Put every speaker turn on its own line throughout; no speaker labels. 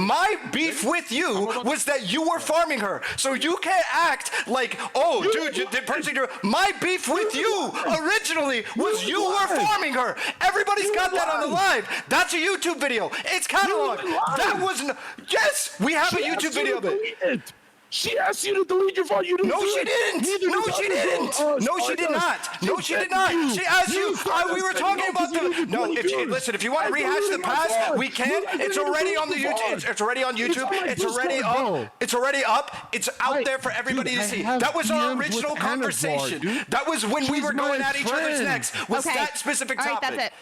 My beef with you was that you were farming her. So you can't act like, oh, dude, you did personally. My beef with you originally was you were farming her. Everybody's got that on the live. That's a YouTube video. It's cataloged. That wasn't. Yes, we have a YouTube video of it.
She asked you to delete your phone. You didn't.
No, she didn't. No, she didn't. No, she did not. No, she did not. She asked you. We were talking about the. No, listen. If you want to rehash the past, we can. It's already on the YouTube. It's already on YouTube. It's already up. It's already up. It's out there for everybody to see. That was our original conversation. That was when we were going at each other's necks. Was that specific topic?
All right, that's it.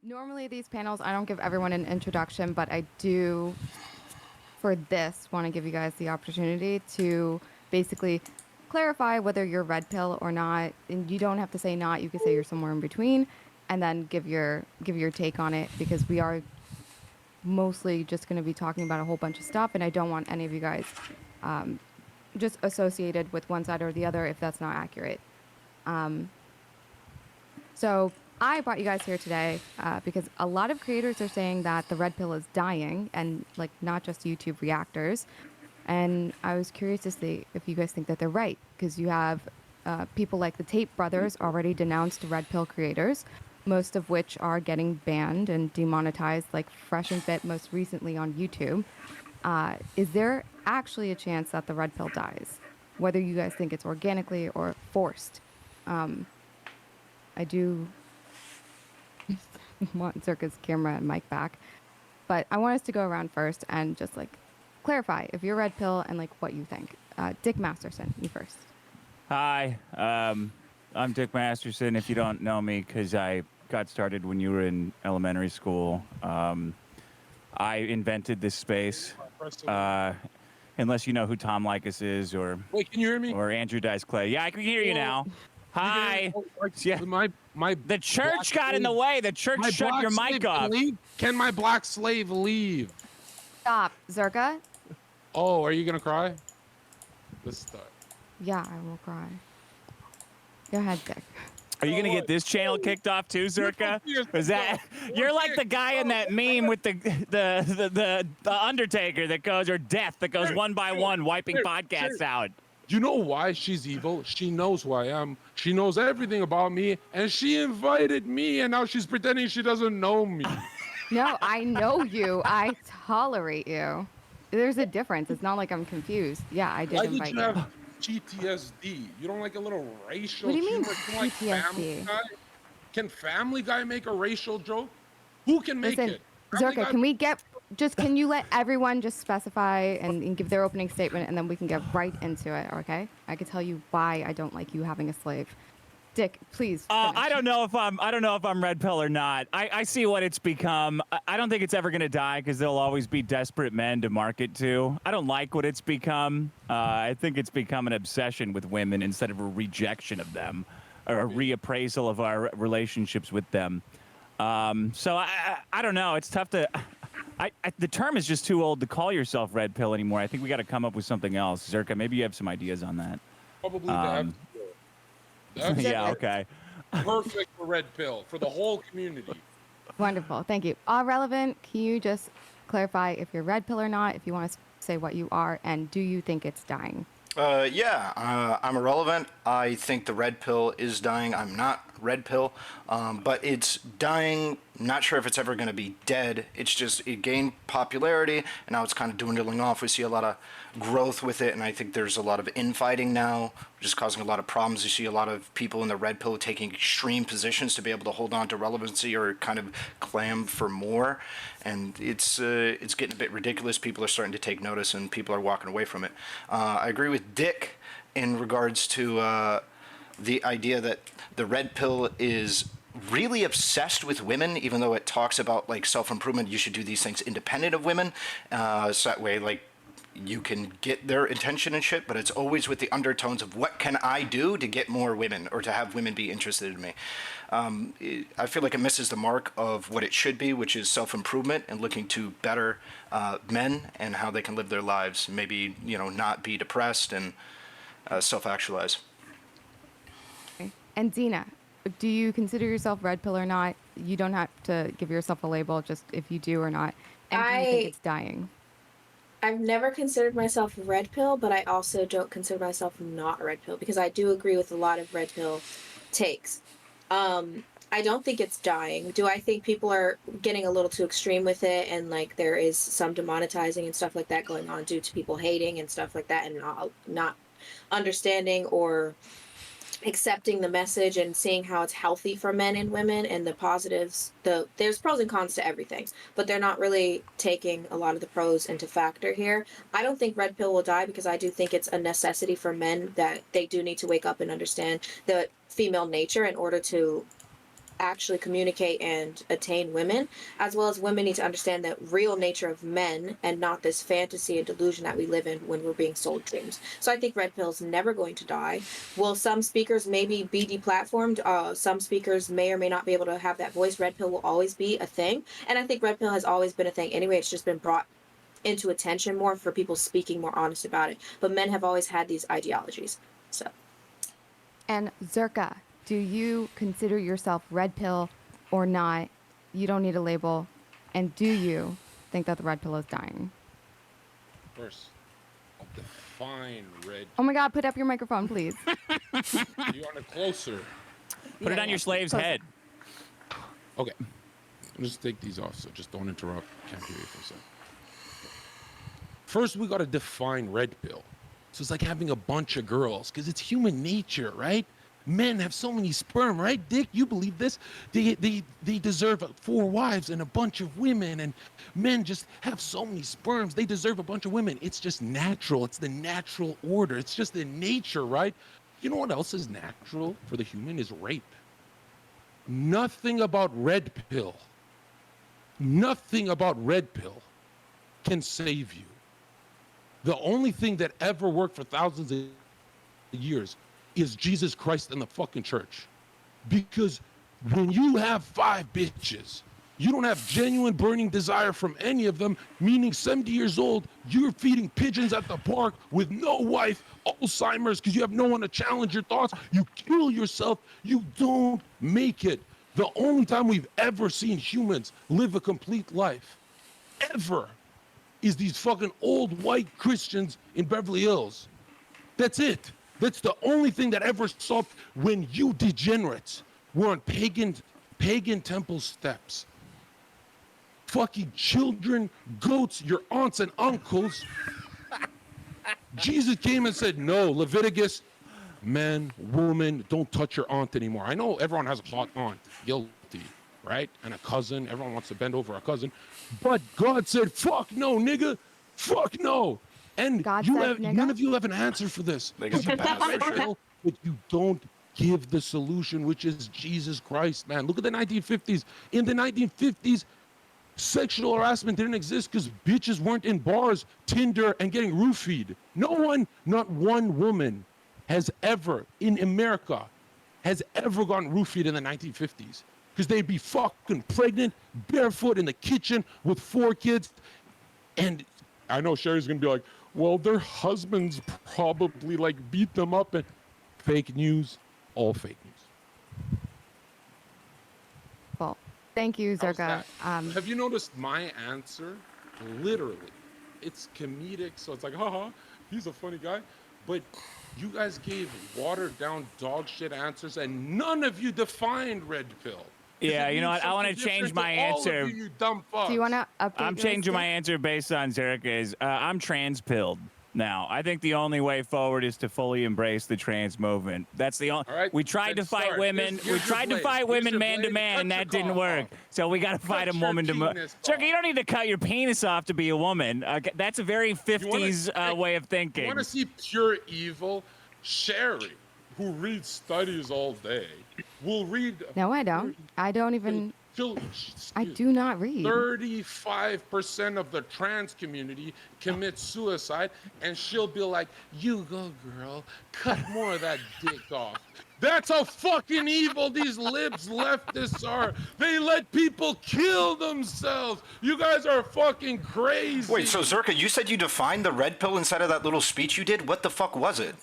Normally these panels, I don't give everyone an introduction, but I do, for this, want to give you guys the opportunity to basically clarify whether you're red pill or not. And you don't have to say not, you can say you're somewhere in between, and then give your take on it, because we are mostly just going to be talking about a whole bunch of stuff, and I don't want any of you guys just associated with one side or the other if that's not accurate. So I brought you guys here today because a lot of creators are saying that the red pill is dying, and like not just YouTube reactors. And I was curious to see if you guys think that they're right, because you have people like the Tape Brothers already denounced red pill creators, most of which are getting banned and demonetized, like Fresh and Fit most recently on YouTube. Is there actually a chance that the red pill dies, whether you guys think it's organically or forced? I do want Zherka's camera and mic back, but I want us to go around first and just like clarify if you're red pill and like what you think. Dick Masterson, you first.
Hi, I'm Dick Masterson. If you don't know me, because I got started when you were in elementary school. I invented this space. Unless you know who Tom Likas is, or
wait, can you hear me?
Or Andrew Dice Clay. Yeah, I can hear you now. Hi. Yeah. The church got in the way. The church shut your mic off.
Can my black slave leave?
Stop, Zherka.
Oh, are you gonna cry? Let's start.
Yeah, I will cry. Go ahead, Dick.
Are you gonna get this channel kicked off too, Zherka? Is that you're like the guy in that meme with the Undertaker that goes, or Death that goes one by one wiping podcasts out?
You know why she's evil? She knows who I am. She knows everything about me, and she invited me, and now she's pretending she doesn't know me.
No, I know you. I tolerate you. There's a difference. It's not like I'm confused. Yeah, I did invite you.
Why did you have GTSD? You don't like a little racial
What do you mean
humor? Like
PTSD?
Can Family Guy make a racial joke? Who can make it?
Zherka, can you let everyone just specify and give their opening statement, and then we can get right into it, okay? I can tell you why I don't like you having a slave. Dick, please.
I don't know if I'm red pill or not. I see what it's become. I don't think it's ever gonna die, because there'll always be desperate men to market to. I don't like what it's become. I think it's become an obsession with women instead of a rejection of them, or a reappraisal of our relationships with them. So I don't know. It's tough to. The term is just too old to call yourself red pill anymore. I think we got to come up with something else. Zherka, maybe you have some ideas on that.
Probably the
yeah, okay.
Perfect for red pill for the whole community.
Wonderful, thank you. Ahrelevant, can you just clarify if you're red pill or not, if you want to say what you are, and do you think it's dying?
Yeah, I'm Ahrelevant. I think the red pill is dying. I'm not red pill, but it's dying. Not sure if it's ever going to be dead. It's just, it gained popularity, and now it's kind of dwindling off. We see a lot of growth with it, and I think there's a lot of infighting now, which is causing a lot of problems. You see a lot of people in the red pill taking extreme positions to be able to hold on to relevancy or kind of clam for more, and it's getting a bit ridiculous. People are starting to take notice, and people are walking away from it. I agree with Dick in regards to the idea that the red pill is really obsessed with women, even though it talks about like self-improvement. You should do these things independent of women, so that way like you can get their attention and shit, but it's always with the undertones of what can I do to get more women or to have women be interested in me. I feel like it misses the mark of what it should be, which is self-improvement and looking to better men and how they can live their lives, maybe, you know, not be depressed and self-actualize.
And Xena, do you consider yourself red pill or not? You don't have to give yourself a label, just if you do or not. And do you think it's dying?
I've never considered myself red pill, but I also don't consider myself not red pill because I do agree with a lot of red pill takes. I don't think it's dying. Do I think people are getting a little too extreme with it, and like there is some demonetizing and stuff like that going on due to people hating and stuff like that, and not understanding or accepting the message and seeing how it's healthy for men and women and the positives. There's pros and cons to everything, but they're not really taking a lot of the pros into factor here. I don't think red pill will die because I do think it's a necessity for men that they do need to wake up and understand the female nature in order to actually communicate and attain women, as well as women need to understand the real nature of men and not this fantasy and delusion that we live in when we're being sold dreams. So I think red pill is never going to die. Will some speakers maybe be deplatformed? Some speakers may or may not be able to have that voice. Red pill will always be a thing, and I think red pill has always been a thing anyway. It's just been brought into attention more for people speaking more honest about it, but men have always had these ideologies. So,
And Zherka, do you consider yourself red pill or not? You don't need a label. And do you think that the red pill is dying?
First, I'll define red.
Oh my God, put up your microphone, please.
You want it closer?
Put it on your slave's head.
Okay. I'll just take these off, so just don't interrupt. Can't hear you for a second. First, we got to define red pill. So it's like having a bunch of girls, because it's human nature, right? Men have so many sperm, right, Dick? You believe this? They deserve 4 wives and a bunch of women, and men just have so many sperms. They deserve a bunch of women. It's just natural. It's the natural order. It's just the nature, right? You know what else is natural for the human is rape. Nothing about red pill, can save you. The only thing that ever worked for thousands of years is Jesus Christ and the fucking church. Because when you have 5 bitches, you don't have genuine burning desire from any of them, meaning 70 years old, you're feeding pigeons at the park with no wife, Alzheimer's, because you have no one to challenge your thoughts. You kill yourself. You don't make it. The only time we've ever seen humans live a complete life, ever, is these fucking old white Christians in Beverly Hills. That's it. That's the only thing that ever stopped when you degenerates were on pagan temple steps. Fucking children, goats, your aunts and uncles. Jesus came and said, no, Leviticus, man, woman, don't touch your aunt anymore. I know everyone has a hot aunt, guilty, right? And a cousin, everyone wants to bend over a cousin. But God said, fuck no, nigga, fuck no. And
God
you
said,
have,
nigga?
none of you have an answer for this.
They got
You
the pass, for sure.
but you don't give the solution, which is Jesus Christ, man. Look at the 1950s. In the 1950s, sexual harassment didn't exist because bitches weren't in bars, Tinder, and getting roofied. No one, not one woman, has ever, in America, has ever gotten roofied in the 1950s. Because they'd be fucking pregnant, barefoot in the kitchen with 4 kids. And I know Sherry's gonna be like, well, their husbands probably like beat them up, and fake news, all fake news.
Well, thank you,
How's
Zherka.
that? Have you noticed my answer? Literally, it's comedic, so it's like, haha, he's a funny guy. But you guys gave watered down dog shit answers, and none of you defined red pill.
Yeah, you know what? I want to change my answer.
All of you dumb fucks.
Do you want to update
I'm
yours,
changing my
Dick?
answer based on Zherka's. I'm trans-pilled now. I think the only way forward is to fully embrace the trans movement. That's the only.
All right,
We tried to
then
fight
start.
women.
Here's
We
your
tried to
blade.
fight
Here's
women
your
man to
blade.
man,
Cut
and
your
that didn't
cock
work.
off.
So we got to fight a
Cut your
woman to.
penis
Zherka,
off.
you don't need to cut your penis off to be a woman. That's a very 50s way of
You
thinking.
want to see pure evil? Sherry, who reads studies all day, will read.
No, I don't. I don't even. I do not read.
35% of the trans community commits suicide, and she'll be like, you go, girl, cut more of that dick off. That's how fucking evil these libs leftists are. They let people kill themselves. You guys are fucking crazy.
Wait, so Zherka, you said you defined the red pill inside of that little speech you did? What the fuck was it?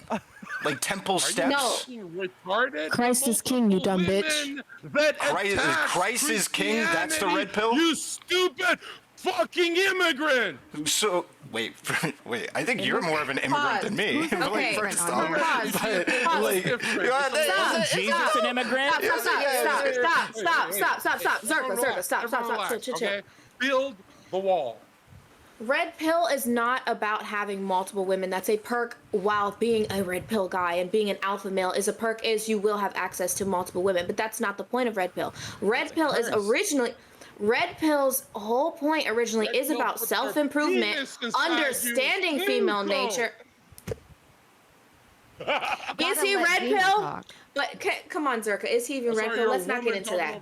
like temple steps.
No.
Fucking retarded.
Christ is king, you dumb bitch.
Women that
Christ is king? That's the red pill?
You stupid fucking immigrant.
So wait. I think you're more of an immigrant than me.
Who's
Like,
okay.
first
Pause.
off,
Pause.
but,
Pause.
like,
Different.
you know,
Stop.
Jesus an immigrant?
Stop. Zherka, stop.
Relax,
Chill.
okay? Build the wall.
Red pill is not about having multiple women. That's a perk, while being a red pill guy and being an alpha male is a perk, is you will have access to multiple women. But that's not the point of red pill. Red pill's whole point originally
Red
is
pill
about
puts
self-improvement,
your penis inside
understanding
you.
female
Neutral.
nature. Is
Gotta
he
let
red
me
pill?
talk.
But come on, Zherka, is he even red pill? Let's not get into that.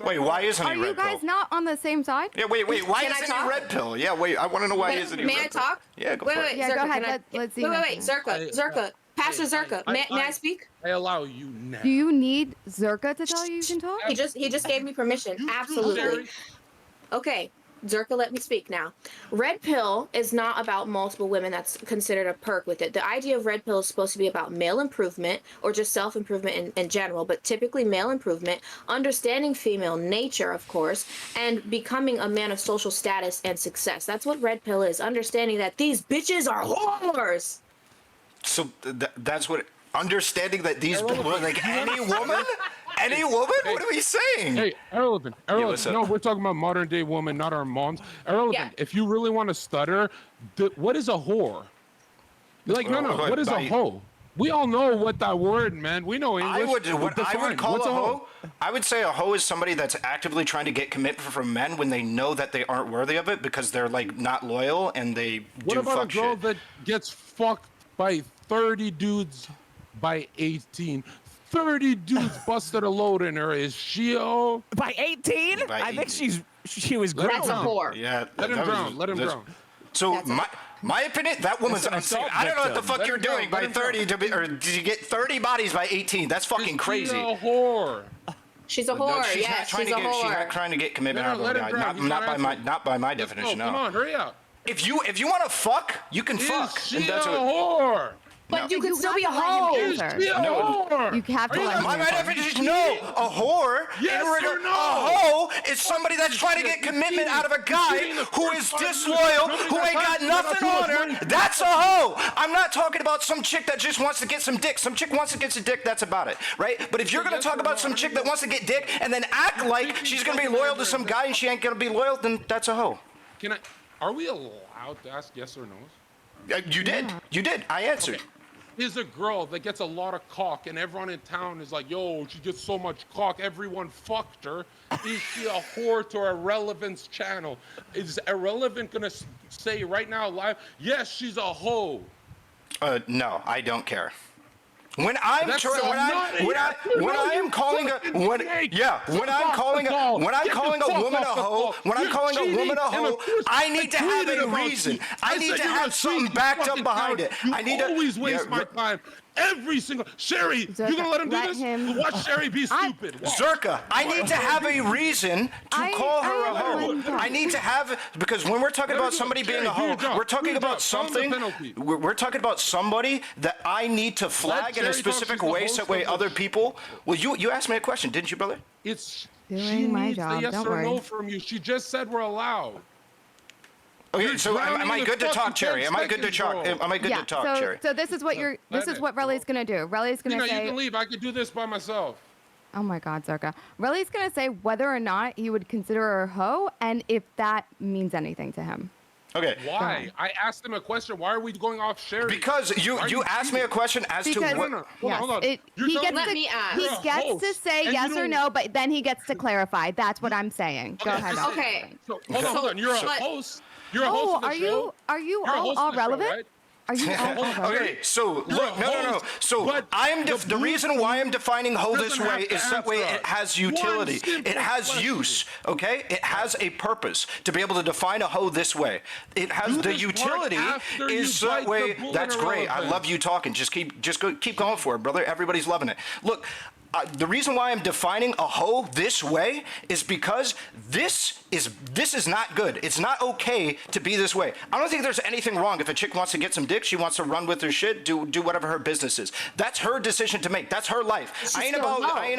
Wait, why isn't
Are
he
you
red
guys
pill?
not on the same side?
Yeah, wait. Why
Can I
isn't he
talk?
red pill? Yeah, wait. I want to know why isn't he
May I
red pill?
talk?
Yeah, go
Wait,
for it.
wait,
Yeah,
Zherka,
go ahead.
can I-
Let's see.
Wait, Zherka, Pastor Zherka, may I speak?
I allow you now.
Do you need Zherka to tell you can talk?
He just gave me permission. Absolutely.
Sherry.
Okay, Zherka, let me speak now. Red pill is not about multiple women. That's considered a perk with it. The idea of red pill is supposed to be about male improvement or just self-improvement in general, but typically male improvement, understanding female nature, of course, and becoming a man of social status and success. That's what red pill is, understanding that these bitches are whores.
So that's what understanding that these like any woman. Any woman? What are we saying?
Hey, Ahrelevant.
what's up?
No, we're talking about modern day women, not our moms. Ahrelevant,
Yeah.
if you really want to stutter, what is a whore? Like, no,
Well,
what is a hoe? We all know what that word, man. We know English.
I would
Define.
call
What's
a hoe. I would say a hoe is somebody that's actively trying to get commitment from men when they know that they aren't worthy of it because they're like not loyal and they
What
do
about
fuck
a girl
shit.
that gets fucked by 30 dudes by 18? 30 dudes busted a load in her. Is she a hoe?
By 18?
By
I think
18.
she was
Let
grown.
him
That's a whore.
Yeah,
Let him
that was-
drown. Let him
that's-
drown.
So
That's a-
my opinion, that woman's
That's an
insane.
assault
I don't know what the
victim.
fuck
Let
you're
him drown,
doing
let
by
him
30 to be, or did you get 30 bodies by 18? That's fucking
Is
crazy.
she a whore?
She's a
No,
whore.
she's not
Yes,
trying
she's
to
a
get. She's
whore.
not trying to get commitment out of
Let
a
him
guy.
drown. He's not answering.
Not by my
Let's go.
definition.
Come
No.
on, hurry up.
If you want to fuck, you can fuck.
Is she
And
a
that's what,
whore?
But you
You
can still
have
be a
to let him
hoe.
Is
answer.
she a
No.
whore?
You have to
Are you
let him
not
my
answer.
definition, no. A whore.
Yes or no?
A hoe is somebody that's trying to get commitment out of a guy who is disloyal, who ain't got nothing on her. That's a hoe. I'm not talking about some chick that just wants to get some dick. Some chick wants to get some dick, that's about it, right? But if you're going to talk about some chick that wants to get dick and then act like she's going to be loyal to some guy and she ain't going to be loyal, then that's a hoe.
Are we allowed to ask yes or no?
You did. You did. I answered.
Is a girl that gets a lot of cock and everyone in town is like, yo, she gets so much cock, everyone fucked her. Is she a whore to Ahrelevant's channel? Is Ahrelevant gonna say right now live, yes, she's a hoe?
No, I don't care. When I'm
That's
when
so
I
nutty.
when I when I am calling a when yeah when I'm calling a woman a hoe when I'm calling a woman a hoe, I need to have a reason. I need to have something backed up behind it. I need to
always waste my time. Every single Sherry, you gonna let him do this? Watch Sherry be stupid. Watch.
Zherka, I need to have a reason to call her a hoe. I need to have because when we're talking about somebody being a hoe, we're talking about something. We're talking about somebody that I need to flag in a specific way, so that way other people. Well, you asked me a question, didn't you, brother?
It's
Doing
she
my
needs
job,
the yes
don't
or no
worry.
from you. She just said we're allowed.
Okay,
You're
so am I
drowning
good to
in
talk,
fucking
Cherry? Am I good to
10
talk?
seconds,
Am I good
Yeah.
to talk,
So
Cherry?
this is what this is what Relly's gonna do. Relly's gonna
You
say.
can leave. I could do this by myself.
Oh my God, Zherka. Relly's gonna say whether or not he would consider her a hoe and if that means anything to him.
Okay.
Why? I asked him a question. Why are we going off Sherry?
Because you
Why are
asked me a
cheating?
question as to
Because
what.
yes,
Hold on.
he
You're
gets
telling
Let
to,
me ask.
he
You're a
gets to
host,
say
and
yes
you
or
don't-
no, but then he gets to clarify. That's what I'm saying. Go ahead. Relly.
Okay.
So, hold on. You're a
but-
host. You're a host
Oh,
of the
are
show.
you
You're a host
all
of the show,
relevant?
right?
Are you all relevant?
Okay, so
You're
look,
a
no.
host,
So
but
the reason why I'm defining hoe this
doesn't have
way
to
is that way
answer
it has
us.
utility.
One simple
It has
question.
use. Okay, it has a purpose to be able to define a hoe this way. It has
Do
the
this part
utility
after you
is that
bite the
way.
bullet
That's great. I
irrelevant.
love you talking. Just keep going for it, brother. Everybody's loving it. Look. the reason why I'm defining a hoe this way is because this is not good. It's not okay to be this way. I don't think there's anything wrong if a chick wants to get some dick, she wants to run with her shit, do whatever her business is. That's her decision to make. That's her life. I ain't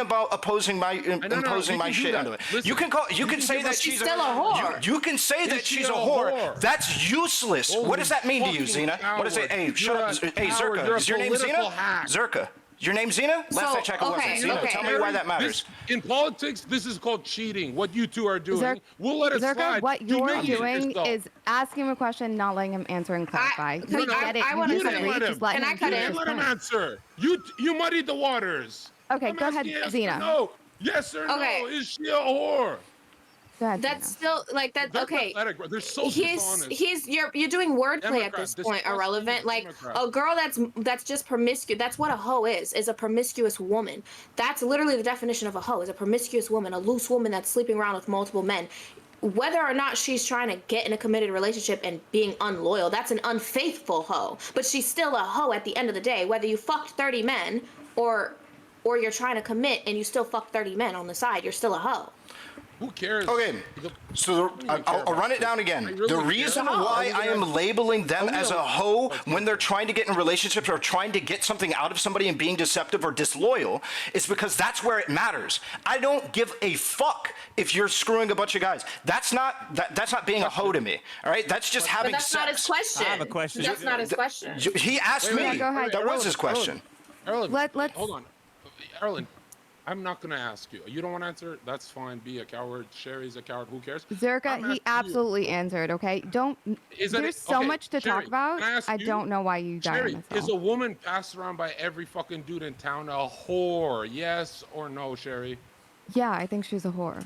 about imposing my shit onto it.
Listen,
You can say that she's
still a whore.
You can say that she's a whore. That's useless. What does that mean to you, Xena? What is it? Hey, shut up. Hey, Zherka, is your name Xena? Zherka. Your name Xena? Last I checked, it wasn't. Xena, tell me why that matters.
In politics, this is called cheating. What you two are doing, we'll let it
Zherka,
slide.
what you're doing
yourself.
is asking him a question, not letting him answer and clarify.
I want to cut in.
Just let
Can I cut in?
Let him answer. You muddied the waters.
Okay,
I'm
go ahead,
asking yes
Xena.
or no. Yes or
Okay.
no? Is she a whore?
Go ahead,
That's
Xena.
still like that.
They're
Okay.
pathetic, bro. They're so dishonest.
You're doing wordplay at
Democrat,
this
this
point,
fucking
irrelevant. Like
Democrat.
a girl that's just promiscuous. That's what a hoe is a promiscuous woman. That's literally the definition of a hoe, is a promiscuous woman, a loose woman that's sleeping around with multiple men. Whether or not she's trying to get in a committed relationship and being unloyal, that's an unfaithful hoe. But she's still a hoe at the end of the day, whether you fucked 30 men or you're trying to commit and you still fuck 30 men on the side, you're still a hoe.
Who cares?
Okay, so I'll run it down again.
really
The
care.
reason why I am labeling them as a hoe when they're trying to get in relationships or trying to get something out of somebody and being deceptive or disloyal is because that's where it matters. I don't give a fuck if you're screwing a bunch of guys. That's not being a hoe to me. All right, that's just having
But that's
sex.
not his question.
I have a question.
That's not his question.
He asked
Wait,
me.
wait,
go ahead.
That was his question.
Erlen,
Let's-
hold on. Erlen, I'm not going to ask you. You don't want to answer? That's fine. Be a coward. Sherry's a coward. Who cares? I'm
Zherka,
asking
he
you.
absolutely answered, okay? There's so
okay,
much to
Sherry,
talk about.
can I ask
I
you?
don't know why you died on
Sherry,
this
is
hill.
a woman passed around by every fucking dude in town a whore? Yes or no, Sherry?
Yeah, I think she's a whore.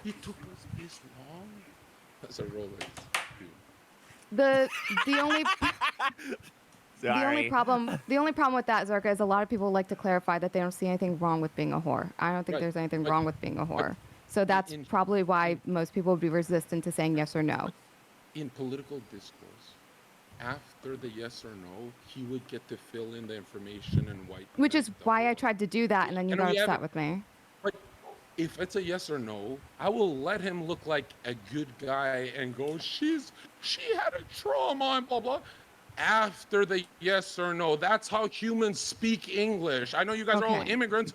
It took us this long? That's a Rolex. Dude.
The only the only problem with that, Zherka, is a lot of people like to clarify that they don't see anything wrong with being a whore. I don't think
Right,
there's anything
but-
wrong with being a whore. So that's probably why most people would be resistant to saying yes or no.
In political discourse, after the yes or no, he would get to fill in the information and white.
Which is why I tried to do that, and then you
And
got
we have
upset
it-
with me.
But if it's a yes or no, I will let him look like a good guy and go, she had a trauma and blah blah. After the yes or no, that's how humans speak English. I know you guys are all
Okay.
immigrants.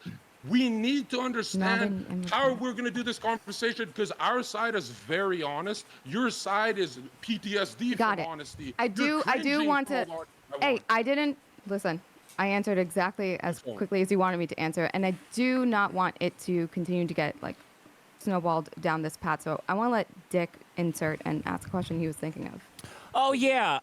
We need to understand
an
how we're going to do this conversation because our side is very honest. Your side is PTSD
Got
from
it.
honesty.
I
You're
do
cringing
want
from
to.
all our-
Hey, I didn't listen. I answered exactly as
That's fine.
quickly as you wanted me to answer, and I do not want it to continue to get like snowballed down this path. So I want to let Dick insert and ask a question he was thinking of.
Oh yeah.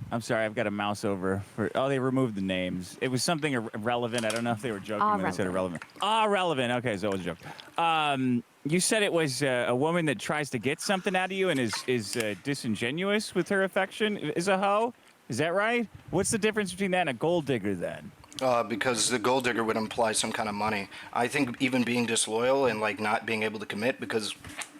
I'm sorry, I've got a mouse over for. Oh, they removed the names. It was something irrelevant. I don't know if they were joking when they said irrelevant. Relevant. Okay, so it was a joke. You said it was a woman that tries to get something out of you and is disingenuous with her affection. Is a hoe? Is that right? What's the difference between that and a gold digger then?
Because the gold digger would imply some kind of money. I think even being disloyal and like not being able to commit because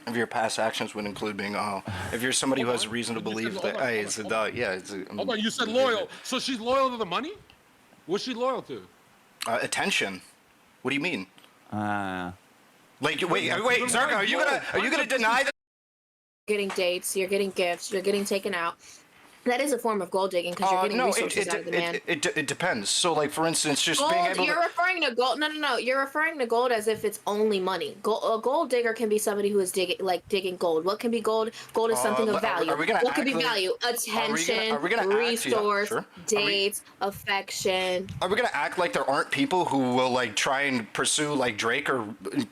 of your past actions would include being a hoe. If you're somebody who has reason to believe that, hey, it's a yeah, it's a.
Hold on, you said loyal. So she's loyal to the money? What's she loyal to?
Attention. What do you mean? Wait,
Wait,
Zherka, are you gonna deny that?
Getting dates, you're getting gifts, you're getting taken out. That is a form of gold digging because you're getting resources out of the man.
It depends. So, like, for instance, just being
Gold,
able
you're
to...
referring to gold. No. You're referring to gold as if it's only money. A gold digger can be somebody who is digging gold. What can be gold? Gold is something of value.
are we gonna
What could be
act like-
value? Attention,
are we gonna act- yeah,
resource,
sure.
dates, affection.
Are we gonna act like there aren't people who will, like, try and pursue, like, Drake or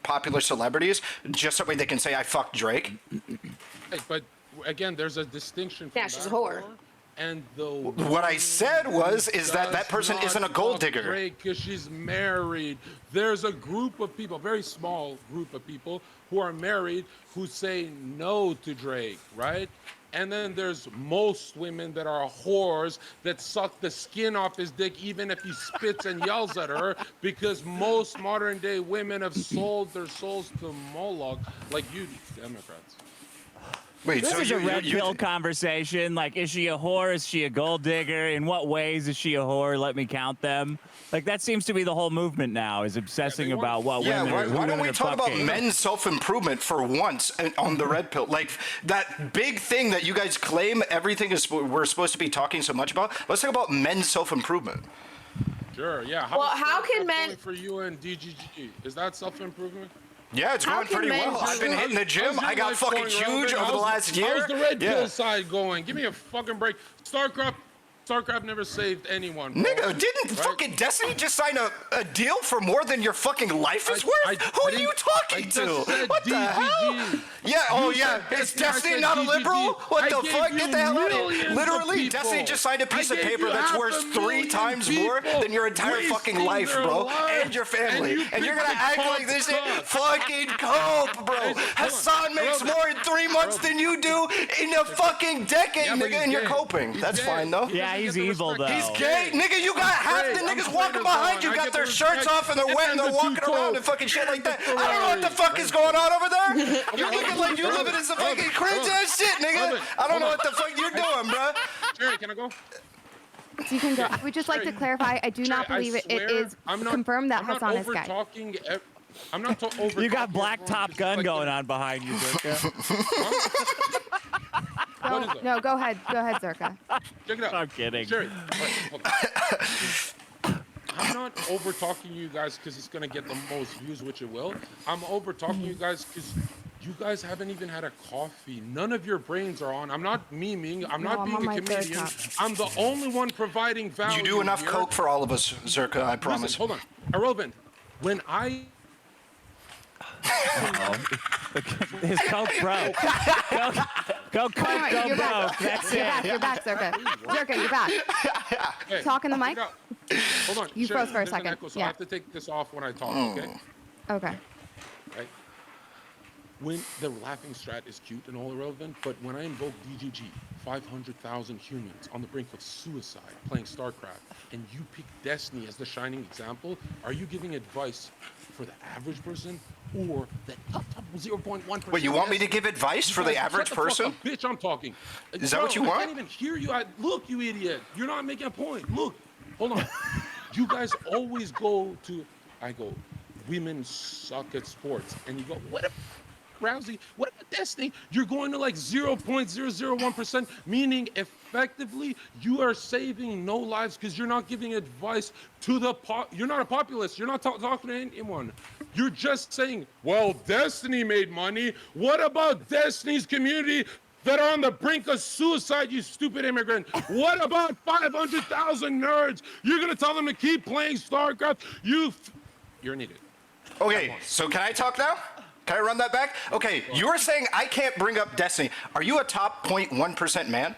popular celebrities just that way they can say, I fucked Drake?
Hey, but again, there's a distinction.
Yeah, she's a whore.
And the
What I said is that person isn't a gold digger.
Because she's married. There's a group of people, very small group of people who are married who say no to Drake, right? And then there's most women that are whores that suck the skin off his dick even if he spits and yells at her because most modern day women have sold their souls to Moloch like you Democrats.
Wait,
This
so
is a red pill conversation. Like, is she a whore? Is she a gold digger? In what ways is she a whore? Let me count them. Like, that seems to be the whole movement now, is obsessing about what women are.
Why don't we
are
talk about
fucking.
men's self-improvement for once on the red pill? Like that big thing that you guys claim everything is we're supposed to be talking so much about. Let's talk about men's self-improvement.
Sure, yeah.
How can men-
going for you and DGG? Is that self-improvement?
Yeah, it's
How
going
can
pretty
men-
well. I've been hitting the gym.
How's your
I got
life
fucking
going,
huge
Robin?
over the last year.
How's the red
Yeah.
pill side going? Give me a fucking break. StarCraft never saved anyone, bro.
Nigga, didn't fucking Destiny just sign a deal for more than your fucking life is worth? Who are you talking to? What the hell? Yeah, is Destiny not a liberal? What the fuck? Get the hell out of here. Literally, Destiny just signed a piece of paper that's worth 3 times more than your entire fucking life, bro. And your family. And you're gonna act like this is fucking cope, bro. Hassan makes more in 3 months than you do in a fucking decade, nigga, and you're coping. That's fine, though.
Yeah, he's evil, though.
He's gay, nigga. You got half the niggas walking behind you, got their shirts off and they're wet and they're walking around and fucking shit like that. I don't know what the fuck is going on over there. You're looking like you're living in some fucking cringe ass shit, nigga. I don't know what the fuck you're doing, bro.
Jerry, can I go?
So you can go. I would just like to clarify. I do not believe it is confirmed that Hassan is gay.
I'm not over.
You got Black Top Gun going on behind you, Zherka.
No, go ahead. Go ahead, Zherka.
Check it out.
I'm kidding.
Jerry, I'm not over talking you guys because it's gonna get the most views, which it will. I'm over talking you guys because you guys haven't even had a coffee. None of your brains are on. I'm not memeing. I'm not being a comedian. I'm the only one providing value.
You do enough
here.
coke for all of us, Zherka, I promise.
Listen, hold on. Ahrelevant, when I...
His coke broke. Go coke,
Alright,
go
you're back.
broke. That's
You're
it.
back. You're back, Zherka. Zherka, you're back.
Hey,
Talk in the mic.
Hold on.
You froze for a
there's an
second.
echo, so
Yeah.
I have to take this off when I talk, okay?
Okay.
Right? When the laughing strat is cute and all irrelevant, but when I invoke DGG, 500,000 humans on the brink of suicide playing StarCraft, and you pick Destiny as the shining example, are you giving advice for the average person or the top 0.1%?
Wait, you want me to give advice for the average
Shut the fuck
person?
up, bitch, I'm talking.
Is that what you want?
I can't even hear you. Look, you idiot. You're not making a point. Look, hold on. You guys always go to, women suck at sports. And you go, what if Rousey, what about Destiny? You're going to like 0.001%, meaning effectively you are saving no lives because you're not giving advice to the you're not a populist. You're not talking to anyone. You're just saying, well, Destiny made money. What about Destiny's community that are on the brink of suicide, you stupid immigrant? What about 500,000 nerds? You're going to tell them to keep playing StarCraft? You're an idiot.
Okay, so can I talk now? Can I run that back? Okay, you were saying I can't bring up Destiny. Are you a top 0.1% man?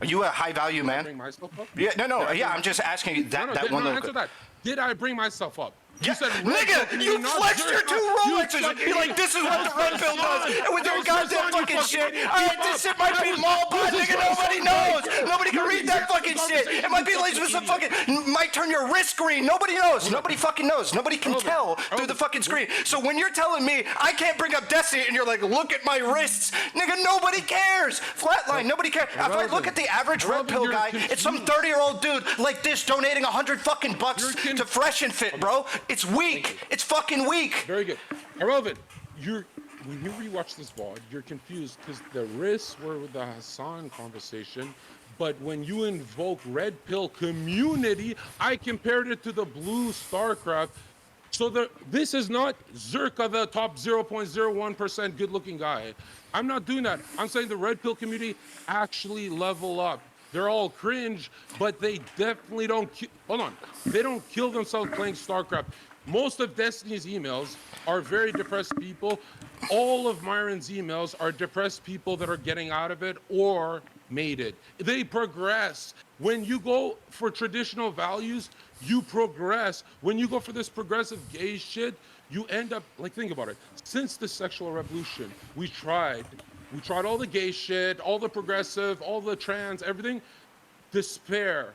Are you a high value man?
Bring myself up?
Yeah, I'm just asking you that one little
answer that. Did I bring myself up?
Yeah,
You said
nigga, you flexed your 2 Rolexes. You're like, this is what the red pill does. And with your goddamn fucking shit. Alright, this shit might be mall bot, nigga. Nobody knows. Nobody can read that fucking shit. It might be like with some fucking, might turn your wrist green. Nobody knows. Nobody fucking knows. Nobody can tell through the fucking screen. So when you're telling me I can't bring up Destiny and you're like, look at my wrists, nigga, nobody cares. Flatline, nobody cares. If I look at the average red pill guy, it's some 30-year-old dude like this donating $100 to Fresh and Fit, bro. It's weak. It's fucking weak.
Very good. Ahrelevant, when you rewatch this VOD, you're confused because the risks were with the Hassan conversation, but when you invoke red pill community, I compared it to the blue StarCraft. So this is not Zherka, the top 0.01% good-looking guy. I'm not doing that. I'm saying the red pill community actually level up. They're all cringe, but they definitely don't. Hold on, they don't kill themselves playing StarCraft. Most of Destiny's emails are very depressed people. All of Myron's emails are depressed people that are getting out of it or made it. They progress. When you go for traditional values, you progress. When you go for this progressive gay shit, you end up, like, think about it. Since the sexual revolution, we tried all the gay shit, all the progressive, all the trans, everything. Despair,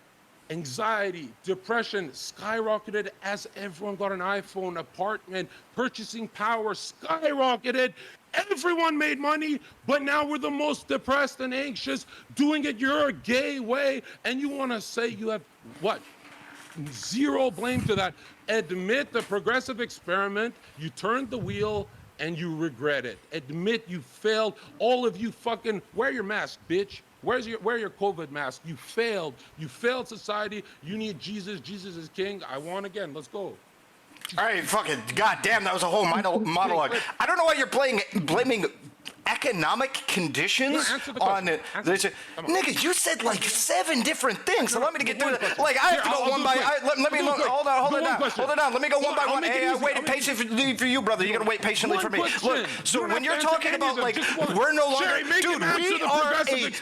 anxiety, depression skyrocketed as everyone got an iPhone, apartment, purchasing power skyrocketed, Everyone made money, but now we're the most depressed and anxious, doing it your gay way, and you want to say you have what? Zero blame to that. Admit the progressive experiment, you turned the wheel, and you regret it. Admit you failed. All of you fucking wear your mask, bitch. Wear your COVID mask. You failed. You failed society. You need Jesus. Jesus is king. I won again. Let's go.
All right, fucking goddamn, that was a whole monologue. I don't know why you're blaming economic conditions
answer the
on
question.
this. Nigga, you said like 7 different things. Allow me to get through it. Like I have to go one by. Let me hold it down. Let me go one by one. Hey, I waited patiently for you, brother. You gotta wait patiently for me. Look, so when you're talking about like we're no longer, dude,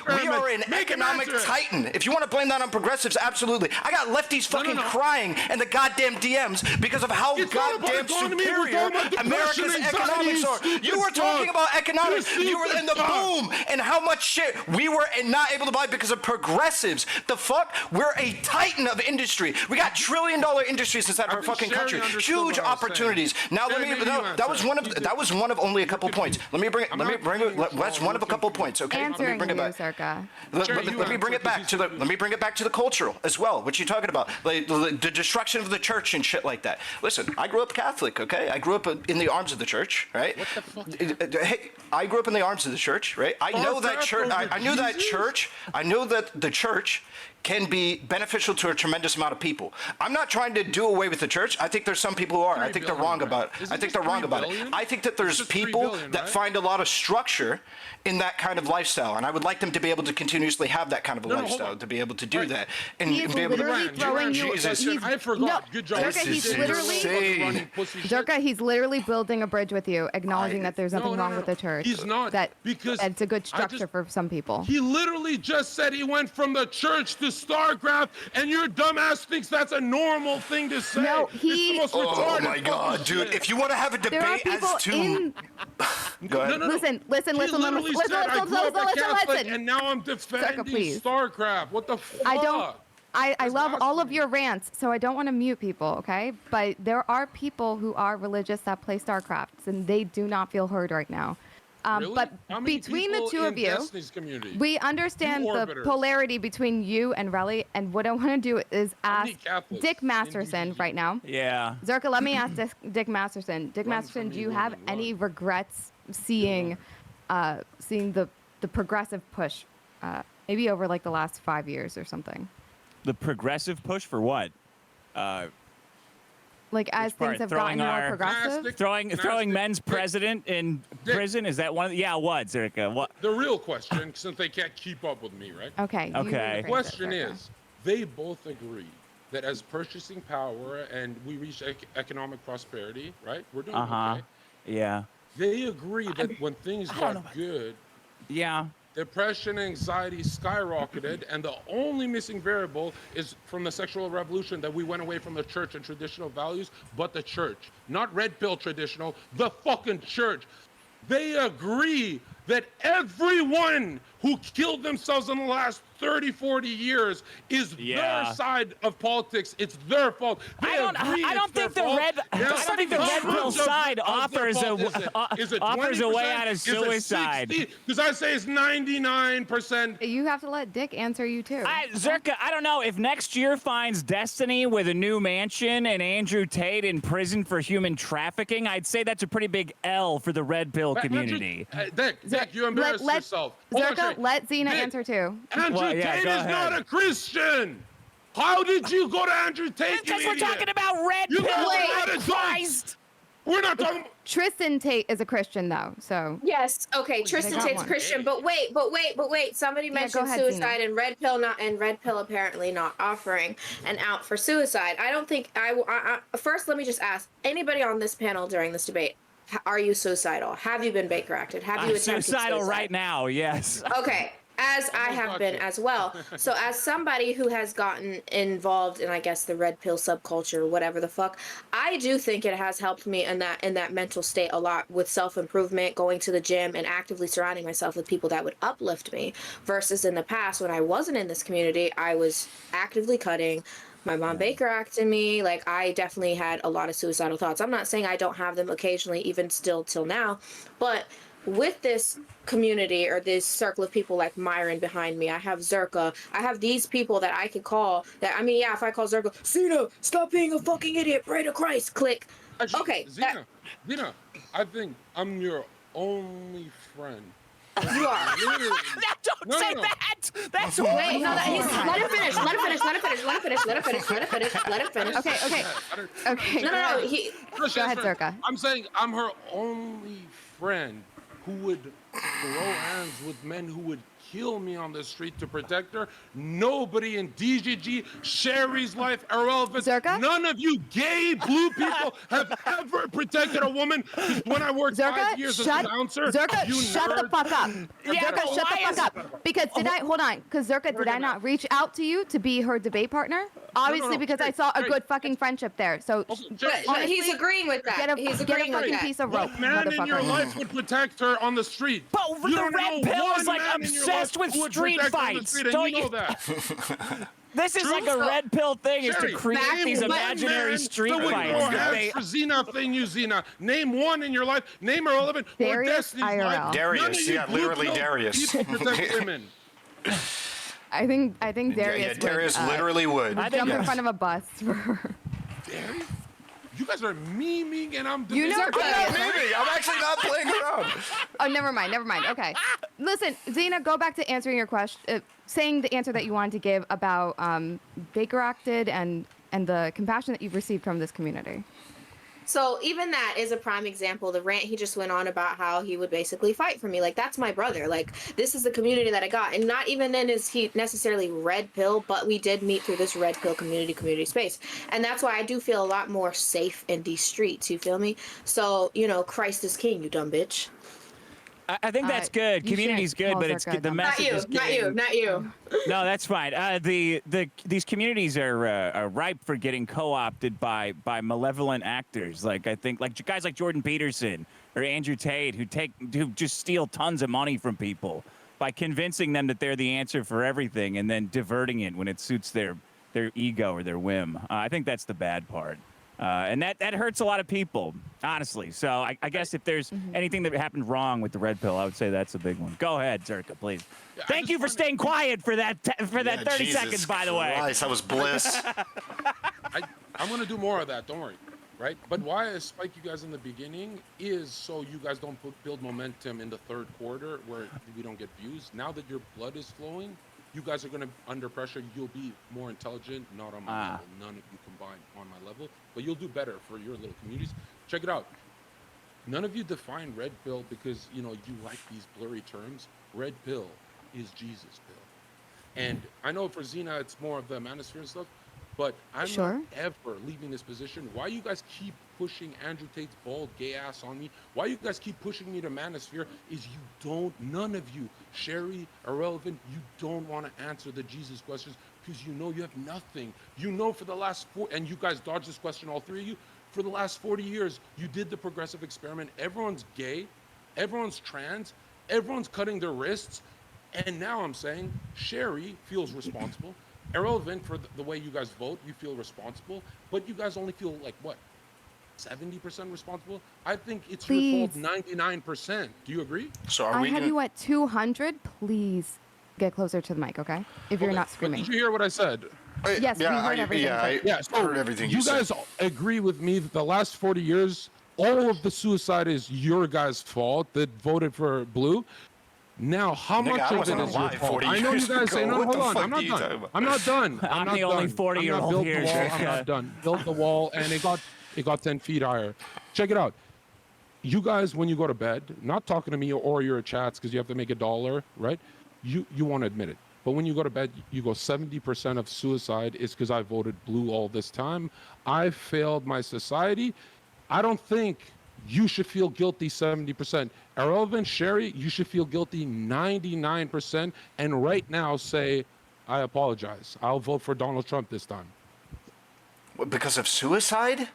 we are an economic titan. If you want to blame that on progressives, absolutely. I got lefties fucking crying in the goddamn DMs because of how goddamn superior America's economics are. You were talking about economics. You were in the boom and how much shit we were not able to buy because of progressives. The fuck? We're a titan of industry. We got $1 trillion industries inside of our fucking country. Huge opportunities. Now let me. That was one of only a couple points. Let me bring it. That's one of a couple points. Okay.
Answering
Let me bring it back.
Zherka.
Let me bring it back to the. Let me bring it back to the cultural as well. What you talking about? Like the destruction of the church and shit like that. Listen, I grew up Catholic. Okay. I grew up in the arms of the church. Right.
What the fuck?
Hey, I grew up in the arms of the church, right? I know that church. I knew that church. I know that the church can be beneficial to a tremendous amount of people. I'm not trying to do away with the church. I think there's some people who are. I think they're wrong about it. I think they're wrong about it. I think that there's people that find a lot of structure in that kind of lifestyle, and I would like them to be able to continuously have that kind of a lifestyle, to be able to do that, and
He is
be able
literally
to.
throwing you.
I forgot. Good job.
Zherka, he's literally. Zherka, he's literally building a bridge with you, acknowledging that there's nothing wrong with the church.
He's not,
That
because
it's a good structure for some people.
He literally just said he went from the church to StarCraft, and your dumbass thinks that's a normal thing to say.
No,
It's the most
Oh
retarded
my God,
fucking
dude!
shit.
If you want to have a
There are
debate
people
as to,
in.
go ahead.
No.
Listen,
He
listen,
literally said, I grew up a Catholic, and now I'm defending
please.
StarCraft. What the fuck?
I love all of your rants, so I don't want to mute people, okay? But there are people who are religious that play StarCraft, and they do not feel heard right now.
Really?
But
How many
between the
people
two of
in
you,
Destiny's community?
we understand
You
the
orbiters.
polarity between you and Relly, and what I want to do is
How many
ask
Catholics
Dick
in
Masterson
DDG?
right now.
Yeah.
Zherka, let me ask Dick Masterson. Dick
Run
Masterson,
from
do
me,
you have
woman,
any
run.
regrets seeing the progressive push, maybe over like the last 5 years or something?
The progressive push for what?
Like as
Which part?
things have
Throwing
gotten more
our-
progressive?
Throwing
Mastic-
men's
Dick,
president in
Dick.
prison? Is that one? Yeah, what, Zherka? What?
The real question, since they can't keep up with me, right?
Okay. you
Okay.
rephrase
The
it,
question
Zherka.
is, they both agree that as purchasing power and we reach economic prosperity, right? We're doing okay.
Yeah.
They agree that when things
I don't know
got
about-
good,
Yeah.
depression and anxiety skyrocketed, and the only missing variable is from the sexual revolution that we went away from the church and traditional values, but the church. Not red pill traditional, the fucking church. They agree that everyone who killed themselves in the last 30, 40 years is
Yeah.
their side of politics. It's their fault.
I don't think the red pill side offers a way out of suicide.
Because I say it's 99%.
You have to let Dick answer you too.
Zherka, I don't know if next year finds Destiny with a new mansion and Andrew Tate in prison for human trafficking. I'd say that's a pretty big L for the red pill community.
Dick, you embarrassed yourself. Hold on,
Zherka,
Shay.
let Xena
Dick,
answer too.
Andrew
Well, yeah,
Tate
go
is not
ahead.
a Christian. How did you go to Andrew Tate? you
Because we're
idiot?
talking about red
You
pill.
guys are
Wait,
adults.
Christ.
We're not talking.
Tristan Tate is a Christian though, so
Yes. Okay. Tristan
got
Tate's
one.
Christian, but wait. Somebody
go
mentioned
ahead,
suicide
Xena.
and red pill apparently not offering an out for suicide. I don't think first, let me just ask anybody on this panel during this debate: are you suicidal? Have you been Baker acted? Have you
I'm
attempted
suicidal
suicide?
right now, yes.
Okay, as I have been as well. So as somebody who has gotten involved in, I guess, the red pill subculture, whatever the fuck, I do think it has helped me in that mental state a lot with self-improvement, going to the gym, and actively surrounding myself with people that would uplift me. Versus in the past, when I wasn't in this community, I was actively cutting. My mom Baker acted me. Like, I definitely had a lot of suicidal thoughts. I'm not saying I don't have them occasionally, even still till now, but with this community or this circle of people like Myron behind me, I have Zherka, I have these people that I could call that, I mean, yeah, if I call Zherka, Xena, stop being a fucking idiot, pray to Christ, click.
Actually,
Okay,
Xena, I think I'm your only friend.
you are.
Literally.
Don't say
no.
that. That's
Wait,
way.
no, let him finish, let him finish, let him finish, let him finish, let him finish, let him finish, let him finish.
Okay. Okay.
No,
Go ahead, Zherka.
I'm saying I'm her only friend who would throw hands with men who would kill me on the street to protect her. Nobody in DGG, Chaeiry's life, Ahrelevant,
Zherka?
none of you gay blue people have ever protected a woman. When I worked 5 years as a bouncer,
Zherka,
you
shut the
nerds-
fuck up.
Yeah,
Zherka,
but
shut the
why
fuck up. Because hold on, because Zherka, did I not reach out to you to be her debate partner? Obviously, because I saw a good fucking friendship there. So,
but he's agreeing with that. He's agreeing
get a
with
fucking
that.
piece of rope,
What man in your
motherfucker.
life would protect her on the street?
But
You
the
don't
red
know
pill
one
is like
man in your
obsessed
life
with
who would
street
protect her on the
fights.
street, and
Don't
you know
you?
that.
This is
True.
like a red pill thing is to
Chaeiry,
create
name
these
one
imaginary
man
street
that would
fights.
throw
that
hands
they-
for Xena if they knew Xena. Name one in your life. Name Ahrelevant or
Darius
Destiny's
IRL.
life. None of
Darius,
you
yeah,
blue
literally
pill
Darius.
People protect women.
I think Darius
Yeah, Darius
would,
literally would.
I think
jump in
yes.
front of a bus for her.
Darius? You guys are memeing and I'm
You know
debating.
Darius.
Maybe. I'm actually not playing around.
Oh, never mind. Okay. Listen, Xena, go back to answering your question, saying the answer that you wanted to give about Baker Acted and the compassion that you've received from this community.
So even that is a prime example. The rant he just went on about how he would basically fight for me. Like, that's my brother. Like, this is the community that I got. And not even then is he necessarily red pill, but we did meet through this red pill community space. And that's why I do feel a lot more safe in these streets. You feel me? So, you know, Christ is king, you dumb bitch.
I think that's good.
you
Community's
shouldn't
good,
call
but it's
Zherka
the
dumb.
message is getting.
Not you.
No, that's fine. These communities are ripe for getting co-opted by malevolent actors. Like I think like guys like Jordan Peterson or Andrew Tate who just steal tons of money from people by convincing them that they're the answer for everything and then diverting it when it suits their ego or their whim. I think that's the bad part. And that hurts a lot of people, honestly. So I guess if there's anything that happened wrong with the red pill, I would say that's a big one. Go ahead, Zherka, please.
Yeah,
Thank you for staying quiet for that 30
Jesus
seconds, by the way.
Christ, that was bliss.
I'm going to do more of that. Don't worry. Right? But why I spike you guys in the beginning is so you guys don't build momentum in the third quarter where we don't get views. Now that your blood is flowing, you guys are going to, under pressure, you'll be more intelligent, not on my level. None of you combined on my level. But you'll do better for your little communities. Check it out. None of you define red pill because, you know, you like these blurry terms. Red pill is Jesus pill. And I know for Xena, it's more of the manosphere and stuff, but I'm
Sure.
not ever leaving this position. Why you guys keep pushing Andrew Tate's bald gay ass on me? Why you guys keep pushing me to manosphere is none of you, Chaeiry, Ahrelevant, you don't want to answer the Jesus questions because you know you have nothing. You know for the last and you guys dodged this question, all three of you, for the last 40 years, you did the progressive experiment. Everyone's gay, everyone's trans, everyone's cutting their wrists. And now I'm saying Chaeiry feels responsible. Ahrelevant, for the way you guys vote, you feel responsible. But you guys only feel like, what, 70% responsible? I think it's your fault 99%. Do you agree?
So are
I
we
have
gonna,
you at 200. Please get closer to the mic, okay? If you're
Okay,
not
but
screaming.
did you hear what I said?
Yes, we heard everything,
I
but-
heard everything you said.
guys agree with me that the last 40 years, all of the suicide is your guys' fault that voted for blue. Now, how
Nigga,
much
I
of it
wasn't
is your
alive
fault?
40
I know you
years
guys say,
ago.
no,
What
hold
the
on,
fuck
I'm
are
not
you
done.
talking about?
I'm not done.
I'm
not
the only
done.
40-year-old
I'm not built
here,
the wall. I'm
Zherka.
not done. Built the wall, and it got 10 feet higher. Check it out. You guys, when you go to bed, not talking to me or your chats because you have to make $1, right? You want to admit it. But when you go to bed, you go 70% of suicide is because I voted blue all this time. I failed my society. I don't think you should feel guilty 70%. Ahrelevant, Chaeiry, you should feel guilty 99%. And right now say, I apologize. I'll vote for Donald Trump this time.
What, because of suicide?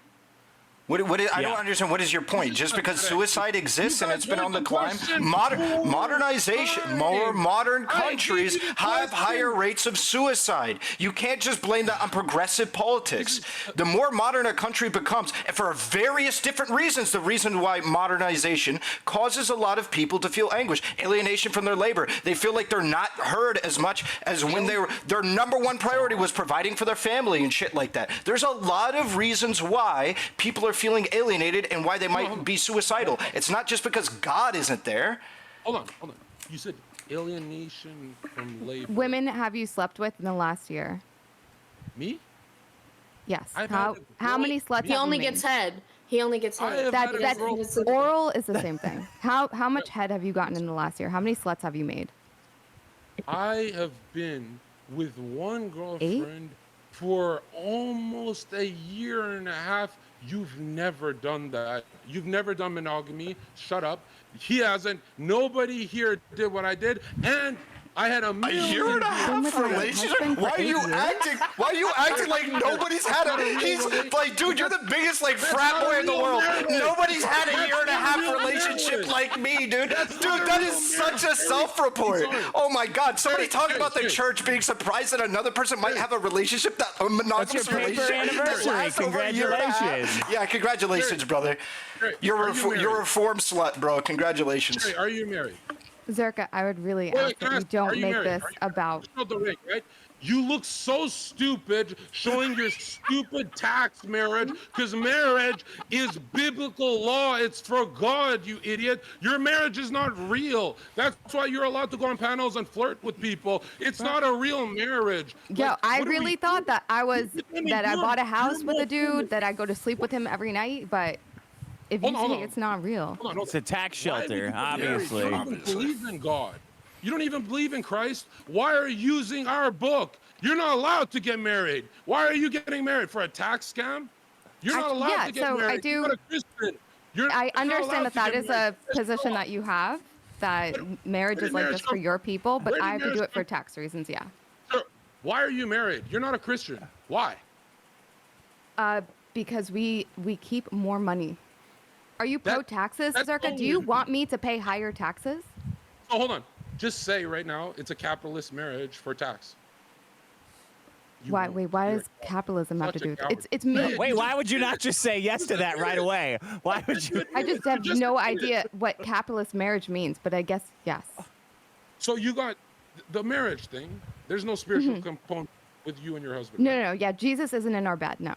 I don't understand. What is your point? Just because suicide exists and it's been on the climb, more modern countries have higher rates of suicide. You can't just blame that on progressive politics. The more modern a country becomes, and for various different reasons, the reason why modernization causes a lot of people to feel anguish, alienation from their labor. They feel like they're not heard as much as when their number one priority was providing for their family and shit like that. There's a lot of reasons why people are feeling alienated and why they might be suicidal. It's not just because God isn't there.
Hold on. You said alienation from labor.
Women have you slept with in the last year?
Me?
Yes.
I've
How
had-
many sluts
He
have
only
you made?
gets head. He only gets
I
head.
have had
That
a girl-
oral is the same thing. How much head have you gotten in the last year? How many sluts have you made?
I have been with one girlfriend for almost a year and a half. You've never done that. You've never done monogamy. Shut up. He hasn't. Nobody here did what I did. And I had a
Year and a half
with my
relationship?
husband for
Why are you
8 years?
acting like nobody's had a he's like, dude, you're the biggest like frat boy in the world. Nobody's had a year and a half relationship like me, dude. Dude, that is such a self-report. Oh my god, somebody talking about the church being surprised that another person might have a relationship, that a monogamous
That's your paper
relationship that
anniversary.
lasts over a year and a half.
Congratulations.
Yeah, congratulations, brother. You're a reformed slut, bro. Congratulations.
Hey, are you married?
Zherka, I would really
Wait,
ask
can I
that you
ask,
don't
are you
make
married?
this
Are you
about.
Just know the ring, right? You look so stupid showing your stupid tax marriage, because marriage is biblical law. It's for God, you idiot. Your marriage is not real. That's why you're allowed to go on panels and flirt with people. It's not a real marriage.
Yo,
Like,
I
what are we
really thought that I
you're-
bought a house
you're
with a
more
dude,
foolish.
that I go to sleep with him every night, but if you
Hold
say
on.
it's not real.
Hold on.
It's a tax
Why would you
shelter,
get married?
obviously.
You don't even believe in God. You don't even believe in Christ. Why are you using our book? You're not allowed to get married. Why are you getting married? For a tax scam? You're not allowed
yeah,
to get
so I
married.
do-
You're not a Christian. You're
I
not
understand
allowed
that
to
that
get
is
married.
a
That's
position
wrong.
that you have, that marriage
Where
is
did
like
marriage
just for
come
your
from?
people, but
Where did
I have to do
marriage
it for
come
tax reasons, yeah.
Sure. Why are you married? You're not a Christian. Why?
Because we keep more money. Are you pro taxes,
that's
Zherka? Do you want me to pay higher taxes?
Oh, hold on. Just say right now it's a capitalist marriage for tax. You
Why?
won't.
Wait, why
You're
does capitalism have to
such a
do with it?
coward.
It's me.
Wait, why would you not just say yes to that right away? Why would you?
I just have
just
no
admitted
idea what capitalist marriage means, but I guess yes.
So you got the marriage thing. There's no spiritual component with you and your husband.
No,
right?
no, no. Yeah, Jesus isn't in our bed. No.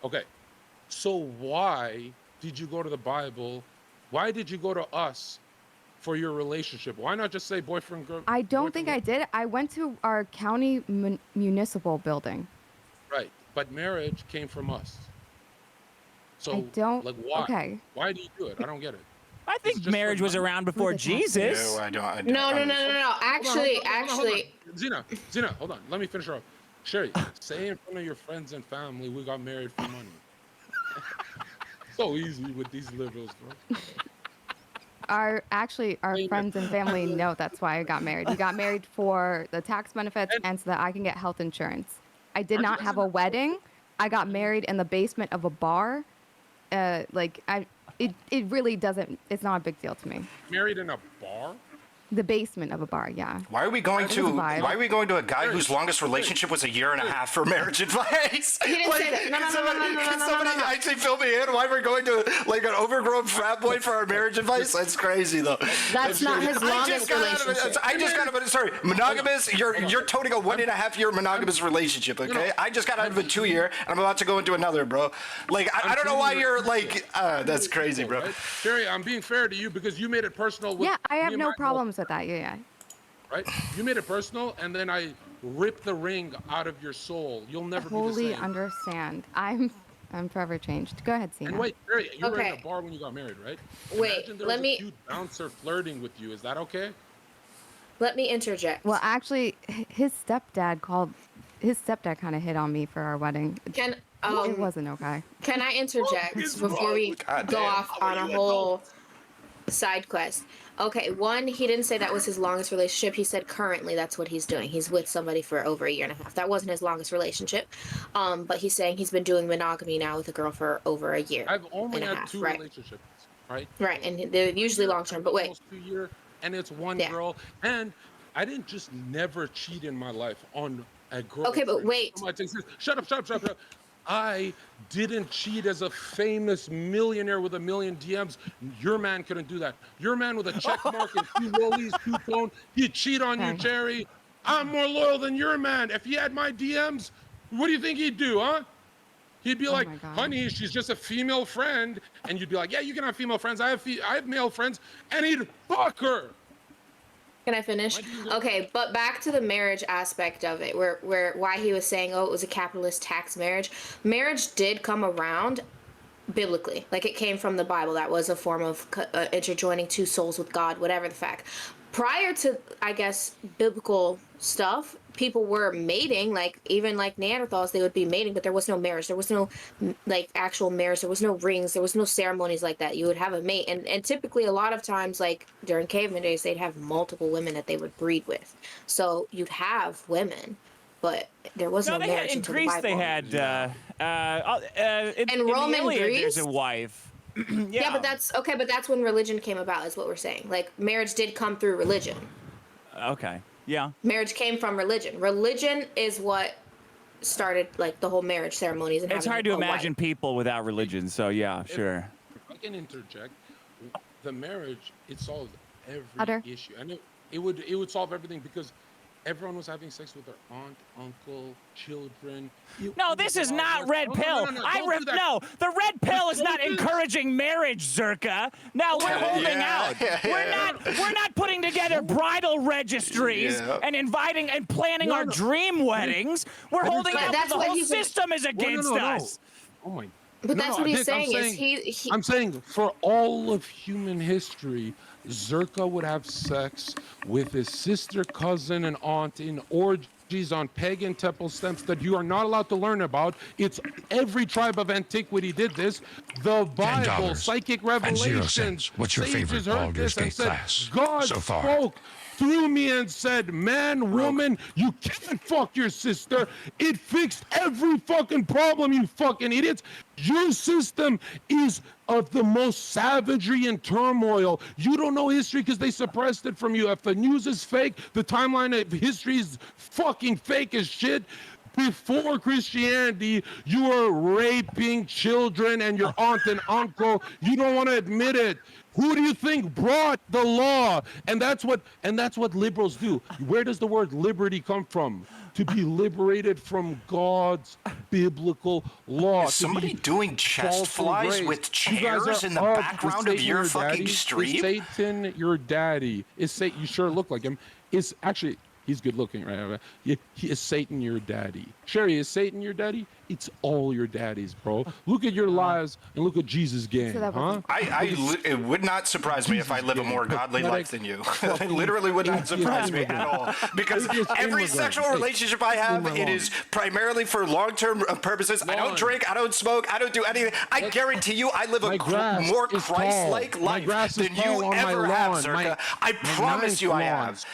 Okay. So why did you go to the Bible? Why did you go to us for your relationship? Why not just say boyfriend, girl?
I don't think I did. I went to our county municipal building.
Right. But marriage came from us. So
I don't.
like why?
Okay.
Why do you do it? I don't get it.
I think
just
marriage
for
was
money.
around before
the taxes.
Jesus.
No, I don't.
No. Actually,
Hold on. Xena, hold on. Let me finish her off. Sherry, say in front of your friends and family, we got married for money. So easy with these liberals, bro.
Our friends and family know that's why I got married. We got married for the tax benefits and so that I can get health insurance. I did not have a wedding. I got married in the basement of a bar. It really doesn't. It's not a big deal to me.
Married in a bar?
The basement of a bar, yeah.
Why are we going
It
to?
was a vibe.
Why are we going to a guy whose longest relationship was a year and a half for marriage advice?
He didn't say that. No,
can
no, no, no, no, no,
can
no,
somebody
no, no.
actually fill me in? Why we're going to like an overgrown frat boy for our marriage advice? That's crazy, though.
That's not his longest relationship.
I just got out of it. Sorry, monogamous. You're toting a 1.5 year monogamous relationship. Okay, I just got out of a 2 year, and I'm about to go into another, bro. Like I don't know why you're like. That's crazy, bro.
Right? Sherry, I'm being fair to you because you made it personal. With
Yeah, I
me
have
and
no
my
problems with that. Yeah.
Right? You made it personal, and then I ripped the ring out of your soul. You'll never be the
Wholly
same.
understand. I'm forever changed. Go ahead, Xena.
And wait, Sherry, you were in
Okay.
a bar when you got married, right?
Wait,
Imagine there
let
was
me-
a cute bouncer flirting with you. Is that okay?
Let me interject.
Well, actually, his stepdad kind of hit on me for our wedding.
Can
It wasn't okay.
Can I interject
What is
before we
God
go
damn.
off on a whole side quest? Okay, one, he didn't say that was his longest relationship. He said currently that's what he's doing. He's with somebody for over a year and a half. That wasn't his longest relationship. But he's saying he's been doing monogamy now with a girl for over a year
I've only
and a
had
half,
two
right?
relationships, right?
Right, and they're usually long term. But wait,
Almost 2 year, and it's one
yeah.
girl. And I didn't just never cheat in my life on a girl.
Okay, but wait.
Shut up. I didn't cheat as a famous millionaire with a million DMs. Your man couldn't do that. Your man with a check mark and 2 rollies, 2 tone, he'd cheat on you,
Okay.
Chaeiry. I'm more loyal than your man. If he had my DMs, what do you think he'd do, huh? He'd be
Oh
like,
my God.
honey, she's just a female friend. And you'd be like, yeah, you can have female friends. I have male friends. And he'd fuck her.
Can I finish? Okay, but back to the marriage aspect of it, where why he was saying, oh, it was a capitalist tax marriage. Marriage did come around biblically, like it came from the Bible. That was a form of interjoining 2 souls with God, whatever the fact. Prior to, I guess, biblical stuff, people were mating, like even like Neanderthals, they would be mating, but there was no marriage. There was no like actual marriage. There was no rings. There was no ceremonies like that. You would have a mate, and typically a lot of times, like during caveman days, they'd have multiple women that they would breed with. So you'd have women, but there was no
they
marriage
had, in
until
Greece
the
they
Bible.
had in
Roman
the Iliad,
Greece?
there's a wife.
Yeah, but that's okay. But that's when religion came about, is what we're saying. Like marriage did come through religion.
Okay. Yeah.
Marriage came from religion. Religion is what started like the whole marriage ceremonies. And
It's
having
hard to
a wife.
imagine people without religion, so yeah, sure.
If I can interject, the marriage, it solved every
Utter.
issue. I know it would solve everything because everyone was having sex with their aunt, uncle, children.
No, this is not red pill. The red pill is not encouraging marriage, Zherka. No, we're holding out. We're not putting together bridal registries and inviting and planning our dream weddings. We're holding out.
that's
The
what
whole
he's-
system is against us.
Oh my.
But that's what he's
Dick,
saying. Is he?
I'm saying for all of human history, Zherka would have sex with his sister, cousin, and aunt in orgies on pagan temple steps that you are not allowed to learn about. It's every tribe of antiquity did this. The Bible,
$10
psychic
and 0
revelations.
cents. What's your
sages
favorite
heard
Baldur's
this and
Gate
said,
class
God
so far?
spoke through me and said, man, woman, you can't fuck your sister. It fixed every fucking problem, you fucking idiots. Your system is of the most savagery and turmoil. You don't know history because they suppressed it from you. If the news is fake, the timeline of history is fucking fake as shit. Before Christianity, you were raping children and your aunt and uncle. You don't want to admit it. Who do you think brought the law? And that's what liberals do. Where does the word liberty come from? To be liberated from God's biblical law.
Is somebody doing chest
fall from
flies
grace.
with
You guys
chairs
are
in the
up.
background
Is
of
Satan
your
your
fucking
daddy?
stream?
Is Satan your daddy? Is Satan? You sure look like him. Is actually. He's good looking, right? He is Satan your daddy. Chaeiry, is Satan your daddy? It's all your daddies, bro. Look at your lives and look at Jesus' game,
So that
huh?
wasn't-
It would not surprise me if I live a more godly life than you. It literally would not surprise me at all. Because every sexual relationship I have, it is primarily for long-term purposes. I don't drink, I don't smoke, I don't do anything. I guarantee you I live a more Christ-like life than you ever have, Zherka. I promise you I have.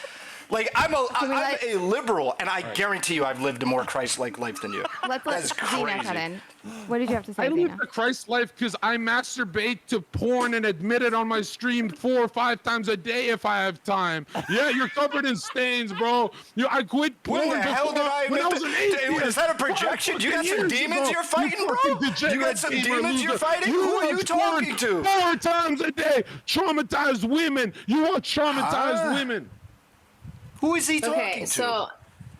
Like, I'm a liberal, and I guarantee you I've lived a more Christ-like life than you.
Let's let
That's
Xena cut
crazy.
in. What did you have to say,
I live
Xena?
the Christ life because I masturbate to porn and admit it on my stream 4 or 5 times a day if I have time. Yeah, you're covered in stains, bro. I quit porn
When the hell did I
when I
admit
was an
that?
atheist.
Is that a projection? You got some
5
demons
years
you're
ago.
fighting, bro?
fucking
You got
degenerate
some
gamer
demons you're
loser.
fighting? Who are you
watch
talking
porn
to?
4 times a day. Traumatized women. You want traumatized women.
Who is he talking
Okay,
to?
so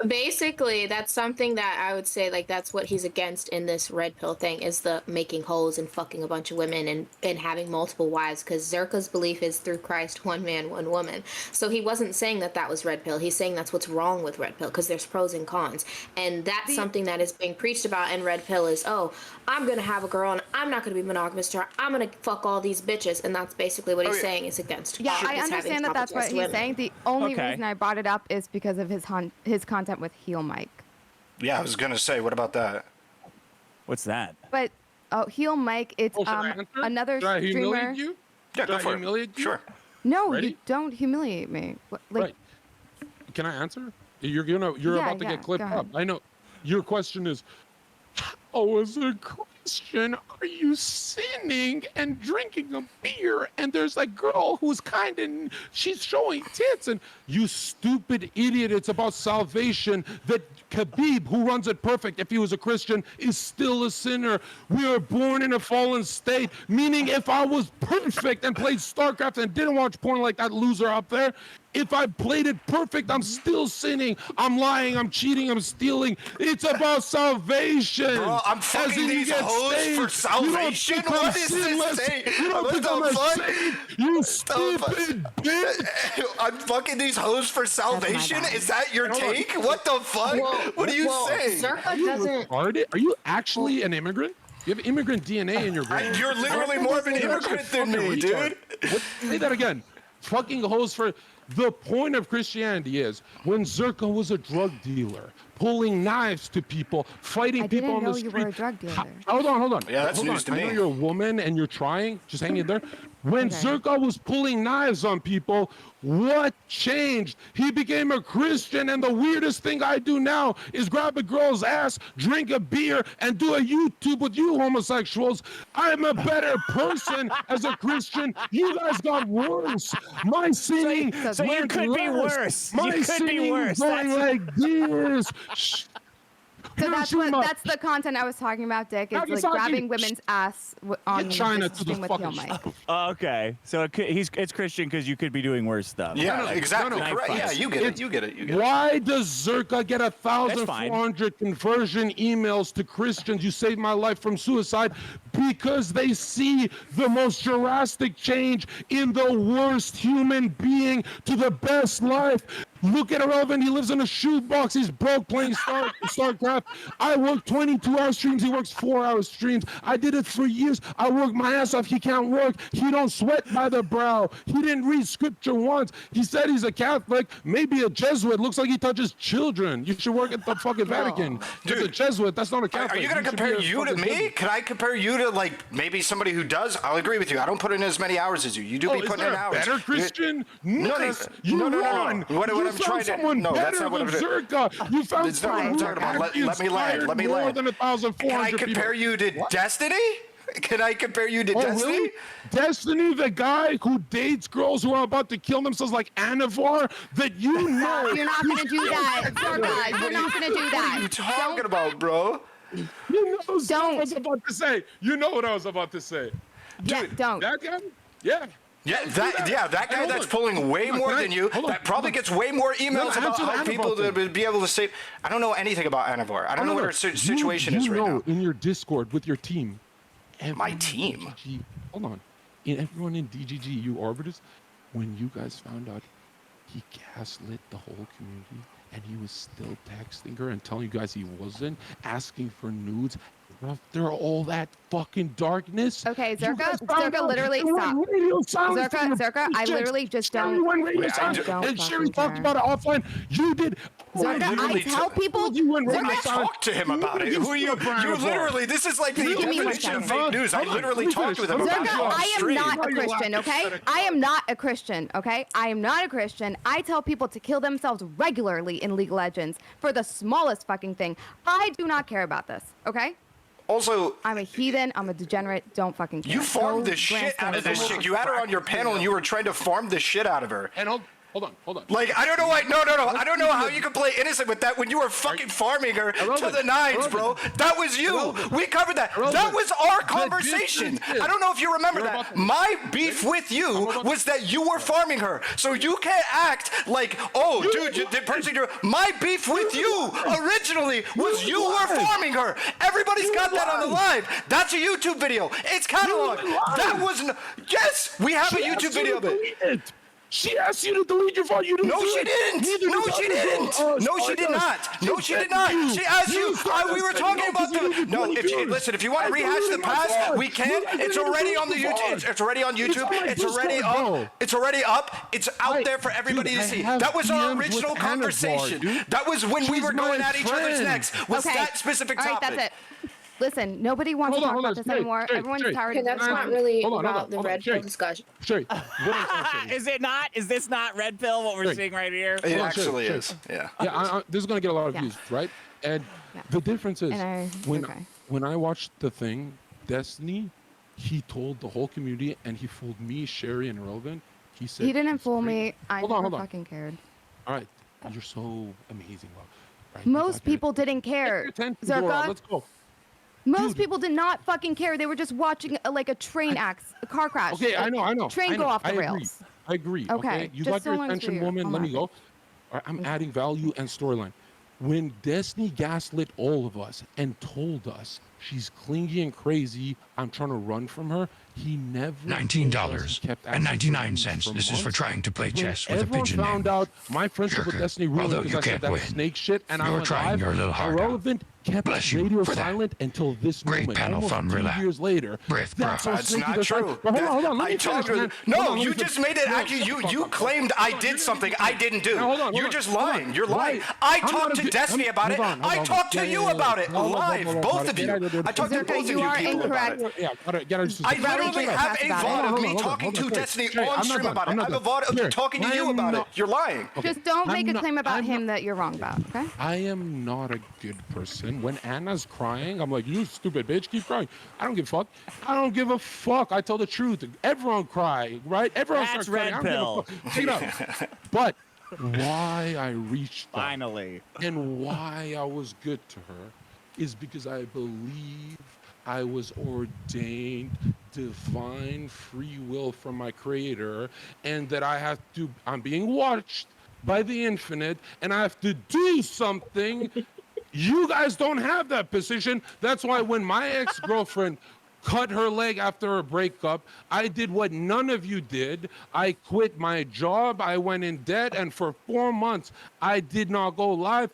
basically that's something that I would say, like, that's what he's against in this red pill thing, is the making hoes and fucking a bunch of women and having multiple wives, because Zherka's belief is through Christ, one man, one woman. So he wasn't saying that that was red pill. He's saying that's what's wrong with red pill, because there's pros and cons. And that's something that is being preached about in red pill is, oh, I'm going to have a girl and I'm not going to be monogamous to her. I'm going to fuck all these bitches. And that's basically what he's saying is against.
Yeah,
is
I
having
understand that that's what
traumatized
he's
women.
saying. The only
Okay.
reason I brought it up is because of his content with Heel Mike.
Yeah, I was gonna say, what about that?
What's that?
But Heel Mike, it's
Oh, should I answer?
another
Should I humiliate
streamer.
you?
Yeah,
Should
go
I
for
humiliate
it.
you?
Sure.
No,
Ready?
you don't humiliate me.
Right. Can I answer? You're
Yeah,
about to get clipped
go ahead.
up. I know. Your question is, how as a Christian are you sinning and drinking a beer and there's a girl who's she's showing tits and you stupid idiot, it's about salvation that Khabib, who runs it perfect, if he was a Christian, is still a sinner. We are born in a fallen state, meaning if I was perfect and played StarCraft and didn't watch porn like that loser up there, if I played it perfect, I'm still sinning. I'm lying, I'm cheating, I'm stealing. It's about salvation.
Bro, I'm
As
fucking
in you
these
get
hoes
saved.
for salvation?
You don't become
What is this
sinless.
thing?
You don't
What the
become a
fuck?
saint. You stupid bitch.
I'm fucking these hoes for salvation?
bad.
Is that your
Hold on.
take? What the fuck? What are you saying?
Zherka doesn't.
Retarded? Are you actually an immigrant? You have immigrant DNA in your brain.
You're literally more of an immigrant than me, dude.
Say that again. Fucking hoes for. The point of Christianity is when Zherka was a drug dealer, pulling knives to people, fighting
I
people
didn't
on
know
the
you
street.
were a drug dealer.
Hold on.
Yeah, that's
Hold
news
on.
to
I know
me.
you're a woman and you're trying. Just hang in there. When
Okay.
Zherka was pulling knives on people, what changed? He became a Christian, and the weirdest thing I do now is grab a girl's ass, drink a beer, and do a YouTube with you homosexuals. I'm a better person as a Christian. You guys got worse. My sinning
so you
went
could be
less.
worse.
My
You could be
sinning
worse.
going like this.
So
Hiroshima.
that's the content I was talking about, Dick. It's like
Nagasaki.
grabbing women's ass on
China
this
to the
thing with
fucking
heel mic.
Okay, so it's Christian because you could be doing worse stuff.
Yeah,
No,
exactly.
no,
Correct.
fine.
Yeah, you get it. You get it. You get it.
Why does Zherka get
That's fine.
1,400 conversion emails to Christians? You saved my life from suicide because they see the most drastic change in the worst human being to the best life. Look at Ahrelevant. He lives in a shoebox. He's broke playing StarCraft. I work 22-hour streams. He works 4-hour streams. I did it for years. I work my ass off. He can't work. He don't sweat by the brow. He didn't read scripture once. He said he's a Catholic, maybe a Jesuit. Looks like he touches children. You should work at the fucking Vatican. Dude, a Jesuit. That's not a Catholic.
Are you going to
should
compare
be a
you to
fucking
me?
Jesuit.
Can I compare you to, like, maybe somebody who does? I'll agree with you. I don't put in as many hours as you. You do be
Is
putting
there
in
a
hours.
better Christian?
No,
Nice. You
no.
won.
What
You
I'm
found
trying to-
someone
no, that's
better
not what
than
I'm doing.
Zherka. You found
That's not what I'm
someone
talking about.
who
Let me land. Let me
more
land.
than 1,400
Can I compare
people.
you to Destiny? Can I compare you to
Oh,
Destiny?
really? Destiny, the guy who dates girls who are about to kill themselves like Anavar, that you know.
You're not going to do that, Zherka. You're not going to do
What are you
that.
talking about, bro?
You know what I
Don't.
was about to say. You know what I was about to say.
Yeah, don't.
That guy? Yeah.
Yeah, that guy
Hold
that's
on.
pulling way
Hold on,
more
can I-
than you,
hold on,
that probably
hold on.
gets way more emails
No,
about
answer the
how people
Anavar
to be able to save. I don't know anything about Anavar. I don't know what her situation is right
You
now.
know in your Discord with your team.
My
everyone in
team?
DGG hold on. Everyone in DGG, you orbiters, when you guys found out he gaslit the whole community and he was still texting her and telling you guys he wasn't, asking for nudes after all that fucking darkness.
Okay,
you
Zherka,
guys found
Zherka,
out
literally
it went
stop.
radio silence
Zherka,
from the
Zherka, I
Christians.
literally just
Sherry
don't-
went radio
Wait, I
silence,
don't
and Sherry
fucking
talked
care.
about it offline. You did.
Zherka, I
literally
tell
t-
people.
You went radio
I
Zherka,
silence.
talked to him about it. Who are you? You literally, this is like the
Give me one
definition of
second.
fake news. I
Hold on,
literally
let me
talked
finish.
with him about it
Zherka,
on
I am
stream.
not a
No, you're
Christian,
laughing.
okay? I am not a Christian, okay? I am not a Christian. I tell people to kill themselves regularly in League of Legends for the smallest fucking thing. I do not care about this, okay?
Also,
I'm a heathen. I'm a degenerate. Don't fucking care.
you farmed
Go
the shit out of
grandstand
this
somewhere
chick. You had her on your panel and you were trying to farm the shit out of her.
And hold on.
Like, I don't know why. No. I don't know how you could play innocent with that when you were fucking farming her to the nines, bro. That was you. We covered that. That was our conversation. I don't know if you remember that. My beef with you was that you were farming her. So you can't act like, oh, dude, the person you're. My beef with you originally was you were farming her. Everybody's got that on the live. That's a YouTube video. It's cataloged. That was. Yes, we have a YouTube video of it.
She asked you to delete your phone. You didn't.
No,
do
she
it.
didn't.
Neither
No,
did
she
I.
didn't.
Oh,
No, she did not. No, she did not. She asked you. We were talking about the. No, if you listen, if you want to rehash the past, we can. It's already on the YouTube. It's already on YouTube. It's already up. It's already up. It's out there for everybody to see. That was our original conversation. That was when we were going at each other's necks. Was that specific
All right,
topic?
that's it. Listen, nobody wants to talk about this anymore. Everyone's tired
Okay,
of
that's
this.
not really
Hold on,
about the red pill
Sherry.
discussion.
Sherry, what I'm trying to say
Is it not? Is this not red pill? What we're
Sure.
seeing right here?
It
on,
actually
sure.
is. Yeah.
yeah, this is gonna get a lot of
Yeah.
views, right? And
Yeah.
the difference is
okay.
when I watched the thing, Destiny, he told the whole community, and he fooled me, Sherry, and Ahrelevant. He said
He didn't
he's
fool
free.
me. I
Hold
never
on.
fucking cared.
All right, you're so amazing, love. Right, you got
Most
your
people didn't
attention. Get
care.
your attention, Dora.
Zherka,
Let's go.
most
Dude.
people did not fucking care. They were just watching like a train a car crash.
Okay, I know.
Train
I
go
know.
off the
I agree.
rails.
I agree.
Okay,
You
just
got
so
your
long as
attention,
we're
woman. Let me go.
on
All right, I'm adding value and storyline. When Destiny gaslit all of us and told us she's clingy and crazy, I'm trying to run from her, he never
$19.99. This is for trying to play chess with a pigeon
Everyone found
name.
out my friendship with
Zherka,
Destiny ruined
although
because
you
I said
can't
that
win,
snake shit and I
you're
went
trying
live.
your little hard out.
Ahrelevant kept
Bless you
radio
for that.
silent until this
Great
moment.
panel
Almost
fun,
2
relax.
years later.
Breath,
That's
bruh.
how
That's
snaky
not
the
true.
But hold on. Let
I
me
told
finish,
you.
man. Hold
No,
on, let
you
me
just
finish.
made it.
No,
Actually,
shut the fuck
you
up.
claimed
Hold
I
on,
did
you're
something
gonna
I
be-
didn't do.
Now, hold on,
You're just lying. You're lying.
Right.
I
I'm
talked
not
to
a-
Destiny about it.
hold on,
I
hold on.
talked to
Yeah,
you
yeah, yeah.
about it
Hold on,
live.
hold on,
Both
hold
of
on.
you. I talked to
Zherka,
both of
you
you
are
people about
incorrect.
it.
Yeah, get it.
I
Rally
literally
Drake
have
passed
a
about it.
VOD of
Hold
me
on,
talking
hold on,
to
Sherry.
Destiny
Sherry,
on
I'm not
stream
done.
about it.
I'm
I
not
have a
done.
VOD of
Sherry,
talking to
I
you
am
about it.
not-
You're lying.
Okay,
Just don't make a claim about
I'm
him
not-
that you're wrong about, okay?
I am not a good person. When Anna's crying, I'm like, you stupid bitch, keep crying. I don't give a fuck. I don't give a fuck. I tell the truth. Everyone cry, right? Everyone
That's
starts crying. I
red
don't give a fuck. Check it out. But why I reached out
Finally.
and why I was good to her is because I believe I was ordained divine free will from my creator and that I'm being watched by the infinite and I have to do something. You guys don't have that position. That's why when my ex-girlfriend cut her leg after a breakup, I did what none of you did. I quit my job. I went in debt. And for 4 months, I did not go live.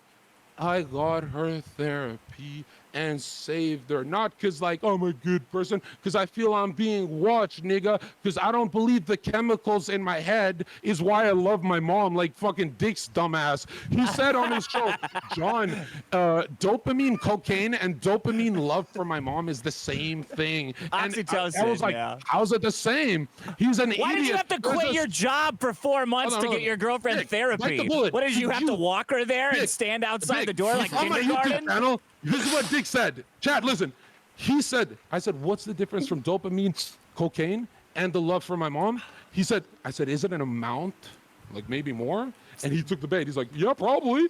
I got her therapy and saved her. Not because, like, I'm a good person, because I feel I'm being watched, nigga. Because I don't believe the chemicals in my head is why I love my mom, like fucking Dick's dumbass. He said on his show, John, dopamine, cocaine, and dopamine love for my mom is the same thing. And
Oxytocin,
I was like,
yeah.
how's it the same? He's an idiot.
Why did you have to quit your job for 4 months
Hold
to
on,
get your girlfriend
Dick, bite
therapy?
the bullet.
What did you have to walk her there and
Dick,
stand outside
Dick,
the door like
he's on my
kindergarten?
YouTube channel. This is what Dick said. Chad, listen. I said, what's the difference from dopamine, cocaine, and the love for my mom? I said, is it an amount? Like maybe more? And he took the bait. He's like, yeah, probably.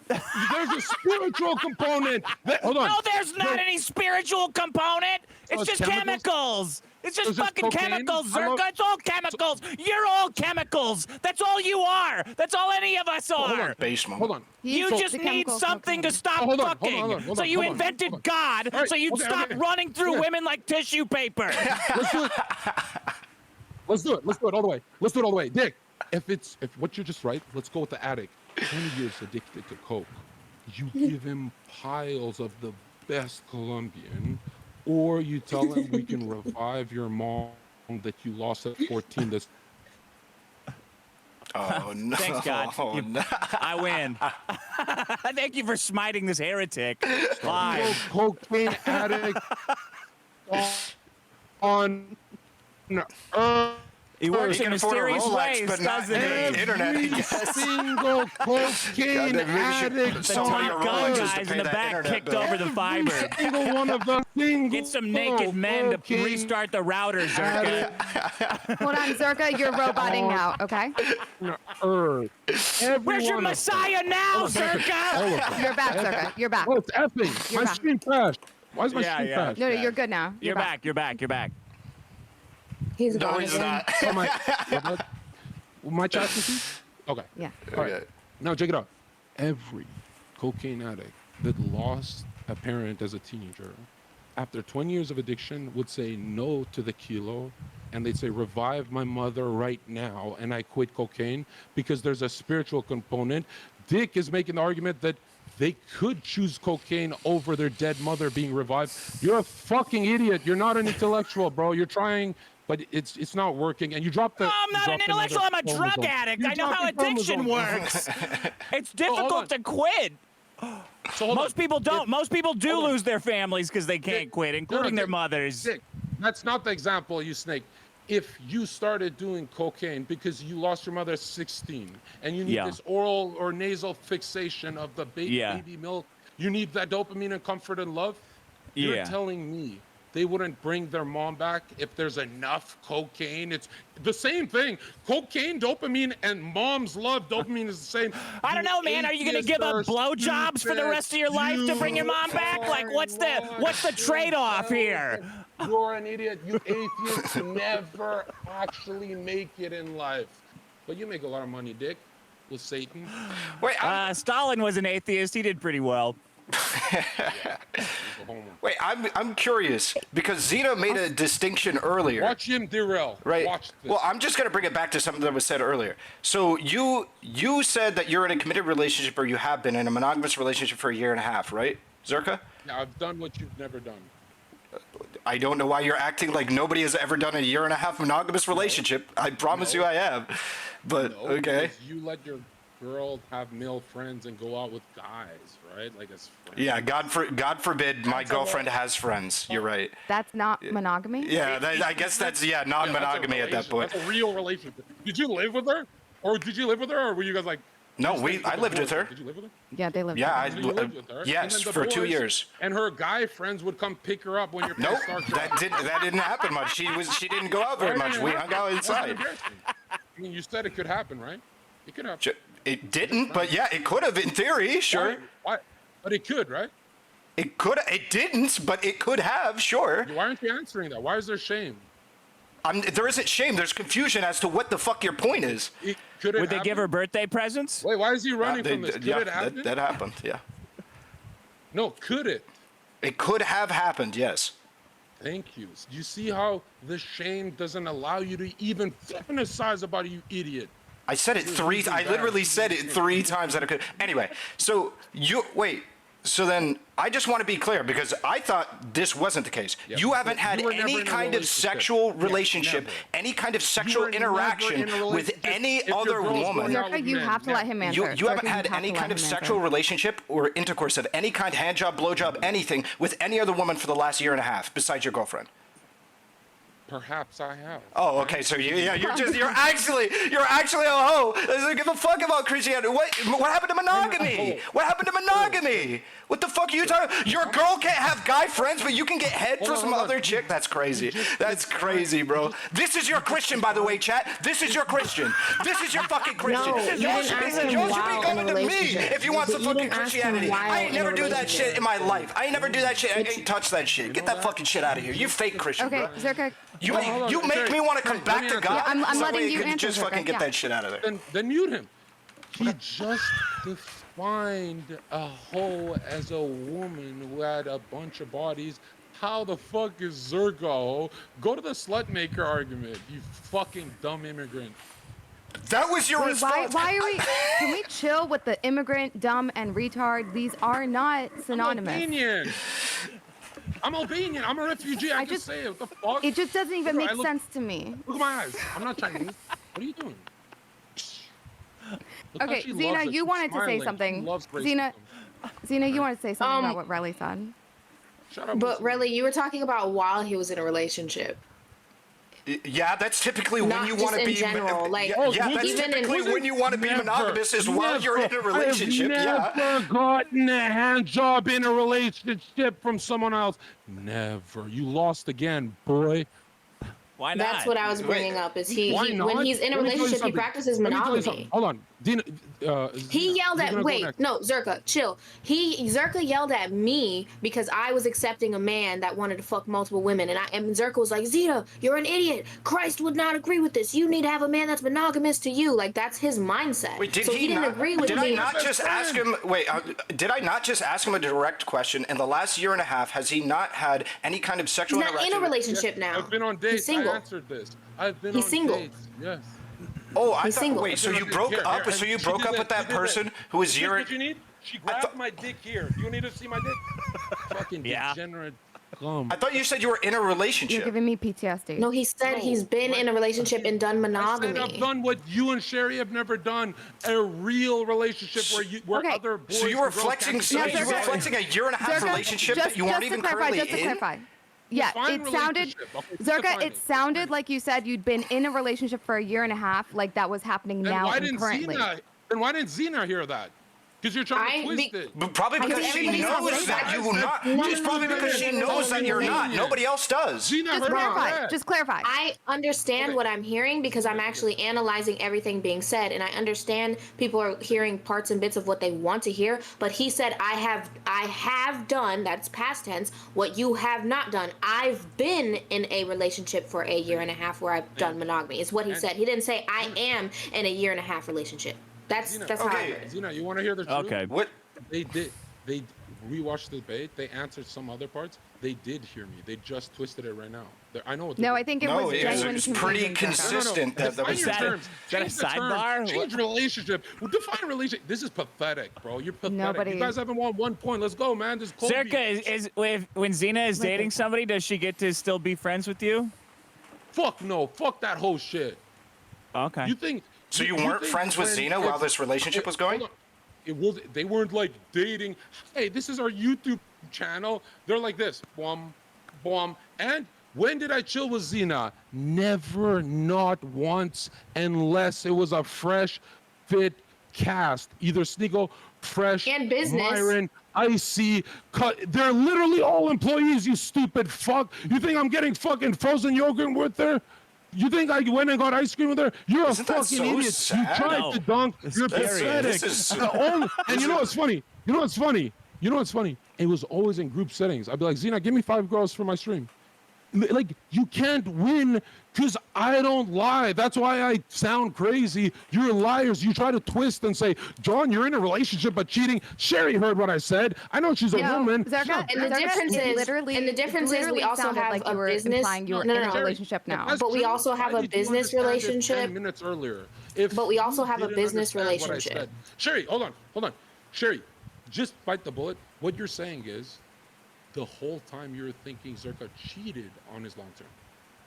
There's a spiritual component. Hold on.
No, there's not any spiritual component. It's
it's
just chemicals. It's just
It's just
fucking
cocaine?
chemicals,
I love-
Zherka. It's all chemicals. You're all chemicals. That's all you are. That's all any of us
Hold
are.
on.
Base moment.
Hold on.
You
So-
just
the
need
chemicals,
something to
cocaine.
stop
Hold on,
fucking.
hold on,
So you
hold on,
invented
hold on.
God
All right,
so you'd
okay,
stop
okay.
running through
Okay.
women like tissue paper.
Let's do it. Let's do it. Let's do it all the way. Let's do it all the way. Dick, if what you're just right, let's go with the addict. 20 years addicted to coke. You give him piles of the best Colombian, or you tell him we can revive your mom that you lost at 14. That's
Oh no!
Thanks, God.
Oh, no.
I win. Thank you for smiting this heretic. Live.
cocaine addict on earth.
He works
He
in
can afford a
mysterious
Rolex,
ways,
but not
doesn't he?
the internet, I
Every
guess.
single cocaine
God, maybe we should
addict
sell
on
your
Top gun
Rolexes to
guys
pay
in the
that
back
internet
kicked
bill.
over the fiber.
Every single one of them. Single
Get some naked men to
cocaine
restart the router, Zherka.
Hold on, Zherka, you're roboting now, okay?
Earth. Every
Where's your
one of them.
Messiah now,
All
Zherka?
of them.
You're back, Zherka. You're back.
Oh, it's effing.
You're
My
back.
screen crashed. Why is my
Yeah,
screen
yeah.
crashed?
No, you're good now.
You're back. You're back. You're back.
He's
No,
gone
he's
again.
not.
Oh, my chat PC? Okay.
Yeah.
All right.
Okay.
Now check it out. Every cocaine addict that lost a parent as a teenager, after 20 years of addiction, would say no to the kilo, and they'd say, revive my mother right now, and I quit cocaine, because there's a spiritual component. Dick is making the argument that they could choose cocaine over their dead mother being revived. You're a fucking idiot. You're not an intellectual, bro. You're trying, but it's not working. And you dropped the.
No, I'm not an intellectual. I'm a drug addict. I know how addiction works. It's difficult to quit.
So
Most people don't. Most people do
hold on.
lose their families because they can't quit, including their mothers.
Dick, that's not the example, you snake. If you started doing cocaine because you lost your mother at 16 and you need this oral or nasal fixation of the baby milk, you need that dopamine and comfort and love, you're telling me they wouldn't bring their mom back if there's enough cocaine? It's the same thing. Cocaine, dopamine, and mom's love, dopamine is the same.
I don't know, man. Are you gonna give up blowjobs for the rest of your life to bring your mom back? Like, what's the trade-off here?
You're an idiot. You atheists never actually make it in life. But you make a lot of money, Dick, with Satan.
Wait,
Stalin was an atheist. He did pretty well.
wait, I'm curious because Xena made a distinction earlier.
Watch him derail.
Right.
Watch this.
Well, I'm just going to bring it back to something that was said earlier. So you said that you're in a committed relationship, or you have been in a monogamous relationship for a year and a half, right, Zherka?
Now, I've done what you've never done.
I don't know why you're acting like nobody has ever done a year and a half monogamous relationship. I promise you I have. But okay.
You let your girl have male friends and go out with guys, right? Like as friends.
Yeah, God forbid my girlfriend has friends. You're right.
That's not monogamy?
Yeah, I guess that's non-monogamy at that point.
That's a real relationship. Did you live with her? Or were you guys like?
No, I lived with her.
Did you live with her?
Yeah, they live
Yeah,
together.
You lived with her?
yes,
And then
for
the
2
boys
years.
And her guy friends would come pick her up when your
Nope,
parents start
that didn't happen much. She didn't go out very much. We hung out inside.
I mean, you said it could happen, right? It could happen.
It didn't, but yeah, it could have in theory, sure.
Why? But it could, right?
It didn't, but it could have, sure.
Why aren't you answering that? Why is there shame?
There isn't shame. There's confusion as to what the fuck your point is.
Would they give her birthday presents?
Wait, why is he running from this? Could it happen?
That happened, yeah.
No, could it?
It could have happened, yes.
Thank you. Do you see how the shame doesn't allow you to even fantasize about it, you idiot?
I said it I literally said it 3 times that it could. Anyway, so so then I just want to be clear because I thought this wasn't the case.
Yeah.
You haven't had
You were never
any
in a
kind of
relationship.
sexual
Yeah,
relationship,
never.
any kind of
You
sexual
were never
interaction
in a
with
relationship
any
if your
other
girl's
woman.
going out
Zherka,
with
you
men.
have to let him answer.
You haven't
Zherka,
had
have
any
to let
kind of
him
sexual
answer.
relationship or intercourse of any kind, hand job, blow job, anything, with any other woman for the last year and a half besides your girlfriend.
Perhaps I have.
Oh, okay. So you're actually a hoe. Doesn't give a fuck about Christianity. What happened to monogamy? What happened to monogamy? What the fuck are you talking? Your girl can't have guy friends, but you can get head for some other chick. That's crazy. That's crazy, bro. This is your Christian, by the way, chat. This is your Christian. This is your fucking Christian.
No, you
Y'all
didn't
should
ask him
be
while
coming
in
to
a
me
relationship.
if you want some
You
fucking
didn't ask him
Christianity.
while
I ain't
in
never
a
do that shit in my life. I ain't never do that shit. I ain't touch that shit. Get that fucking shit out of here. You fake Christian,
Okay,
bro.
Zherka.
You make me want to come back to God.
Yeah, I'm
so
letting
wait,
you
could
answer,
just
Zherka,
fucking get
yeah.
that shit out of there.
Then mute him. He just defined a hoe as a woman who had a bunch of bodies. How the fuck is Zherka a hoe? Go to the slut maker argument, you fucking dumb immigrant.
That was your
Wait,
response.
why are we? Can we chill with the immigrant, dumb, and retard? These are not synonymous.
I'm Albanian. I'm a refugee. I just say it. What the fuck?
It just doesn't even make
look,
sense to me.
Look at my eyes. I'm not Chinese. What are you doing? Look how
Okay,
she loves
Xena,
it.
you
She's
wanted to say
smiling.
something.
She loves
Xena,
racism.
you wanted to say something about what Riley said.
Shut up.
But really, you were talking about while he was in a relationship.
Yeah, that's typically when
Not
you
just
want to
in
be.
general, like,
yeah, that's
even in-
typically when you want to be monogamous is while you're in a relationship.
I've never gotten a hand job in a relationship from someone else. Never. You lost again, boy.
Why not?
That's what I was bringing up. Is he
Why not?
when he's in a
Let me tell you
relationship, he
something.
practices
Let me tell you
monogamy.
something. Hold on, Dina.
He yelled
Xena,
at
go
wait,
next.
no, Zherka, chill. Zherka yelled at me because I was accepting a man that wanted to fuck multiple women, and Zherka was like, Xena, you're an idiot. Christ would not agree with this. You need to have a man that's monogamous to you. Like that's his mindset.
Wait,
so he didn't agree with
did
me.
I not just ask him? Wait, did I not just ask him a direct question? In the last year and a half, has he not had any kind of sexual
He's not
interaction?
in a relationship now.
I've been on dates.
He's single.
I answered this. I've been
He's
on
single.
dates. Yes.
Oh, I
He's
thought.
single.
Wait, so you broke up? So you broke up with that person who was
You
your?
what you need? She grabbed my dick here. Do you need to see my dick? Fucking
Yeah.
degenerate come.
I thought you said you were in a
You're
relationship.
giving me PTSD.
No, he said he's been in a relationship and done
I
monogamy.
said I've done what you and Sherry have never done, a real relationship where
Okay.
other boys
So you were
and girls
flexing.
can't
So
No,
you were
Zherka-
flexing a year and a half
Zherka,
relationship
just,
that you weren't
just
even
to clarify,
currently
just to
in.
clarify. Yeah,
Define
it sounded,
relationship. Okay, just
Zherka,
define
it
it.
sounded like you said you'd been in a relationship for a year and a half, like that was happening
Then
now
why
and
didn't
currently.
Why didn't Xena hear that? Because you're trying to twist it.
But probably because she
everybody
knows
has
that
that.
you will not. It's probably because she knows that you're not. Nobody else does.
Xena
Just
heard
clarify.
that.
Just clarify.
I understand
Okay.
what I'm hearing because I'm actually analyzing everything being said, and I understand people are hearing parts and bits of what they want to hear. But he said, I have done, that's past tense, what you have not done. I've been in a relationship for a year and a half where I've done monogamy, is what he said. He didn't say I am in a year and a half relationship. That's how I
Okay.
heard it.
Xena, you want to hear the truth?
Okay.
What?
They did. We watched the debate. They answered some other parts. They did hear me. They just twisted it right now. I know what they're
No,
doing.
I think it
No,
was
it
genuine
was
confusion.
pretty
Zherka.
consistent. That
Define
was
your
that-
terms.
is that a
Change the terms.
sidebar?
Change relationship. Well, define relationship. This is pathetic, bro. You're pathetic.
Nobody-
You guys haven't won 1 point. Let's go, man. This is cold beef.
Zherka, is when Xena is
Like
dating
this.
somebody, does she get to still be friends with you?
Fuck no. Fuck that whole shit.
Okay.
You think?
So you weren't
think
friends with Xena while this relationship was going?
Hold on. It was. They weren't like dating. Hey, this is our YouTube channel. They're like this. Boom, boom. And when did I chill with Xena? Never, not once, unless it was a fresh fit cast. Either Sneeko, Fresh,
And business.
Myron, Icy, cut. They're literally all employees, you stupid fuck. You think I'm getting fucking frozen yogurt with her? You think I went and got ice cream with her? You're
Isn't
a
that
fucking
so
idiot.
sad?
You tried
No.
to dunk. You're
scary.
pathetic.
This is-
And you know what's funny? You know what's funny? You know what's funny? It was always in group settings. I'd be like, Xena, give me 5 girls for my stream. Like, you can't win because I don't lie. That's why I sound crazy. You're liars. You try to twist and say, John, you're in a relationship but cheating. Sherry heard what I said. I know she's a
No,
woman.
Zherka,
And the
Zherka,
difference
it
is-
literally,
and the difference is we also
sounded
have
like
a
you were
business-
implying you were
No,
in
no,
a
no.
relationship now.
That's
But we
true.
also have
Why
a
did you
business
understand it
relationship?
10 minutes earlier. If
But we also
you
have a
didn't
business
understand what I
relationship.
said. Sherry, hold on. Sherry, just bite the bullet. What you're saying is, the whole time you're thinking Zherka cheated on his long term.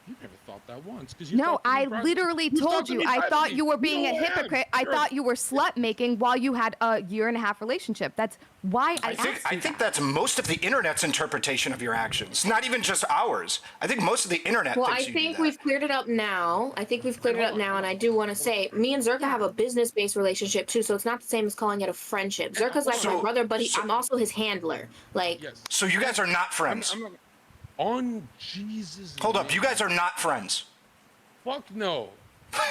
You never thought that once, because you.
No,
talked to me
I
privately.
literally
You
told
talked to
you.
me
I thought
privately.
you were being a
know I am.
hypocrite. I
Sure.
thought you were slut making while you had a year and a half relationship. That's why I asked
I
you
think
that.
that's most of the internet's interpretation of your actions, not even just ours. I think most of the internet
Well,
thinks
I
you
think
do that.
we've cleared it up now. And I do want to say, me and Zherka have a business-based relationship too, so it's not the same as calling it a friendship. Zherka's like my brother, but I'm also his handler. Like,
Yes.
So you guys are not friends.
I'm not, on Jesus.
Hold up,
name.
you guys are not friends.
Fuck no.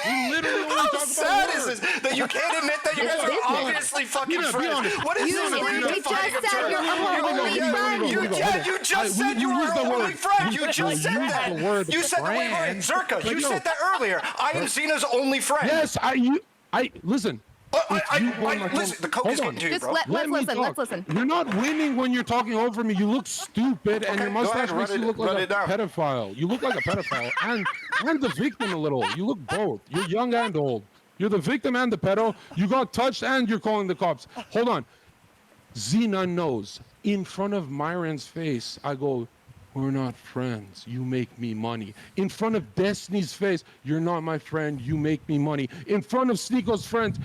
We literally only
How
talk
sad
about
is
work.
this that you can't admit that you guys
It's
are
business.
obviously fucking
Be
friends?
honest.
What is
You
this?
literally
We're
just
defining a
said
term.
you're our only friend.
You just said you were our only friend. You just said that. You said that. Wait, Zherka, you said that earlier. I am Xena's only friend.
Yes, listen.
Listen, the coke is getting to you,
Just
bro.
let's
me
listen.
talk.
Let's listen.
You're not winning when you're talking over me. You look stupid, and
Okay,
your
go
mustache
ahead,
makes
run
you
it-
look
run
like a
it down.
pedophile. You look like a pedophile, and the victim a little. You look both. You're young and old. You're the victim and the pedo. You got touched, and you're calling the cops. Hold on. Xena knows. In front of Myron's face, I go, we're not friends. You make me money. In front of Destiny's face, you're not my friend. You make me money. In front of Sneeko's friend's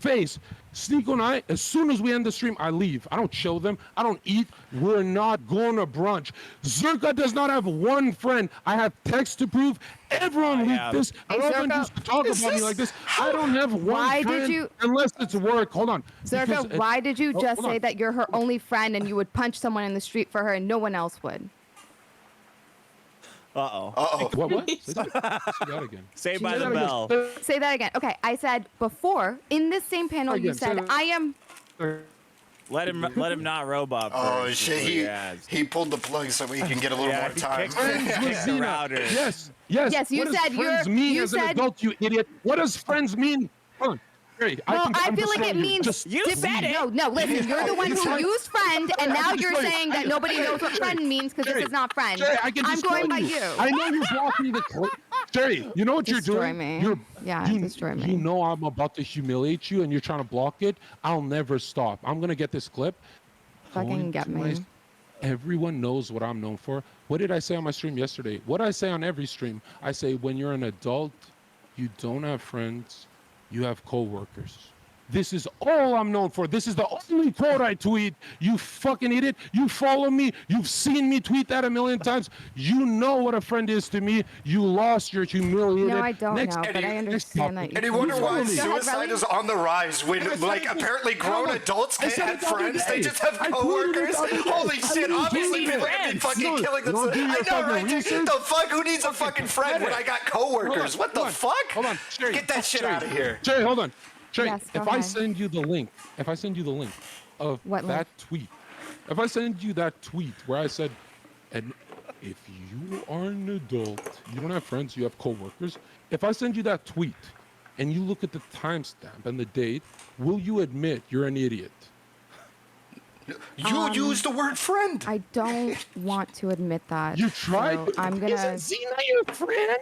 face, Sneeko and I, as soon as we end the stream, I leave. I don't chill them. I don't eat. We're not going to brunch. Zherka does not have one friend. I have text to prove. Everyone leaked this.
Hey,
Everyone
Zherka,
used to talk about me like this. I don't have one
Why did
friend
you-
unless it's work. Hold on.
Zherka,
Because
why did you just
hold on.
say that you're her only friend and you would punch someone in the street for her and no one else would?
Uh-oh.
Uh-oh.
What? Say that again.
Saved by
Say
the
that again.
bell.
Say that again. Okay, I said before in this same panel you
Again, say
said
that.
I am.
Let him not robot.
Oh
first
shit!
before he asks.
He pulled the plug so we can get a little
Yeah,
more
he
time.
kicked
Friends with
the
Xena.
router.
Yes.
Yes, you
What does
said
friends
you're-
mean
you
as an
said-
adult, you idiot. What does friends mean? Hold on. Harry,
Well,
can-
I
I'm
feel like it
destroying
means
Just
You said it.
No, listen. You're the one who
Sorry.
used friend, and now
can
you're
destroy you.
saying that nobody knows what friend means because this
Jerry,
is not friend.
Jerry, I can
I'm
destroy
going by you.
I know you're blocking the clip. Jerry, you know what
Destroy
you're doing?
me.
You're,
Yeah,
you,
destroy me.
You know I'm about to humiliate you, and you're trying to block it. I'll never stop. I'm gonna get this clip.
Fucking
Going
get
to
me.
Everyone knows what I'm known for. What did I say on my stream yesterday? What I say on every stream, I say when you're an adult, you don't have friends, you have coworkers. This is all I'm known for. This is the only quote I tweet. You fucking idiot. You follow me. You've seen me tweet that a million times. You know what a friend is to me. You lost. You're humiliated.
No, I don't
Next-
know, but I understand that.
And you wonder why
Go ahead,
suicide
Relly.
is on the rise when,
I said
like,
it this-
apparently grown
Hold on.
adults
I
can't
said
have
it the other
friends. They
day.
just have
I tweeted it
coworkers.
the other day.
Holy
I
shit,
didn't
obviously
tweet
people
it.
are gonna be fucking
No,
killing
don't
themselves.
do your
I know,
fucking
right?
research.
The fuck? Who needs a
Okay,
fucking friend when
get
I
it.
got coworkers? What the
Hold on.
fuck?
Hold on. Chaeiry,
Get that shit out of here.
Chaeiry, hold on. Chaeiry,
Yes, go
if I
ahead.
send you the link, of
What
that
link?
tweet, if I send you that tweet where I said, and if you are an adult, you don't have friends, you have coworkers. If I send you that tweet and you look at the timestamp and the date, will you admit you're an idiot?
You use the word friend.
I don't want to admit that.
You tried.
So I'm gonna.
Isn't Xena your friend?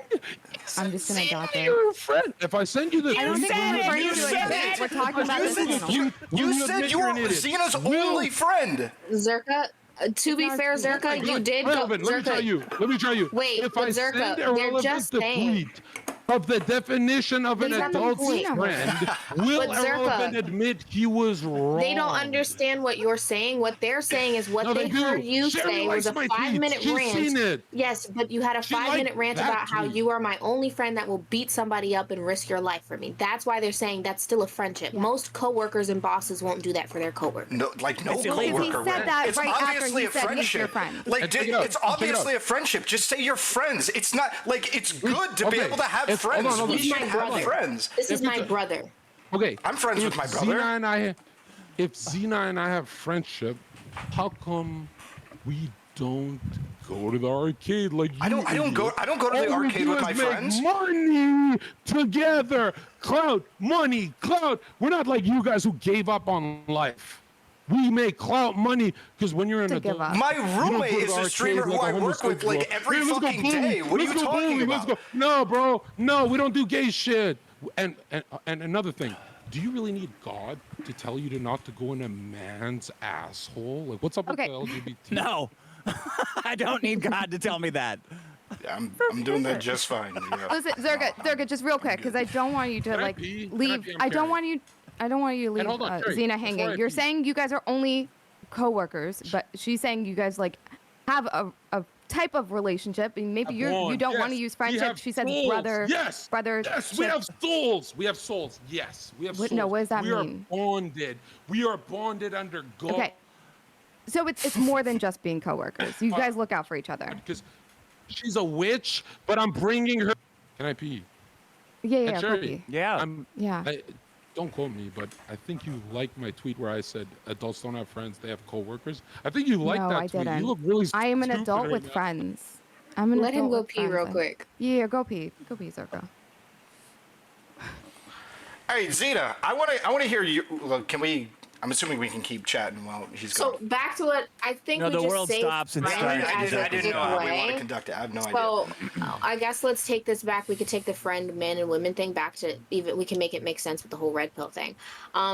I'm just gonna dodge it.
Your friend. If I send you the
I don't
tweet,
think
will
we're
you
referring
admit
to
you're
it.
an idiot?
We're talking about this channel.
You
Will
said
admit
you
you're
were
an idiot?
Xena's
Will-
only friend.
Zherka, to be
not
fair,
Xena.
Zherka, you did go.
Ahrelevant, let me tell you. Let me tell you.
Wait,
if
but
I
Zherka,
send
they're
Ahrelevant
just
the
saying.
tweet of the definition of an
He's not the
adult's
point.
friend, will
But Zherka,
Ahrelevant admit he was wrong?
They don't understand what you're saying. What they're saying is what
No,
they
they do.
heard you
Chaeiry
say was
likes
a
my
5-minute
tweets. She's
rant.
seen it.
Yes, but you had a
She
5-minute
liked
rant
that
about how
tweet.
you are my only friend that will beat somebody up and risk your life for me. That's why they're saying that's still a friendship.
Yeah.
Most coworkers and bosses won't do that for their coworkers.
No, like no
It's
Because
illegal.
he
coworker.
said
would.
that
It's
right after
obviously
he
a
said he's
friendship.
your friend.
Like,
And check it out.
it's
Check it out.
obviously a friendship. Just say you're friends. It's not like it's good to be
Okay.
able to have
Hold
friends.
on, hold
We
on.
He's
should
my
have
brother.
friends.
This is
If
my
it's a-
brother.
Okay.
I'm friends
if
with my brother.
If Xena and I have friendship, how come we don't go to the arcade like you?
I don't go to the
All we
arcade
do
with
is
my
make
friends.
Money together, clout, money, clout. We're not like you guys who gave up on life. We make clout money because when you're an
To give
adult,
up.
My
you don't
roommate
go to
is
the
a
arcade
streamer who
like a
I work with
homosexual.
like every
Hey, let's go
fucking
bowling.
day. What are
Let's
you
go
talking
bowling.
about?
Let's go. No, bro. No, we don't do gay shit. And another thing. Do you really need God to tell you not to go in a man's asshole? Like, what's up
Okay.
with the LGBT?
No, I don't need God to tell me that.
Yeah, I'm doing that just fine.
Listen, Zherka, just real quick, because I don't want you to
Can I
like
pee? Can I
leave.
pee? I'm
I don't
carrying.
want you. I don't want you to leave
hold on, Chaeiry,
Xena
before
hanging.
I
You're
pee.
saying you guys are only co-workers, but she's saying you guys like have a type of relationship, and maybe you
Bond,
don't want to
yes.
use
We
friendship.
have
She said
souls.
brother.
Yes.
Brother.
Yes, we have souls. We have souls. Yes, we have
What-
souls.
no, what does that
we
mean?
are bonded. We are bonded under God.
Okay. So it's more than just being coworkers. You guys look out for each other.
Because she's a witch, but I'm bringing her. Can I pee?
Yeah,
And
yeah,
Chaeiry,
cookie.
Yeah.
Yeah.
Don't quote me, but I think you liked my tweet where I said adults don't have friends; they have coworkers. I think you liked
No,
that
I
tweet.
didn't.
You look really.
I am an
stupid
adult
right
with
now.
friends. I'm an
Let him
adult
go
with
pee
friends.
real quick.
Yeah, go pee. Go pee, Zherka.
Hey, Xena, I want to hear you. Look, can we? I'm assuming we can keep chatting while he's
So
gone.
back to what I think
No,
we
the
just
world
say
stops and
I,
friend
starts.
as a
didn't
good
know how we want to
way.
conduct it. I have no idea.
So I guess let's take this back. We could take the friend man and women thing back to even we can make it make sense with the whole red pill thing.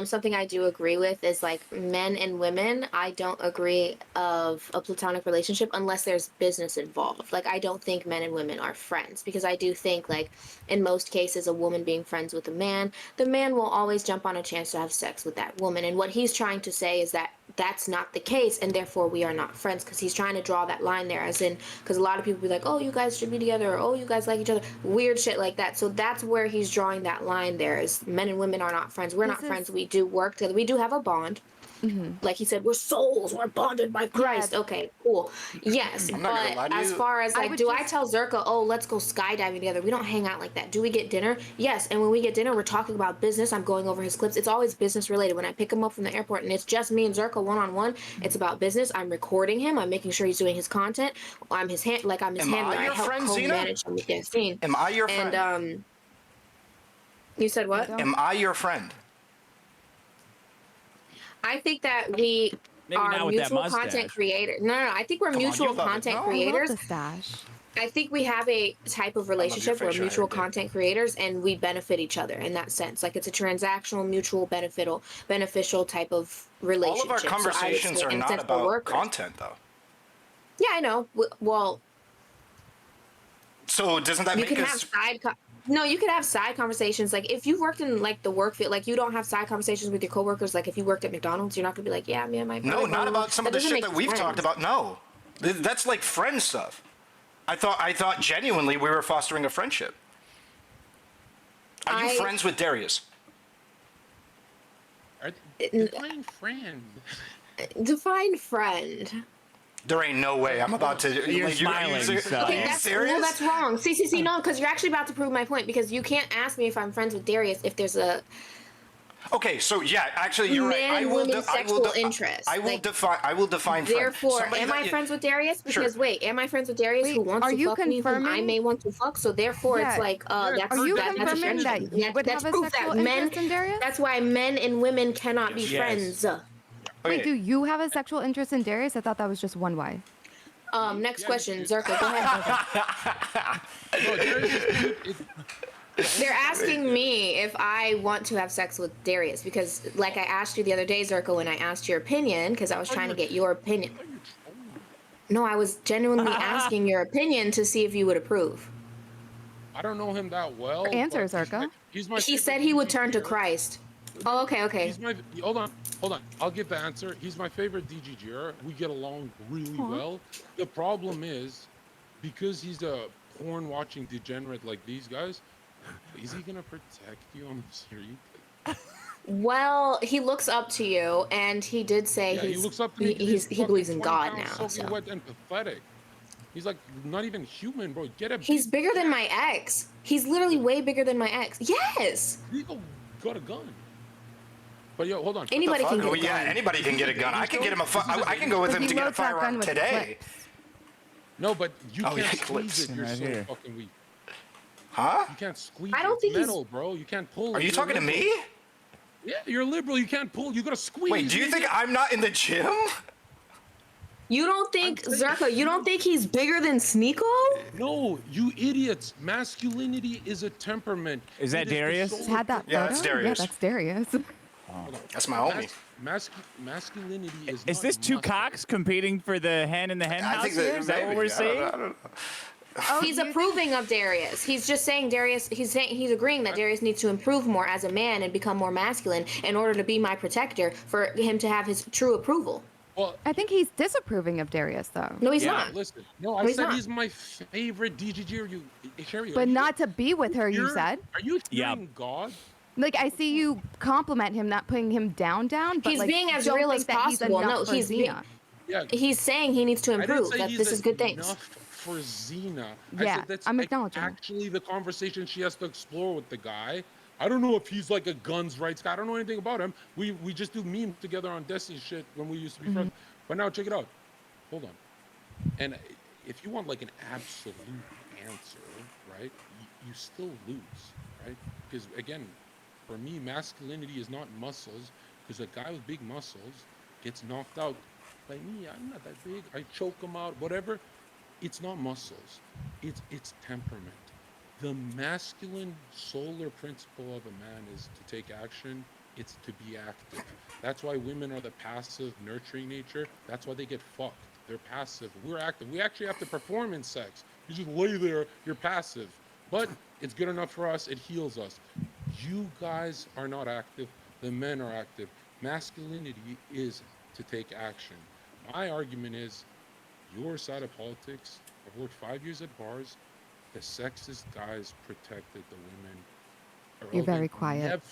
Something I do agree with is like men and women. I don't agree of a platonic relationship unless there's business involved. Like I don't think men and women are friends because I do think like in most cases a woman being friends with a man, the man will always jump on a chance to have sex with that woman. And what he's trying to say is that that's not the case and therefore we are not friends because he's trying to draw that line there as in because a lot of people be like, oh, you guys should be together, or oh, you guys like each other, weird shit like that. So that's where he's drawing that line there is men and women are not friends. We're not friends. We do work together. We do have a bond. Like he said, we're souls. We're bonded by Christ. Okay, cool. Yes,
I'm not gonna lie
but
to
as
you.
far as
I
like,
would
do I
just-
tell Zherka, oh, let's go skydiving together? We don't hang out like that. Do we get dinner? Yes, and when we get dinner, we're talking about business. I'm going over his clips. It's always business related. When I pick him up from the airport and it's just me and Zherka one-on-one, it's about business. I'm recording him. I'm making sure he's doing his content. I'm his hand, like I'm his
Am I
handler. I
your
help
friend, Xena?
co-manage him with that scene.
Am I your friend?
And you said what?
don't-
Am I your friend?
I think that we
Maybe not
are
with that
mutual
mustache.
content creators. No, I think we're
Come on,
mutual
you love it.
content
No, I love
I love
creators.
the stash.
I think we have a type of relationship where
facial
mutual
hair, dude.
content creators and we benefit each other in that sense. Like it's a transactional, mutual beneficial type of
All
relationship.
of our
So I would
conversations
say
are
in the
not
sense we're
about
workers.
content, though.
Yeah, I know. Well,
So doesn't that
you
make
can have
us?
no, you could have side conversations. Like if you worked in like the work field, like you don't have side conversations with your coworkers. Like if you worked at McDonald's, you're not gonna be like, yeah, me and my
No,
brother.
not about some
That
of the
doesn't
shit
make
that we've
sense.
talked about. No, that's like friend stuff. I thought genuinely we were fostering a friendship. Are you friends with Darius?
Define friend.
Define friend.
There ain't no way I'm about to.
You're
like,
smiling, so-
Okay,
Are you
that's
serious?
well, that's wrong. See, no, because you're actually about to prove my point. Because you can't ask me if I'm friends with Darius if there's a
Okay, so yeah, actually, you're right.
man and women's sexual interest.
I will
Like,
define. I will define. friend.
therefore,
Somebody
am
that
I
you-
friends with Darius?
Sure.
Because wait, am I friends with Darius
Wait,
who wants
are
to
you
fuck me, whom I
confirming-
may want to fuck? So therefore,
Yeah.
it's like,
Yeah,
that's
Are you
that's a
confirming that
friendship.
you would
That's
have a
proof
sexual
that men.
interest in Darius?
That's why men and women cannot be
Yes.
friends.
Okay.
Wait, do you have a sexual interest in Darius? I thought that was just one way.
Next
Yeah,
question,
you-
Zherka, go ahead.
No, Darius is cute.
They're asking me if I want to have sex with Darius because, like I asked you the other day, Zherka, when I asked your opinion, because I was trying to get your opinion. No, I was genuinely asking your opinion to see if you would approve.
I don't know him that well.
Answer,
but
Zherka.
He's my
He
favorite
said he would turn to
DGGer.
Christ. Oh, okay.
He's my hold on. I'll give the answer. He's my favorite DGGer. We get along really well. The problem is because he's a porn watching degenerate like these guys, is he gonna protect you on the street?
Well, he looks up to you, and he did say
Yeah, he looks up to me.
he believes in God now.
Soaking
So.
wet and pathetic. He's like not even human, bro. Get a
He's bigger than my ex. He's literally way bigger than my ex. Yes.
Rico got a gun. But yo, hold on.
Anybody can
Oh,
get a
yeah,
gun.
anybody can get a gun. I can get him a.
This is a
I can go with
But
him
he
to get a
loads that gun
firearm
with
today.
clips.
No, but you
Oh,
can't
yeah,
squeeze
clips.
it. You're
Right
so
here.
fucking weak.
Huh?
You can't squeeze
I don't
it.
think
It's
he's-
metal, bro. You can't pull.
Are
it.
you
You're
talking to
liberal.
me?
Yeah, you're liberal. You can't pull. You gotta squeeze.
Wait, do you think I'm not in the gym?
You don't think
I'm saying-
Zherka? You don't think he's bigger than Sneeko?
No, you idiots. Masculinity is a temperament.
Is that
It the
Darius?
solar-
Had that
Yeah,
photo?
that's Darius.
Yeah, that's Darius.
That's my homie.
Masculinity is.
Is
not
this two
muscle.
cocks competing for the hen in the hen
I
house
think
here?
that
Is that
maybe.
what we're
I don't
saying?
know, I don't know.
Oh,
He's
do you
approving of Darius. He's just saying Darius. He's agreeing that Darius needs to improve more as a man and become more masculine in order to be my protector for him to have his true approval.
Well,
I think he's disapproving of Darius, though.
No, he's
yeah,
not.
listen. No, I
he's
said
not.
he's my favorite DGG. You, Chaeiry,
But not to be with her, you
You're-
said.
Are you
Yeah.
hearing God?
Like, I see you compliment him, not putting him down, but
He's
like,
being as
don't
real
think
as
that he's
possible.
enough
No,
for
he's
Xena.
Yeah.
He's saying he needs to
I didn't
improve.
say
That
he's
this is good things.
enough for Xena. I
Yeah,
said that's
I'm
like
acknowledging it.
actually the conversation she has to explore with the guy. I don't know if he's like a guns rights guy. I don't know anything about him. We just do memes together on Destiny shit when we used to be friends. But now check it out. Hold on. And if you want like an absolute answer, right? You still lose, right? Because again, for me, masculinity is not muscles. Because a guy with big muscles gets knocked out by me. I'm not that big. I choke him out, whatever. It's not muscles. It's temperament. The masculine solar principle of a man is to take action. It's to be active. That's why women are the passive, nurturing nature. That's why they get fucked. They're passive. We're active. We actually have to perform in sex. You just lay there, you're passive. But it's good enough for us. It heals us. You guys are not active. The men are active. Masculinity is to take action. My argument is your side of politics. I've worked 5 years at bars. The sexist guys protected the women.
You're very
Ahrelevant
quiet.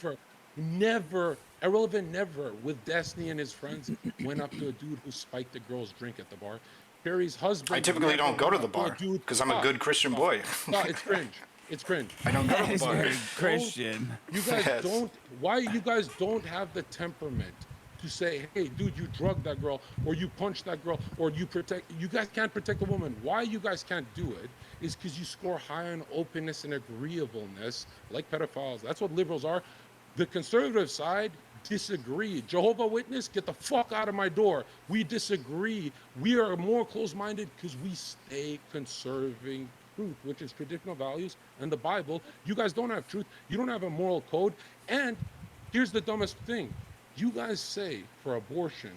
Never, Ahrelevant never, with Destiny and his friends, went up to a dude who spiked a girl's drink at the bar. Chaeiry's husband.
I typically
never
don't go to
went
the
up a
bar
dude-
because I'm a
Stop,
good Christian
stop,
boy.
stop, it's cringe. It's cringe.
I don't go to the
He's
bar.
very Christian.
You guys
Yes.
don't. Why you guys don't have the temperament to say, "Hey, dude, you drugged that girl, or you punched that girl, or you protect." You guys can't protect a woman. Why you guys can't do it is because you score high on openness and agreeableness, like pedophiles. That's what liberals are. The conservative side disagree. Jehovah Witness, get the fuck out of my door. We disagree. We are more close-minded because we stay conserving truth, which is traditional values and the Bible. You guys don't have truth. You don't have a moral code. And here's the dumbest thing. You guys say for abortion,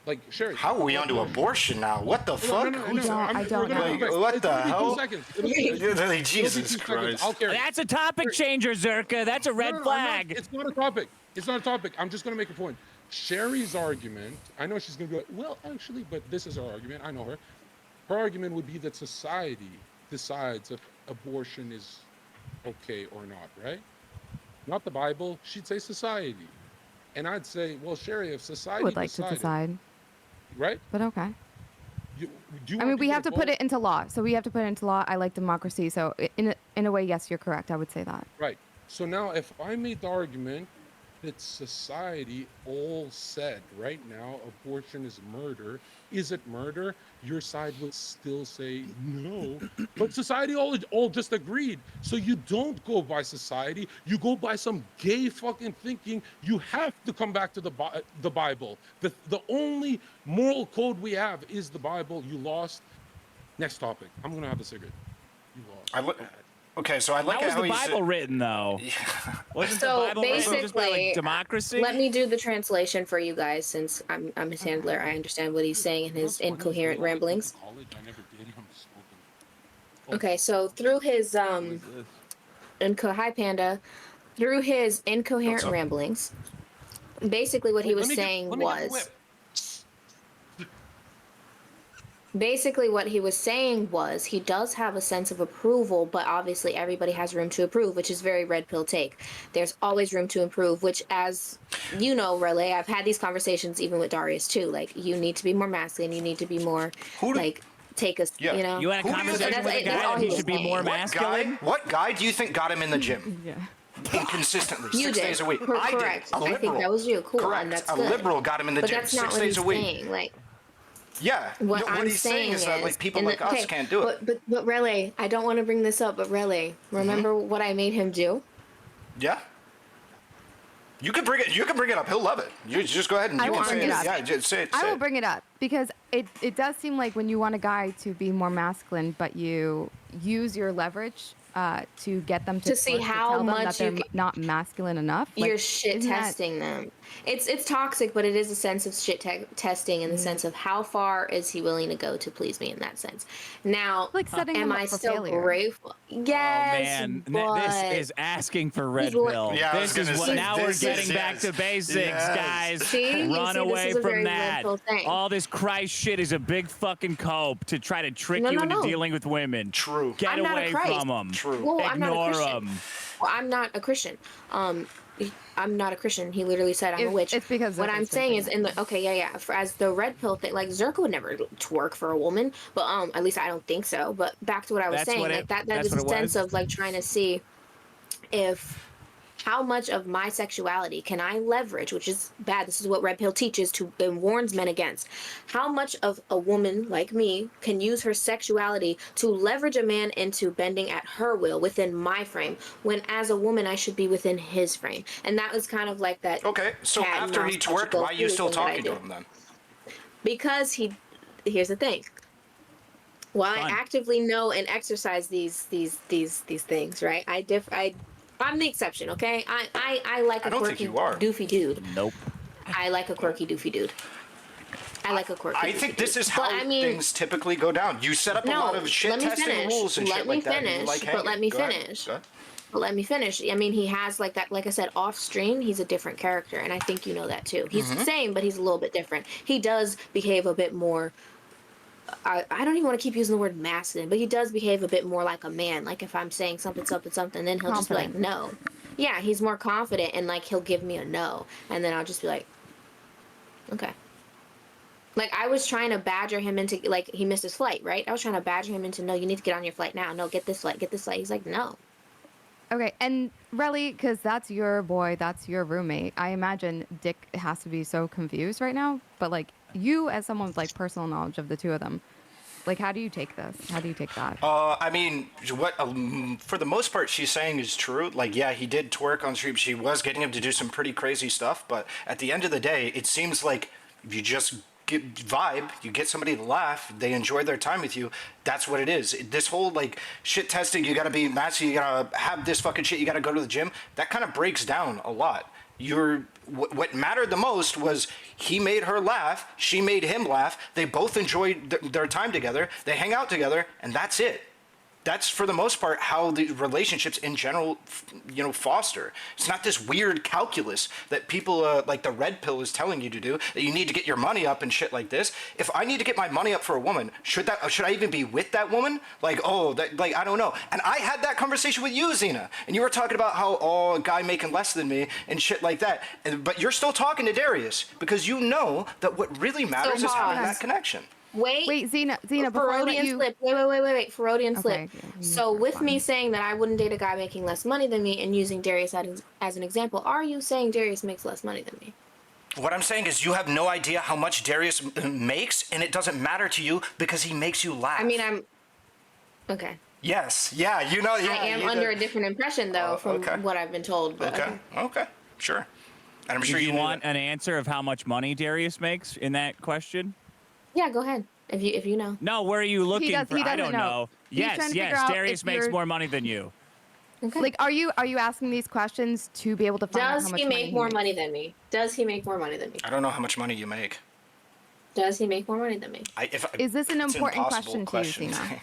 Like, Sherry.
How are we onto abortion now? What the fuck?
I don't know.
Like, what the hell?
Like,
Jesus Christ.
I'll carry it.
That's a topic changer, Zherka. That's a red
No,
flag.
it's not a topic. It's not a topic. I'm just going to make a point. Sherry's argument, I know she's going to be like, well, actually, but this is her argument. I know her. Her argument would be that society decides if abortion is okay or not, right? Not the Bible. She'd say society. And I'd say, well, Sherry, if society
I would like to
decided,
decide,
right?
but okay.
Do you
I mean,
want
we have to put
both?
it into law. So we have to put it into law. I like democracy. So in a way, yes, you're correct. I would say that.
Right. So now, if I made the argument that society all said right now abortion is murder, is it murder? Your side would still say no. But society all just agreed. So you don't go by society. You go by some gay fucking thinking. You have to come back to the Bible. The only moral code we have is the Bible. You lost. Next topic. I'm going to have a cigarette. You lost.
Okay, so I like
How was
how
the
he
Bible
said,
written, though? Wasn't the
So
Bible written just by, like,
basically,
democracy?
let me do the translation for you guys, since I'm his handler. I understand what he's saying in his incoherent ramblings. Okay, so through his hi Panda, through his incoherent
What's up?
ramblings, basically what he was saying was. Basically, what he was saying was he does have a sense of approval, but obviously everybody has room to improve, which is very red pill take. There's always room to improve, which, as you know, Relay, I've had these conversations even with Darius too. Like, you need to be more masculine. You need to be more take us.
Yeah.
You know.
You had a
Who do you
conversation
think-
with a
That's
guy
all
that
he
he
was
should be
saying.
more
What
masculine?
what guy do you think got him in the gym?
Yeah.
Consistently,
You
6
did.
days a week. I
Correct.
did. A liberal.
I think that was you. Cool.
Correct.
And that's
A
good.
liberal got him in the
But
gym
that's not
6
what
days
he's
a week.
saying. Like.
Yeah.
What
No,
I'm
he's saying is that like people
in
like us can't do it.
But Relay, I don't want to bring this up, but Relay, remember what I made him do?
Yeah. You can bring it. You can bring it up. He'll love it. You just go ahead and
I
you
will
can say
bring
it.
it up.
Yeah, just say it.
I
say
will
it.
bring it up because it does seem like when you want a guy to be more masculine, but you use your leverage to get them
To see
twerk,
how
tell them
much
that they're
you
not masculine enough. Like,
You're shit
isn't that-
testing them. It's toxic, but it is a sense of shit testing in the sense of how far is he willing to go to please me in that sense. Now,
Like setting
am
him up
I
for
still
failure.
grateful?
Oh,
Yes,
man.
but
This is asking for red
He's what-
pill.
Yeah, I was
this is
gonna
what
say,
now we're
this
getting
is-
back
yes.
to basics,
Yes.
guys.
See?
Run
See,
away
this is a
from
very red
that.
pill thing.
All this Christ shit is a big fucking cope to try to trick you into
No.
dealing with women.
True.
Get
I'm not a
away
Christ.
from them.
True.
Well, I'm not a
Ignore
Christian.
them.
Well, I'm not a Christian. I'm not a Christian. He literally said I'm a witch.
It's because
what
Zherka's
I'm
been
saying is
saying
in the as the red pill thing, like Zherka would never twerk for a woman, but at least I don't think so. But back to what I was
That's
saying,
what
like
it-
that
that's
is a
what it
sense
was.
of like trying to see if how much of my sexuality can I leverage, which is bad. This is what red pill teaches to and warns men against. How much of a woman like me can use her sexuality to leverage a man into bending at her will within my frame, when as a woman I should be within his frame. And that was kind of like that.
Okay. So
cat and
after he
mouse
twerked,
logical
why are you still
thing that I
talking to
do.
him then?
Because here's the thing. While
Fun.
I actively know and exercise these things, right? I'm the exception, okay? I like
I
a
don't think
quirky,
you are.
doofy dude.
Nope.
I like a quirky, doofy dude. I like a quirky.
I
doofy
think this
dude.
is how
But I mean,
things typically go down. You set up a
no,
lot of shit
let me
testing
finish.
rules and
Let
shit
me
like that. and you
finish,
like
but
hanging.
let me
Go ahead.
finish.
Go ahead.
But let me finish. I mean, he has like that. Like I said, off stream, he's a different character, and I think you know that too. He's the same, but he's a little bit different. He does behave a bit more. I don't even want to keep using the word masculine, but he does behave a bit more like a man. Like if I'm saying something, then he'll just be like,
Confident.
no. Yeah, he's more confident, and like he'll give me a no, and then I'll just be like, okay. Like I was trying to badger him into like he missed his flight, right? I was trying to badger him into no, you need to get on your flight now. No, get this flight, get this flight. He's like, no.
Okay, and Relly, because that's your boy, that's your roommate. I imagine Dick has to be so confused right now. But like you, as someone with like personal knowledge of the two of them, like how do you take this? How do you take that?
I mean, what for the most part she's saying is true. Like, yeah, he did twerk on stream. She was getting him to do some pretty crazy stuff. But at the end of the day, it seems like if you just get vibe, you get somebody to laugh, they enjoy their time with you. That's what it is. This whole like shit testing, you gotta be massive, you gotta have this fucking shit, you gotta go to the gym. That kind of breaks down a lot. What mattered the most was he made her laugh, she made him laugh. They both enjoyed their time together. They hang out together, and that's it. That's for the most part how the relationships in general, foster. It's not this weird calculus that people like the red pill is telling you to do, that you need to get your money up and shit like this. If I need to get my money up for a woman, should I even be with that woman? I don't know. And I had that conversation with you, Xena, and you were talking about how a guy making less than me and shit like that. But you're still talking to Darius because you know that what really matters is having that connection.
Wait,
Xena, before I let you...
Slip. Wait. Freudian slip.
Okay,
So with me saying that I wouldn't date a guy making less money than me and using Darius as an example, are you saying Darius makes less money than me?
What I'm saying is you have no idea how much Darius makes, and it doesn't matter to you because he makes you laugh.
I mean, okay.
Yes. Yeah.
I am under a different impression, though, from what I've been told. But
Okay. Sure. And I'm sure
you want an answer of how much money Darius makes in that question?
Yeah, go ahead. If you know.
No, where are you looking for? I don't know.
Yes,
Darius makes more money than you.
Okay.
Are you asking these questions to be able to find out how much
Does he make more money than me? Does he make more money than me?
I don't know how much money you make.
Does he make more money than me?
Is this an important question to you, Xena?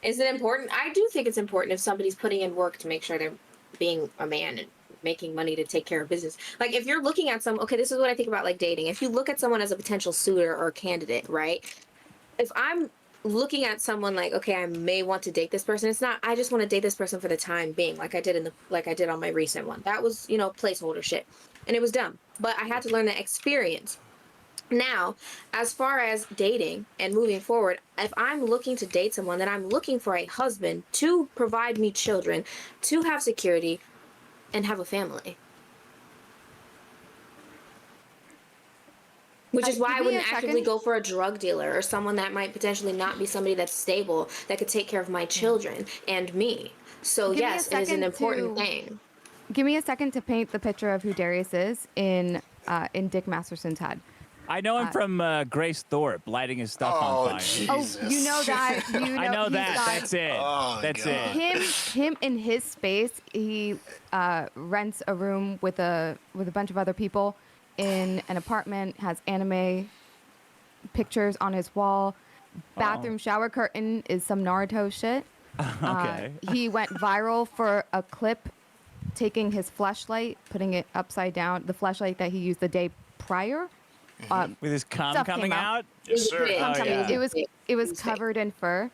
Is it important? I do think it's important if somebody's putting in work to make sure they're being a man and making money to take care of business. If you're looking at this is what I think about dating. If you look at someone as a potential suitor or candidate, right? If I'm looking at someone okay, I may want to date this person. It's not I just want to date this person for the time being, like I did on my recent one. That was, placeholder shit. And it was dumb. But I had to learn the experience. Now, as far as dating and moving forward, if I'm looking to date someone, then I'm looking for a husband to provide me children, to have security, and have a family. Which is why I wouldn't actively go for a drug dealer or someone that might potentially not be somebody that's stable, that could take care of my children and me. So yes, it is an important thing.
Give me a second to paint the picture of who Darius is in Dick Masterson's head.
I know him from Grace Thorpe lighting his stuff on fire.
Jesus.
Oh, you know that.
I know that. That's it.
Oh,
That's
God.
it.
Him in his space, he rents a room with a bunch of other people in an apartment, has anime pictures on his wall. Bathroom shower curtain is some Naruto shit.
Okay.
He went viral for a clip taking his fleshlight, putting it upside down, the fleshlight that he used the day prior.
With his cum
Stuff
coming
came out.
out?
Yes, sir.
It was covered in fur.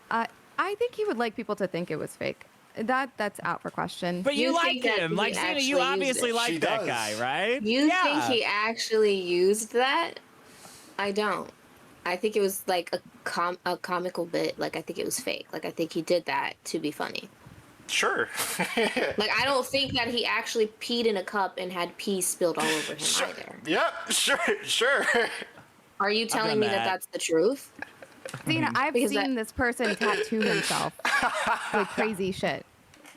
I think he would like people to think it was fake. That's out for question.
But you like
think that
him.
he
Like, Xena, you
actually
obviously
used it.
like
She
that
does.
guy, right?
You think he actually used that? I don't. I think it was a comical bit. I think it was fake. I think he did that to be funny.
Sure.
I don't think that he actually peed in a cup and had pee spilled all over him either.
Yep. Sure.
Are you telling me that that's the truth?
Xena, I've seen this person tattoo himself. Crazy shit.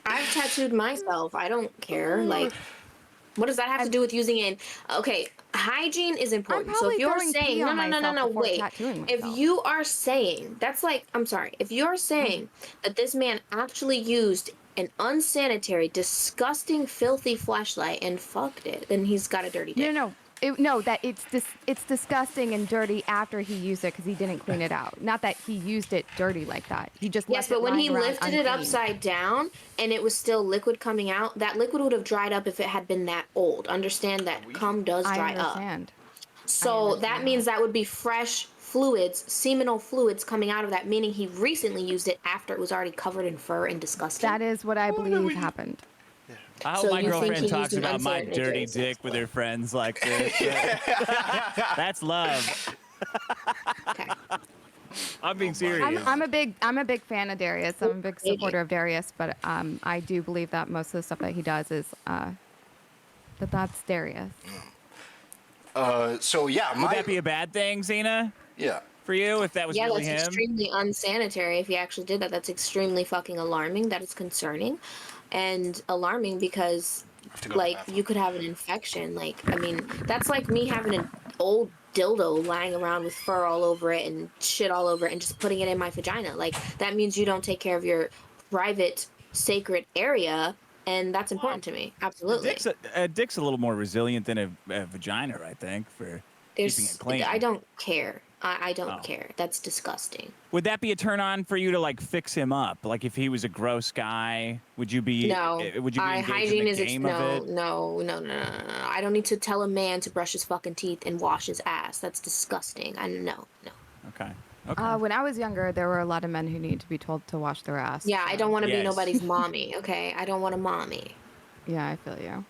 I've tattooed myself. I don't care. What does that have to do with using it? Okay, hygiene is important. So if you're saying no, wait. If you are saying if you're saying that this man actually used an unsanitary, disgusting, filthy fleshlight and fucked it, then he's got a dirty dick.
That it's disgusting and dirty after he used it because he didn't clean it out. Not that he used it dirty like that. He just
yes, but when he lifted it upside down and it was still liquid coming out, that liquid would have dried up if it had been that old. Understand that cum does dry up. So that means that would be fresh fluids, seminal fluids coming out of that, meaning he recently used it after it was already covered in fur and disgusting.
That is what I believe happened.
I hope my girlfriend talks about my dirty dick with her friends like this. That's love.
Okay.
I'm being serious.
I'm a big fan of Darius. I'm a big supporter of Darius, but I do believe that most of the stuff that he does is that's Darius.
So yeah,
would that be a bad thing, Xena?
Yeah.
For you, if that was really him?
Yeah, that's extremely unsanitary. If he actually did that, that's extremely fucking alarming. That is concerning. And alarming because you could have an infection. That's like me having an old dildo lying around with fur all over it and shit all over it and just putting it in my vagina. That means you don't take care of your private sacred area and that's important to me. Absolutely.
Dick's a little more resilient than a vagina, I think, for keeping it clean.
I don't care. I don't
Oh.
care. That's disgusting.
Would that be a turn on for you to like fix him up? Like if he was a gross guy, would you be?
No.
Would you be engaged
Hygiene
in the
is
game of it?
no. I don't need to tell a man to brush his fucking teeth and wash his ass. That's disgusting. No.
Okay. Okay.
When I was younger, there were a lot of men who needed to be told to wash their ass.
Yeah, I don't want to be
Yes.
nobody's mommy. Okay, I don't want a mommy.
Yeah, I feel you.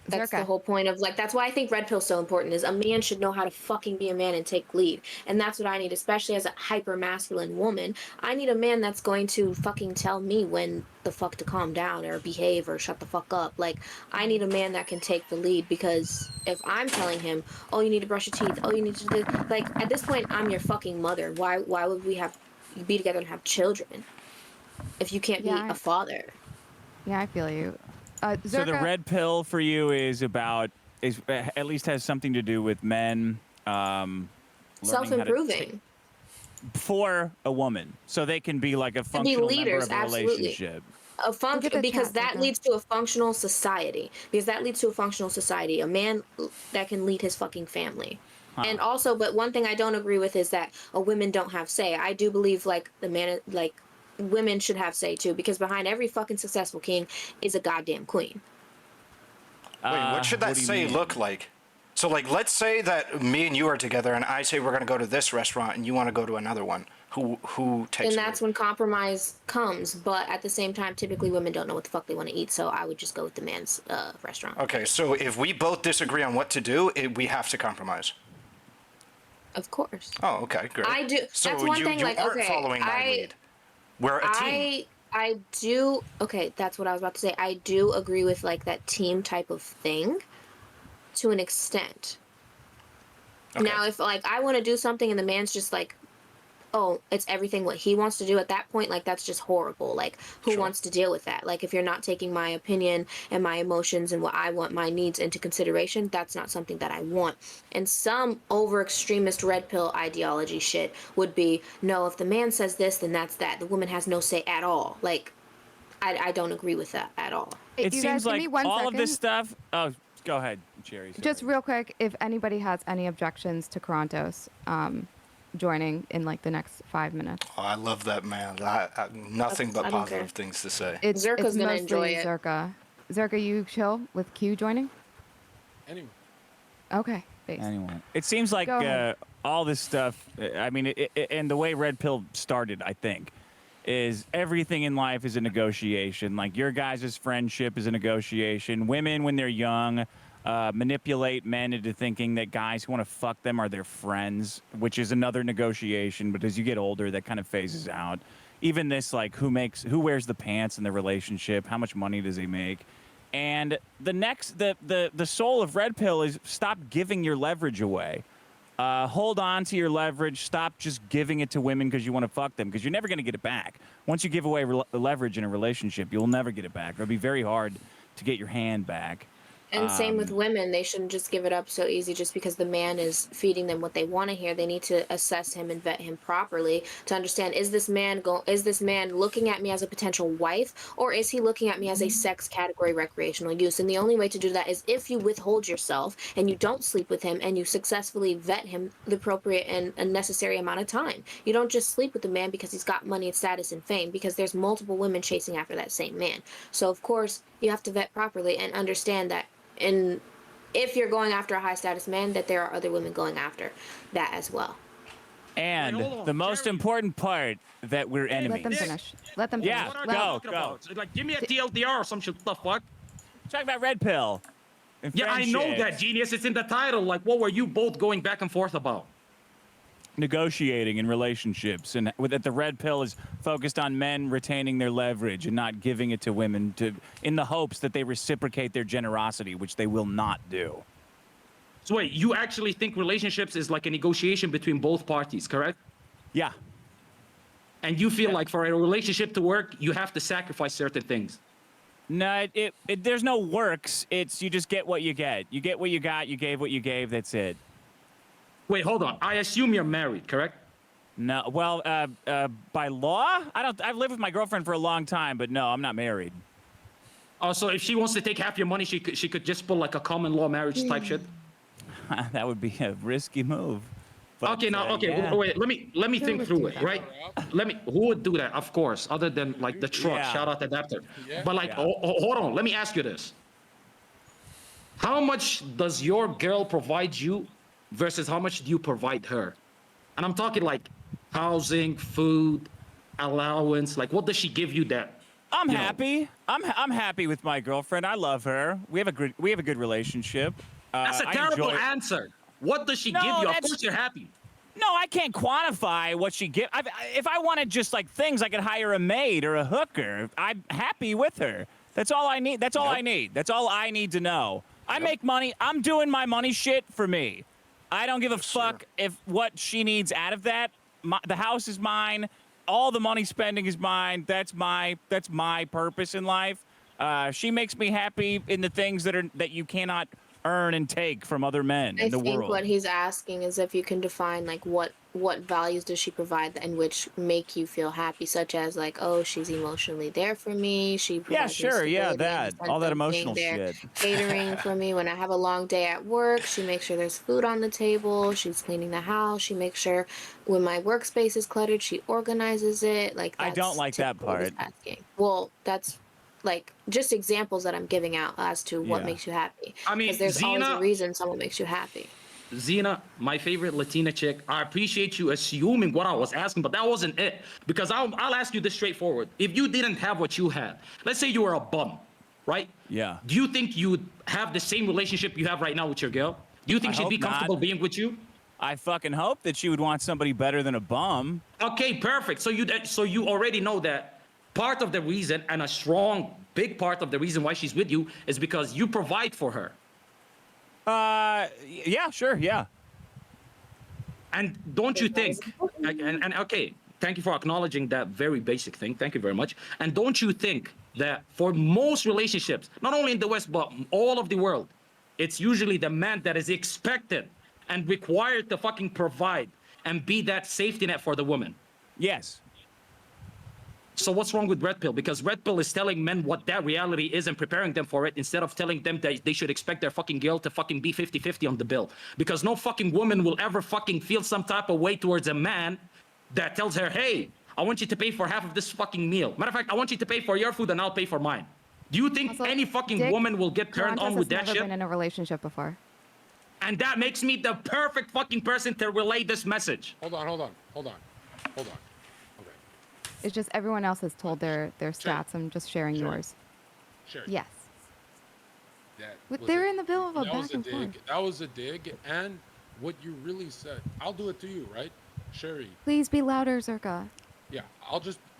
That's
Zherka.
the whole point of like, that's why I think red pill's so important, is a man should know how to fucking be a man and take lead. And that's what I need, especially as a hyper masculine woman. I need a man that's going to fucking tell me when the fuck to calm down or behave or shut the fuck up. Like, I need a man that can take the lead, because if I'm telling him, oh, you need to brush your teeth, oh, you need to do, like, at this point, I'm your fucking mother. Why would we be together and have children if you can't be
Yeah,
a father?
Yeah, I feel you. Zherka,
So the red pill for you is at least has something to do with men learning how to
Self-improving.
for a woman, so they can be like a
be
functional
leaders,
member of a
absolutely.
relationship.
A function,
Look at the
because
chat,
that
Zherka.
leads to a functional society. Because that leads to a functional society. A man that can lead his fucking family. And also, but one thing I don't agree with is that women don't have say. I do believe like women should have say too, because behind every fucking successful king is a goddamn queen.
Wait, what should that
do you
say
mean?
look like? So, like, let's say that me and you are together, and I say we're going to go to this restaurant, and you want to go to another one. Who takes?
And that's when compromise comes. But at the same time, typically women don't know what the fuck they want to eat, so I would just go with the man's restaurant.
Okay, so if we both disagree on what to do, we have to compromise.
Of course.
Oh, okay, great.
I do.
So
That's one thing.
you
Like,
aren't
okay,
following my lead. We're a team.
I do. Okay, that's what I was about to say. I do agree with like that team type of thing to an extent.
Okay.
Now, if like I want to do something and the man's just like, oh, it's everything what he wants to do at that point, like that's just horrible. Like, who
Sure.
wants to deal with that? Like, if you're not taking my opinion and my emotions and what I want, my needs into consideration, that's not something that I want. And some over extremist red pill ideology shit would be, no, if the man says this, then that's that. The woman has no say at all. Like, I don't agree with that at all.
It
you
seems
guys, give
like
me one
all of this
second.
stuff. Oh, go ahead, Chaeiry.
Just
sorry.
real quick, if anybody has any objections to Qorantos joining in like the next 5 minutes.
Oh, I love that man. Nothing but
I don't
positive
care.
things to say.
It's
Zherka's gonna
mostly
enjoy it.
Zherka. Zherka, you chill with Q joining?
Anyway.
Okay, base.
Anyway, it seems like
Go ahead.
all this stuff. I mean, and the way Red Pill started, I think, is everything in life is a negotiation. Like your guys' friendship is a negotiation. Women, when they're young, manipulate men into thinking that guys who want to fuck them are their friends, which is another negotiation. But as you get older, that kind of phases out. Even this, like, who wears the pants in the relationship? How much money does he make? And the soul of Red Pill is stop giving your leverage away. Hold on to your leverage. Stop just giving it to women because you want to fuck them, because you're never going to get it back. Once you give away leverage in a relationship, you'll never get it back. It'll be very hard to get your hand back.
And same with women. They shouldn't just give it up so easy just because the man is feeding them what they want to hear. They need to assess him and vet him properly to understand, is this man looking at me as a potential wife, or is he looking at me as a sex category recreational use? And the only way to do that is if you withhold yourself and you don't sleep with him and you successfully vet him the appropriate and necessary amount of time. You don't just sleep with the man because he's got money and status and fame, because there's multiple women chasing after that same man. So of course you have to vet properly and understand that. And if you're going after a high status man, that there are other women going after that as well.
And
Wait, hold on.
the most
Chaeiry.
important part, that we're enemies.
Let them finish. Let them finish.
Yeah,
What are
Let-
you
go,
talking
go.
about? Like, give me a TLDR or some shit. What the fuck?
Talk about Red Pill. And
Yeah, I know
friendships.
that, genius. It's in the title. Like, what were you both going back and forth about?
Negotiating in relationships, and that the Red Pill is focused on men retaining their leverage and not giving it to women in the hopes that they reciprocate their generosity, which they will not do.
So wait, you actually think relationships is like a negotiation between both parties, correct?
Yeah.
And you feel like for a relationship to work, you have to sacrifice certain things.
No, there's no works. It's you just get what you get. You get what you got. You gave what you gave. That's it.
Wait, hold on. I assume you're married, correct?
No, well, by law, I've lived with my girlfriend for a long time, but no, I'm not married.
Oh, so if she wants to take half your money, she could just pull like a common law marriage type shit.
That would be a risky move. But,
Okay, now, okay,
yeah.
wait. Let me
Who
think
would
through
do
it,
that?
right? Who would do that? Of course, other than like the truck.
Yeah.
Shout out adapter.
Yeah.
But like,
Yeah.
hold on. Let me ask you this: how much does your girl provide you, versus how much do you provide her? And I'm talking like housing, food, allowance. Like, what does she give you that?
I'm
you know?
happy. I'm happy with my girlfriend. I love her. We have a good relationship.
That's a
I
terrible
enjoy-
answer. What does she
No,
give you? Of
that's-
course you're happy.
No, I can't quantify what she get. If I wanted just like things, I could hire a maid or a hooker. I'm happy with her. That's all I need. That's all I need. That's all I need to know. I make money. I'm doing my money shit for me. I don't give a fuck if what she needs out of that. The house is mine. All the money spending is mine. That's my purpose in life. She makes me happy in the things that you cannot earn and take from other men
I
in the
think
world.
what he's asking is if you can define like what values does she provide and which make you feel happy, such as like, oh, she's emotionally there for me. She provides me
sure, yeah,
stability in the
that.
sense
All that
of being
emotional
there,
shit.
catering for me when I have a long day at work. She makes sure there's food on the table. She's cleaning the house. She makes sure when my workspace is cluttered, she organizes it. Like
I don't
that's
like that
typical of his
part.
asking. Well, that's like just examples that I'm giving out as to what
Yeah.
makes you happy.
I mean,
because there's always a
Xena-
reason someone makes you happy.
Xena, my favorite Latina chick. I appreciate you assuming what I was asking, but that wasn't it. Because I'll ask you this straightforward. If you didn't have what you had, let's say you were a bum, right?
Yeah.
Do you think you'd have the same relationship you have right now with your girl? Do you think
I
she'd be
hope not.
comfortable being with you?
I fucking hope that she would want somebody better than a bum.
Okay, perfect. So you already know that part of the reason, and a strong, big part of the reason why she's with you, is because you provide for her.
Yeah, sure, yeah.
And don't you think, and okay, thank you for acknowledging that very basic thing. Thank you very much. And don't you think that for most relationships, not only in the West, but all of the world, it's usually the man that is expected and required to fucking provide and be that safety net for the woman?
Yes.
So what's wrong with Red Pill? Because Red Pill is telling men what that reality is and preparing them for it, instead of telling them that they should expect their fucking girl to fucking be 50-50 on the bill. Because no fucking woman will ever fucking feel some type of way towards a man that tells her, hey, I want you to pay for half of this fucking meal. Matter of fact, I want you to pay for your food and I'll pay for mine. Do you think
Also,
any fucking
Dick,
woman will get turned
Qorantos
on with
has
that
never
shit?
been in a relationship before.
And that makes me the perfect fucking person to relay this message.
Hold on. Okay.
It's just everyone else has told their stats. I'm just sharing
Sure.
yours.
Sure.
Yes.
That
But
was
they're
a-
in the middle of a
that was
back and forth.
dig. That was a dig. And what you really said, I'll do it to you, right? Sherry.
Please be louder, Zherka.
Yeah,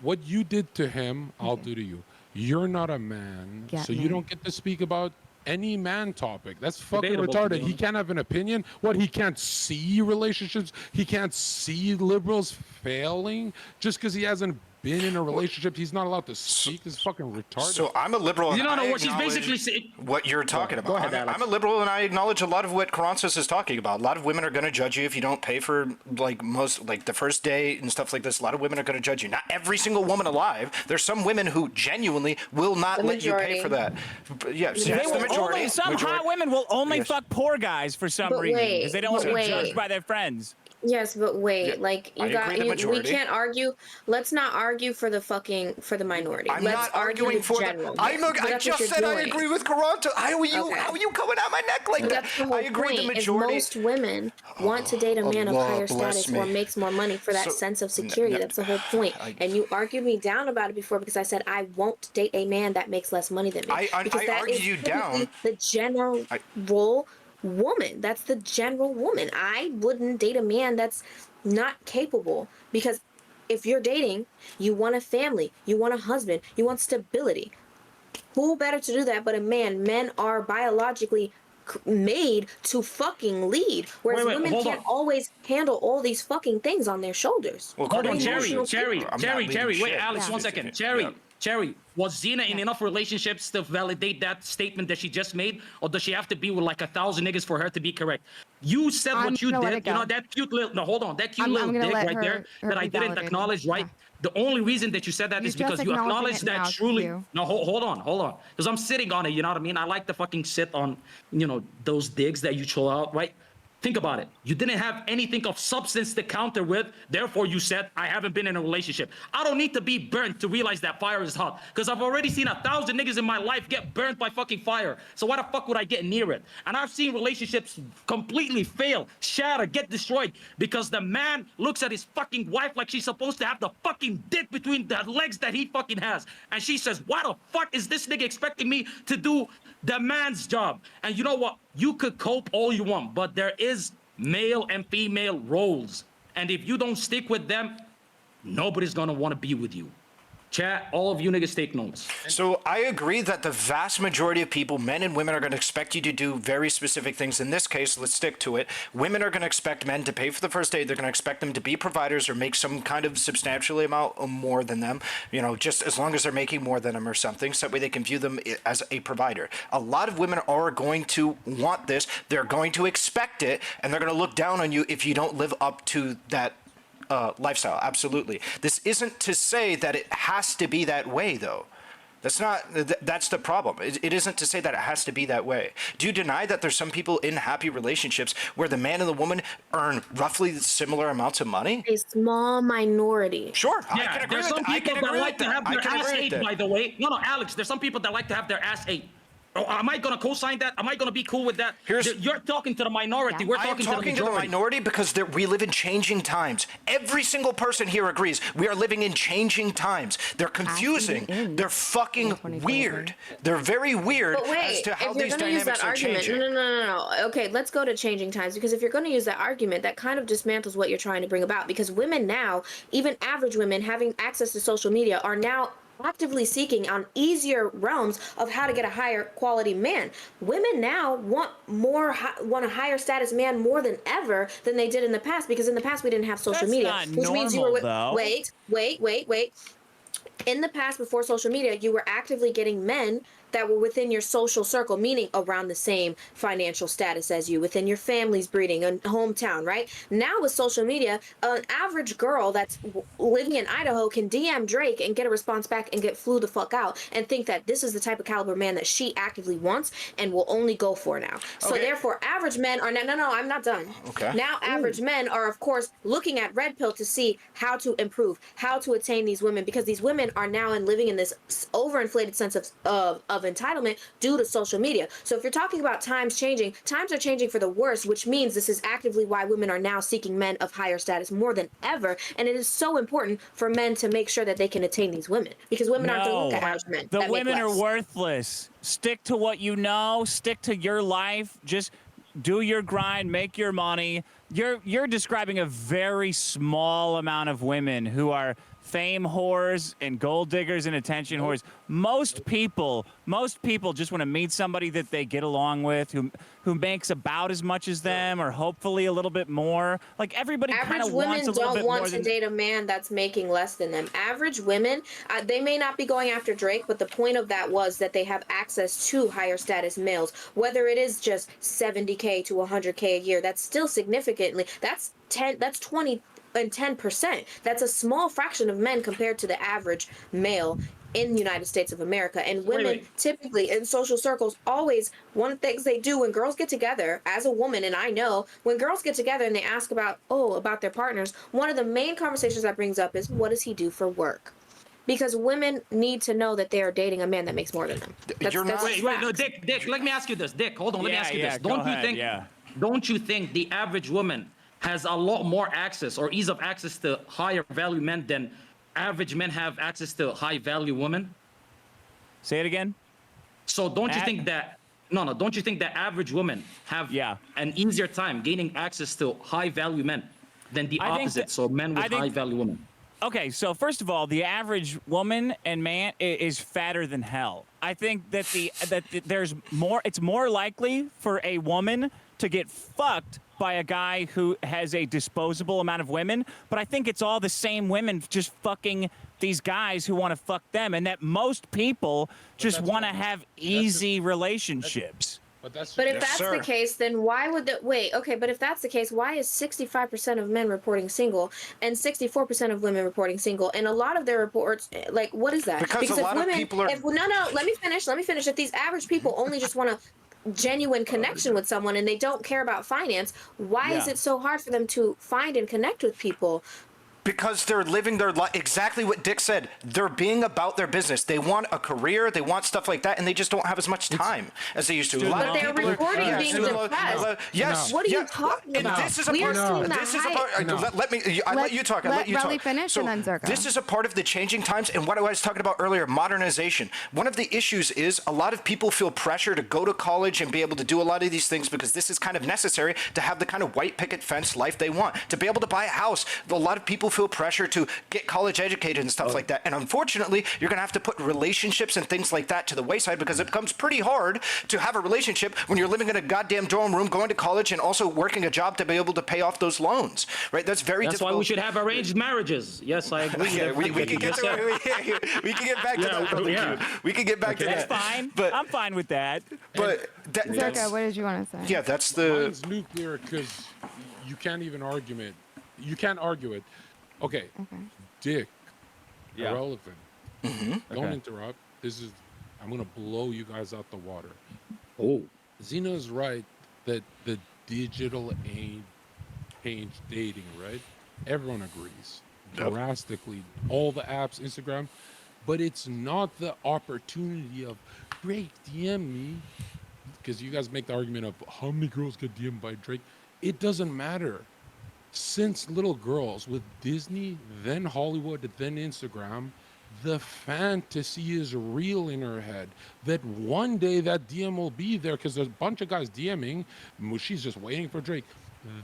what you did to him, I'll do to you. You're not a man,
Get
so
me.
you don't get to speak about any man topic. That's fucking
Debatable, to be
retarded. He
honest.
can't have an opinion. What, he can't see relationships? He can't see liberals failing just because he hasn't been in a relationship? He's not allowed to speak? This is fucking retarded.
So I'm a liberal.
You
and
don't know
I
what she's
acknowledge
basically saying.
What you're talking about.
Go ahead,
I'm
Alex.
a liberal, and I acknowledge a lot of what Qorantos is talking about. A lot of women are going to judge you if you don't pay for the first date and stuff like this. A lot of women are going to judge you. Not every single woman alive. There's some women who genuinely will not
The
let you pay
majority.
for that. Yeah,
They
that's the
will
majority.
Some hot
Majority.
women will only
Yes.
fuck poor guys for some
But
reason
wait,
because they don't want to
but
be judged
wait.
by their friends.
Yes, but wait,
Yeah,
like
I
you got
agree the
we
majority.
can't argue. Let's not argue for the minority.
I'm
Let's
not
argue
arguing
in
for
general.
the. I
That's what
just
you're
said I
doing.
agree with Qorantos. How are you?
Okay.
How are you coming at my neck like that?
That's the whole
I agree.
point.
The majority.
If most women want to date a man of
Allah
higher
bless
status or
me.
makes more money for that
So-
sense of security,
no,
that's the whole point. And you argued me down about it before because I said I won't date a man that makes less money than me. Because
I
that
argued
is
you
typically
down.
the general woman. That's the general woman. I wouldn't date a man that's not capable because if you're dating, you want a family, you want a husband, you want stability. Who better to do that but a man? Men are biologically made to fucking lead, whereas
Wait,
women
hold
can't
on.
always handle all these fucking things on their shoulders.
Well,
Hold on,
Qorantos-
Cherry,
Emotional
Cherry,
people.
I'm not
Cherry,
leading
Cherry. Wait,
shit.
Alex,
Yeah.
1 second. Cherry,
Yeah.
Chaeiry, was Xena in enough relationships to validate that statement that she just made, or does she have to be with like 1,000 niggas for her to be correct? You said
I'm
what you
gonna let
did.
it
You know
go.
that cute little. No, hold on. That cute
I'm
little
gonna
dig
let
right there
her
that I
be
didn't
validated.
acknowledge. Right.
Yeah.
The only reason that you said that
You
is because
just
you
acknowledging
acknowledge
it
that
now,
truly.
Q.
No, hold on. Because I'm sitting on it. You know what I mean? I like to fucking sit on, those digs that you chill out, right? Think about it. You didn't have anything of substance to counter with. Therefore, you said, I haven't been in a relationship. I don't need to be burnt to realize that fire is hot. Because I've already seen 1,000 niggas in my life get burnt by fucking fire. So why the fuck would I get near it? And I've seen relationships completely fail, shatter, get destroyed. Because the man looks at his fucking wife like she's supposed to have the fucking dick between the legs that he fucking has. And she says, why the fuck is this nigga expecting me to do the man's job? And you know what? You could cope all you want, but there is male and female roles. And if you don't stick with them, nobody's gonna want to be with you. Chat, all of you niggas take notes.
So I agree that the vast majority of people, men and women, are going to expect you to do very specific things. In this case, let's stick to it. Women are going to expect men to pay for the first date. They're going to expect them to be providers or make some kind of substantially amount more than them, just as long as they're making more than them or something, so that way they can view them as a provider. A lot of women are going to want this. They're going to expect it, and they're going to look down on you if you don't live up to that lifestyle. Absolutely. This isn't to say that it has to be that way, though. That's the problem. It isn't to say that it has to be that way. Do you deny that there's some people in happy relationships where the man and the woman earn roughly similar amounts of money?
A small minority.
Sure.
Yeah,
I can agree
there's
with
some
that. I
people
can
that
agree
like
with
to have
that. I
their
can
ass
agree with
ate,
that.
by the way. No, Alex, there's some people that like to have their ass ate. Oh, am I gonna co-sign that? Am I gonna be cool with that? You're talking to the minority.
Yeah.
We're
I am
talking
talking
to the majority.
minority because we live in changing times. Every single person here agrees. We are living in changing times. They're confusing. They're fucking
2023.
weird. They're very weird
But wait,
as to how
if you're
these
going to use
dynamics
that
are
argument,
changing.
no. Okay, let's go to changing times, because if you're going to use that argument, that kind of dismantles what you're trying to bring about. Because women now, even average women having access to social media, are now actively seeking on easier realms of how to get a higher quality man. Women now want a higher status man more than ever than they did in the past, because in the past we didn't have social
That's
media,
not
which means you
normal,
were
though.
wait. In the past, before social media, you were actively getting men that were within your social circle, meaning around the same financial status as you, within your family's breeding and hometown, right? Now with social media, an average girl that's living in Idaho can DM Drake and get a response back and get flew the fuck out and think that this is the type of caliber man that she actively wants and will only go for now. So
Okay.
therefore, average men are no, I'm not done.
Okay.
Now average men are, of course, looking at Red Pill to see how to improve, how to attain these women, because these women are now living in this overinflated sense of entitlement due to social media. So if you're talking about times are changing for the worse, which means this is actively why women are now seeking men of higher status more than ever. And it is so important for men to make sure that they can attain these women, because women aren't going to look at average men.
The
that make
women are
less.
worthless. Stick to what you know. Stick to your life. Just do your grind. Make your money. You're describing a very small amount of women who are fame whores and gold diggers and attention whores. Most people just want to meet somebody that they get along with, who makes about as much as them, or hopefully a little bit more. Like, everybody kind
Average
of wants
women
a little
don't
bit
want
more
to
than.
date a man that's making less than them. Average women, they may not be going after Drake, but the point of that was that they have access to higher status males. Whether it is just 70K to 100K a year, that's still significantly. That's 20 and 10%. That's a small fraction of men compared to the average male in the United States of America. And women typically in social circles, always, one of the things they do when girls get together, as a woman, and I know when girls get together and they ask about their partners, one of the main conversations that brings up is, what does he do for work? Because women need to know that they are dating a man that makes more than them.
Wait, no, Dick, let me ask you this. Dick, hold on, let me ask you this. Don't you think the average woman has a lot more access or ease of access to higher value men than average men have access to high value women?
Say it again.
So don't you think that don't you think that average women have an easier time gaining access to high value men than the opposite, so men with high value women?
Okay, so first of all, the average woman and man is fatter than hell. I think that there's more. It's more likely for a woman to get fucked by a guy who has a disposable amount of women, but I think it's all the same women just fucking these guys who want to fuck them, and that most people just want to have easy relationships.
But that's
But if
Yes,
that's
sir.
the case, then why would the wait? Okay, but if that's the case, why is 65% of men reporting single and 64% of women reporting single? And a lot of their reports, like, what is that?
Because a lot of people are-
If no, let me finish. Let me finish. If these average people only just want a genuine connection with someone and they don't care about finance, why is
Yeah.
it so hard for them to find and connect with people?
Because they're living their life, exactly what Dick said. They're being about their business. They want a career, they want stuff like that, and they just don't have as much time as they used to. A lot
But
of
they're
people are-
reporting
yeah,
being
so-
depressed.
Yes.
What are you
yeah,
talking
and
about?
This is a
We are
part.
seeing the
This is a
hype.
part. Let me. I let you talk. I let you talk.
Relly finish
so
and then Zherka.
This is a part of the changing times, and what I was talking about earlier, modernization. One of the issues is a lot of people feel pressure to go to college and be able to do a lot of these things because this is kind of necessary to have the kind of white picket fence life they want. To be able to buy a house, a lot of people feel pressure to get college educated and stuff like that. And unfortunately, you're going to have to put relationships and things like that to the wayside because it becomes pretty hard to have a relationship when you're living in a goddamn dorm room, going to college, and also working a job to be able to pay off those loans. Right? That's very
That's
difficult.
why we should have arranged marriages. Yes, I agree.
Yeah,
with
we
everything
can
you
get
just
to
said.
we can get back to
Yeah,
that. Brother
yeah.
Q. We can get back to
That's
that.
fine.
But
I'm fine with that.
that's
Zherka, what did you want to say?
yeah, that's the
Mine's nuclear because you can't even argue it. You can't argue it. Okay. Dick.
Yeah.
Irrelevant. Don't
Okay.
interrupt. I'm gonna blow you guys out the water.
Oh,
Xena is right that the digital age changed dating, right? Everyone agrees.
Yep.
Drastically. All the apps, Instagram. But it's not the opportunity of Drake DM me. Because you guys make the argument of how many girls get DM'd by Drake. It doesn't matter. Since little girls with Disney, then Hollywood, then Instagram, the fantasy is real in her head that one day that DM will be there because there's a bunch of guys DMing. She's just waiting for Drake.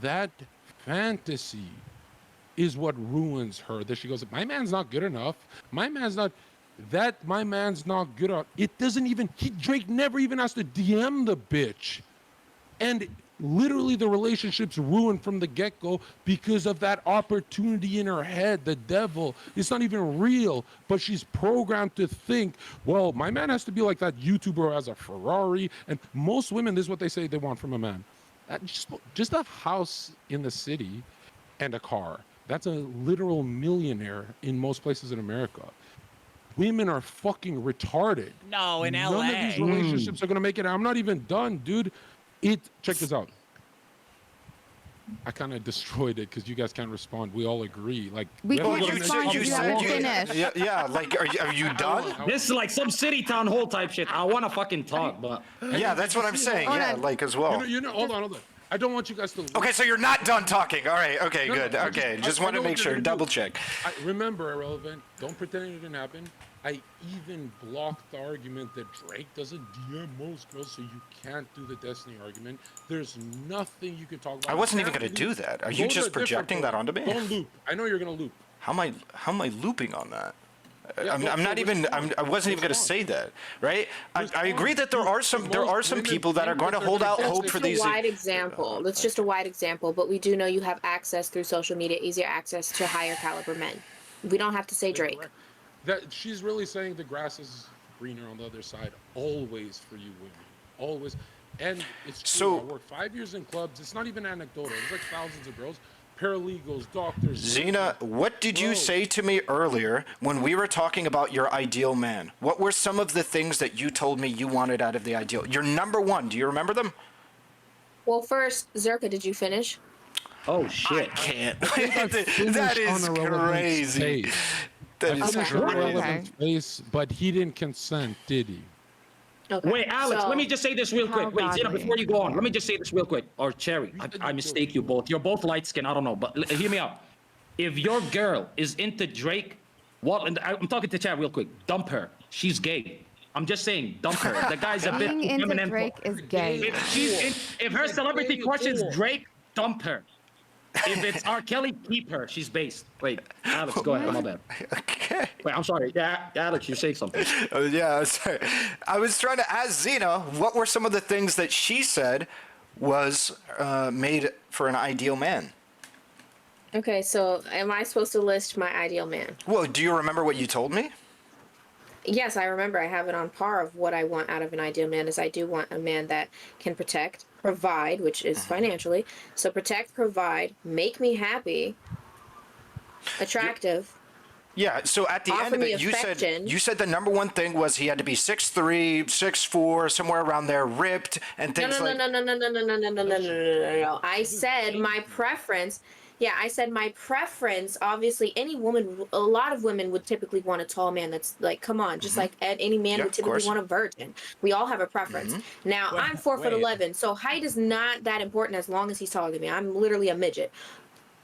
That fantasy is what ruins her. That she goes, my man's not good enough. My man's not good enough. It doesn't even, Drake never even has to DM the bitch. And literally the relationship's ruined from the get-go because of that opportunity in her head, the devil. It's not even real, but she's programmed to think, well, my man has to be like that YouTuber who has a Ferrari. And most women, this is what they say they want from a man. Just a house in the city and a car. That's a literal millionaire in most places in America. Women are fucking retarded.
No, in
None
LA.
of these relationships are gonna make it. I'm not even done, dude. Check this out. I kind of destroyed it because you guys can't respond. We all agree. Like
We
have
can't
a-
respond because you haven't finished.
yeah. Like, are you done?
this is like some city town hall type shit. I want to fucking talk, but
Yeah, that's what I'm saying.
Hold
Yeah,
on.
like as well.
hold on. I don't want you guys to.
Okay, so you're not done talking. All right. Okay,
No,
good.
I
Okay,
I
just want
know
to
what
make
you're
sure.
gonna
Double
do.
check.
Remember, Irrelevant. Don't pretend it didn't happen. I even blocked the argument that Drake doesn't DM most girls, so you can't do the Destiny argument. There's nothing you can talk about.
I wasn't even
You
going to
can't
do that. Are
Go
you
to a
just
different
projecting that
one.
onto me?
Don't loop. I know you're gonna loop.
How am I looping on that?
Yeah,
I'm
no,
not even. I wasn't even going to say that, right? I agree that there are some people that are going to hold out hope for these.
It's a wide example. That's just a wide example, but we do know you have access through social media, easier access to higher caliber men. We don't have to say Drake.
Correct. That she's really saying the grass is greener on the other side, always for you women, always. And it's true.
So-
I worked 5 years in clubs. It's not even anecdotal. There's like thousands of girls, paralegals, doctors.
Xena, what did you
Bro.
say to me earlier when we were talking about your ideal man? What were some of the things that you told me you wanted out of the ideal? Your number one. Do you remember them?
Well, first, Zherka, did you finish?
oh shit.
Can't. that
Finished
is
on Irrelevant's
crazy.
face.
That
I
is
finished
Okay.
on
crazy.
Irrelevant's face, but he didn't consent, did he?
Okay.
Wait, Alex,
so-
let me just say this real
How
quick. Wait, Zena,
godly.
before you go on, let me just say this real quick. Or Chaeiry, I mistake you both. You're both light skin. I don't know, but hear me out. If your girl is into Drake, and I'm talking to Chaeiry real quick. Dump her. She's gay. I'm just saying, dump her. The guy's a bit
Being into
feminine.
Drake is gay.
If her celebrity crush is Drake, dump her. If it's R. Kelly, keep her. She's based. Wait, Alex, go ahead. My bad.
Okay.
Wait, I'm sorry. Yeah, Alex, you say something.
Yeah, sorry. I was trying to ask Xena what were some of the things that she said was made for an ideal man.
Okay, so am I supposed to list my ideal man?
Well, do you remember what you told me?
Yes, I remember. I have it on par of what I want out of an ideal man. Is I do want a man that can protect, provide, which is financially. So protect, provide, make me happy, attractive.
Yeah, so at the
Offer
end of
me
it,
affection.
you said the number one thing was he had to be 6'3", 6'4", somewhere around there, ripped, and
No,
things
no,
like.
no, no, no, no, no, no, no, no, no, no, no, no. I said my preference. Yeah, I said my preference. Obviously, any woman, a lot of women would typically want a tall man that's like, come on, just like any man
Yeah,
would
of
typically
course.
want a virgin. We all have a preference. Now,
Wait,
I'm 4'11",
wait.
so height is not that important as long as he's taller than me. I'm literally a midget.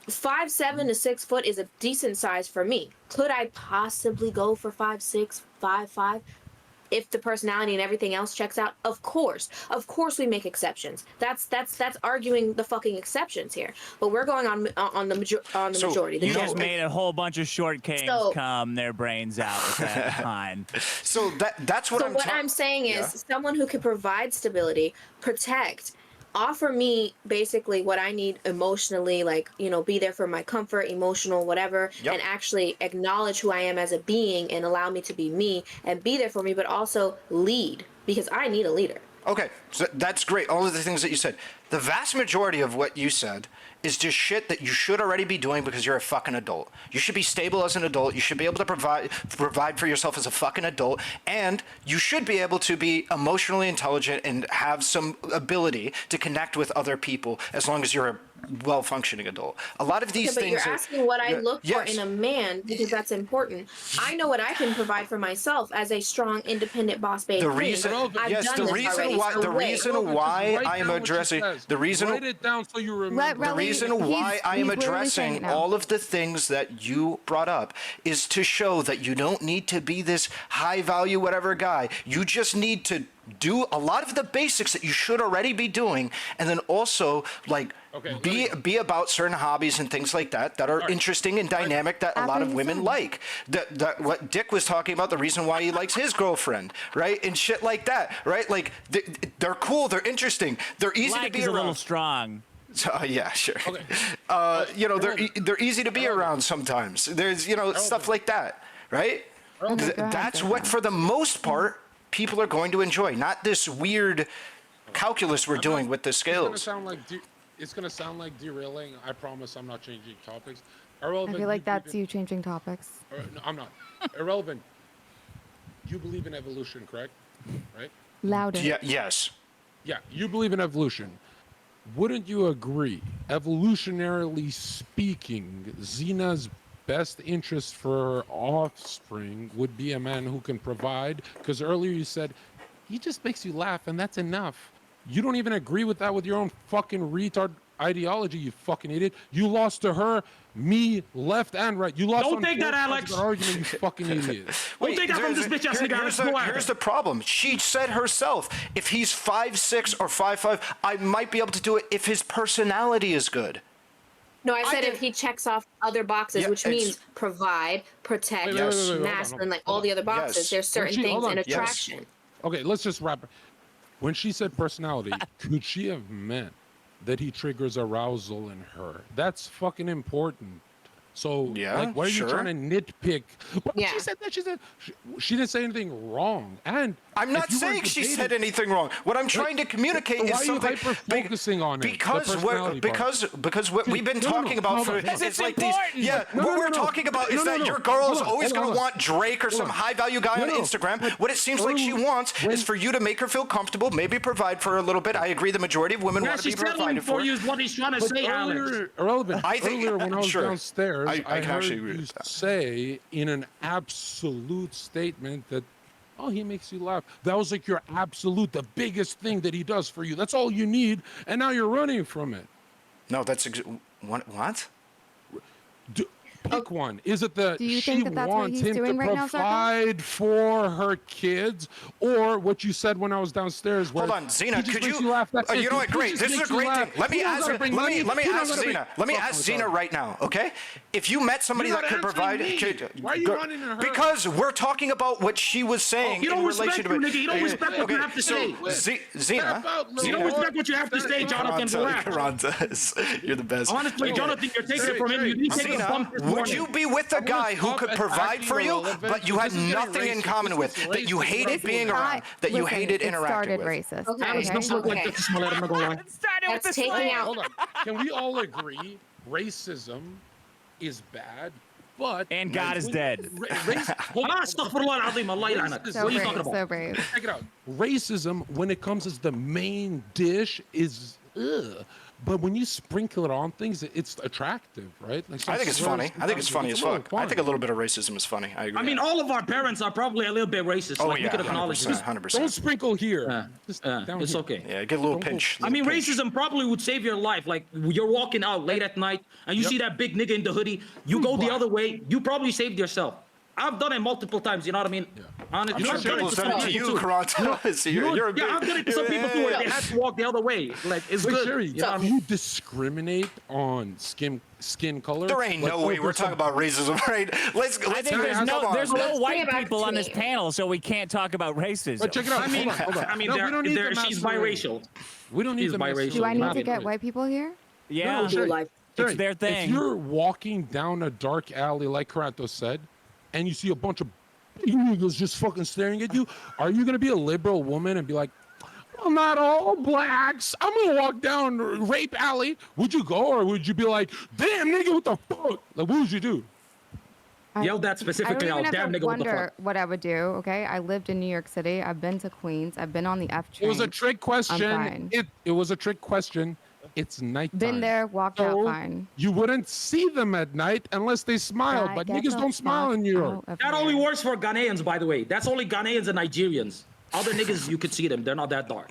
5'7" to 6 foot is a decent size for me. Could I possibly go for 5'6", 5'5"? If the personality and everything else checks out, of course we make exceptions. That's arguing the fucking exceptions here. But we're going on the
So,
majority. The
you
You
know-
just
general.
made a whole bunch of short kings
So-
come their brains out with that line.
So that's what
So
I'm.
what I'm saying is
Yeah.
someone who can provide stability, protect, offer me basically what I need emotionally, like, be there for my comfort, emotional, whatever,
Yep.
and actually acknowledge who I am as a being and allow me to be me and be there for me, but also lead because I need a leader.
Okay, so that's great. All of the things that you said. The vast majority of what you said is just shit that you should already be doing because you're a fucking adult. You should be stable as an adult. You should be able to provide for yourself as a fucking adult, and you should be able to be emotionally intelligent and have some ability to connect with other people as long as you're a well-functioning adult. A lot of these
Yeah, but
things.
you're asking what I look for
yes.
in a man because that's important. I know what I can provide for myself as a strong, independent boss babe.
The
queen.
reason,
I've
yes,
done
the
this
reason
already,
why,
so
the
wait.
reason
Just
why
write
I am
down what she
addressing,
says.
the reason,
Write it down so you remember.
the reason why I am
he's literally saying
addressing
it now.
all of the things that you brought up is to show that you don't need to be this high value whatever guy. You just need to do a lot of the basics that you should already be doing, and then also like be about certain hobbies and things like that that are interesting and dynamic that a lot of women like. That what Dick was talking about, the reason why he likes his girlfriend, right? And shit like that, right? Like they're cool, they're interesting, they're easy
Black
to be
is a little
around.
strong.
So, yeah, sure.
Okay.
They're easy to be around sometimes. There's stuff like that, right?
Go ahead,
That's
go
what,
ahead.
for the most part, people are going to enjoy. Not this weird calculus we're doing with the
It's gonna
scales.
sound like it's gonna sound like derailing. I promise I'm not changing topics.
I
Irrelevant.
feel like that's you changing topics.
No, I'm not. Irrelevant. You believe in evolution, correct? Right?
Louder.
Yeah. Yes.
Yeah, you believe in evolution. Wouldn't you agree, evolutionarily speaking, Xena's best interest for her offspring would be a man who can provide? Because earlier you said, he just makes you laugh and that's enough. You don't even agree with that with your own fucking retard ideology, you fucking idiot. You lost to her, me, left and right. You lost
Don't
on
take
both
that,
sides of
Alex.
the argument, you fucking idiot.
Don't take that from this bitch ass nigga, Alex. Go at
Here's
her.
the problem. She said herself, if he's 5'6" or 5'5", I might be able to do it if his personality is good.
No, I said
did-
if he checks off other boxes,
Yeah,
which
it's-
means provide, protect,
Wait, hold on,
masculine, like
hold
all
on.
the other boxes.
Yes.
There's certain
Hold
things
on,
in
yes.
attraction.
Okay, let's just wrap it. When she said personality, could she have meant that he triggers arousal in her? That's fucking important. So,
Yeah,
like, why are
sure.
you trying to nitpick? Well,
Yeah.
she said that. She didn't say anything wrong. And
I'm not
if you were
saying she
debating-
said anything wrong. What I'm trying to communicate
so why
is
are you
something.
hyper-focusing on it, the personality part?
Because what we've been
No, no,
talking
no,
about
hold
for
on, hold on.
is
It's
like these.
important.
Yeah,
No,
what
no,
we're
no.
talking about is
No, no,
that
no.
your girl is
Hold on,
always
hold
going to
on.
want Drake or
Hold
some
on.
high value guy
No,
on
no.
Instagram.
But
What it seems like she wants is for you to make her feel comfortable, maybe provide for her a little bit. I agree. The majority of women
Yeah,
want to be
she's settling
provided
for
for.
you is what he's trying to say, Alex.
Irrelevant.
I think-
Earlier when I was
sure.
downstairs,
I
I
can
heard
actually agree
you
with that.
say in an absolute statement that, oh, he makes you laugh. That was like your absolute, the biggest thing that he does for you. That's all you need, and now you're running from it.
No, that's what?
Pick one. Is it the
Do you
she
think that that's what
wants
he's
him to
doing right now, Zherka?
provide for her kids, or what you said when I was downstairs? Where
Hold on,
he
Xena,
just
could
makes
you?
laugh, that's
You
it.
know what?
He
Great.
just
This is a
makes you
great
laugh.
thing. Let me
You don't
ask.
gotta bring
Let
money.
me
You don't
ask
gotta bring-
Xena. Let me
Fuck,
ask
I'm sorry.
Xena right now. Okay? If you met somebody
You're
that
not
could provide,
answering me. Why are you
go-
running to her?
because we're talking about what she was saying
You
in
don't
relation
respect
to
you,
it.
nigga. You don't respect what you
Okay,
have to
so
say.
Xena.
You don't respect what you have to say, Jonathan. Relax.
Qorantos, you're the best.
Honestly, Jonathan, you're taking it
Jerry,
from him. You didn't take the
Xena,
bump this
would
morning.
you be with a
I'm gonna
guy who
stop
could provide
attacking
for you,
Ahrelevant,
but you
so
had
this is getting
nothing in
racist.
common
This
with,
is
that you
racist.
hated
This
being
is
around, that you
Listen,
hated
it
interacting
started
with?
racist.
Okay.
Alice, don't look like
Okay.
this, Smollett. I'm not gonna lie.
It started with
That's
the
taking
slang.
out-
Hold on. Can we all agree racism is bad, but
And God is dead.
Hold on.
Astaghfirullah al-Azim, Allah yal'anak.
Racist.
So
What are you
brave,
talking about?
so brave.
Check it out. Racism, when it comes as the main dish, is ugh. But when you sprinkle it on things, it's attractive, right? Like
I think it's funny. I think it's funny as fuck. I think a
fun.
little bit of racism is funny. I agree.
I mean, all of our parents are probably a little bit racist.
Oh
Like, we
yeah,
could acknowledge
100%,
that.
100%.
Don't sprinkle here.
Yeah,
Just
yeah,
down
it's
here.
okay.
Yeah, get a little
Don't go-
pinch.
I mean,
little pinch.
racism probably would save your life. Like, you're walking out late at night and you
Yep.
see that big nigga in the hoodie. You go the
black.
other way. You probably saved yourself. I've done it multiple times. You know what I mean? Honestly,
You know,
I've done it
People's
to
done
some
it to
people
you,
too.
Qorantos. You're a
Yeah, I've done it to some people too. Where they had to walk the other way. Like, it's
Wait,
good.
Jerry,
You know what I
do
mean?
you discriminate on skin color?
There ain't
Like,
no way
oh,
we're
there's
talking
some-
about racism, right? Let's
I think
come
there's
on.
no
Let's
white
bring it back
people
to
on this
me.
panel, so we can't talk about racism.
But check it out.
I mean,
hold on.
I mean,
No, we don't need the
she's
masquerade.
biracial.
We don't need
She's
the
biracial.
masquerade.
Do I need to
Not
get
really.
white people here?
Yeah,
do life.
it's their thing.
If you're walking down a dark alley, like Qorantos said, and you see a bunch of niggas just fucking staring at you, are you gonna be a liberal woman and be like, well, not all blacks, I'm gonna walk down Rape Alley? Would you go, or would you be like, damn nigga, what the fuck? Like, what would you do?
Yell that
I don't
specifically
even
out.
have
Damn
to
nigga, what the
wonder
fuck?
what I would do. Okay, I lived in New York City. I've been to Queens. I've been on the F train.
It was a trick question.
fine.
It was a trick question. It's nighttime.
Been there, walked out
So,
fine.
You wouldn't see them at night unless they smiled,
I
but
get
niggas
the
don't smile
fuck
in New York.
out of
That
here.
only works for Ghanaians, by the way. That's only Ghanaians and Nigerians. Other niggas, you could see them. They're not that dark.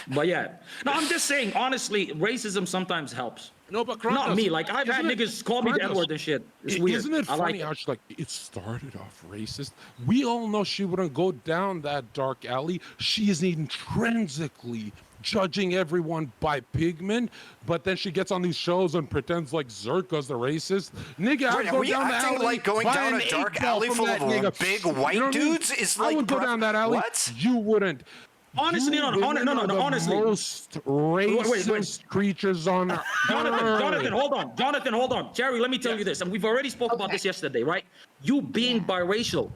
But yeah. No, I'm just saying, honestly, racism sometimes helps.
No, but
Not
Qorantos,
me. Like, I've had
isn't it-
niggas call me the
Qorantos,
N-word and shit. It's weird.
Isn't it
I
funny
like
how
it.
she's like, it started off racist? We all know she wouldn't go down that dark alley. She is intrinsically judging everyone by pigment, but then she gets on these shows and pretends like Zherka's the racist. Nigga,
Wait,
I'd
are
go
we
down the
acting
alley,
like going
buy
down
an
a dark
8-ball
alley
from
full
that
of
nigga.
big
You
white
know what I mean?
dudes? Is
I
like
would go down that alley.
What?
You wouldn't.
Honestly,
You
no,
women
no,
are the
honestly.
most racist
wait.
creatures on earth.
Jonathan, hold on. Jonathan, hold on. Jerry, let me tell you this, and we've already spoke about
Okay.
this yesterday, right? You being biracial,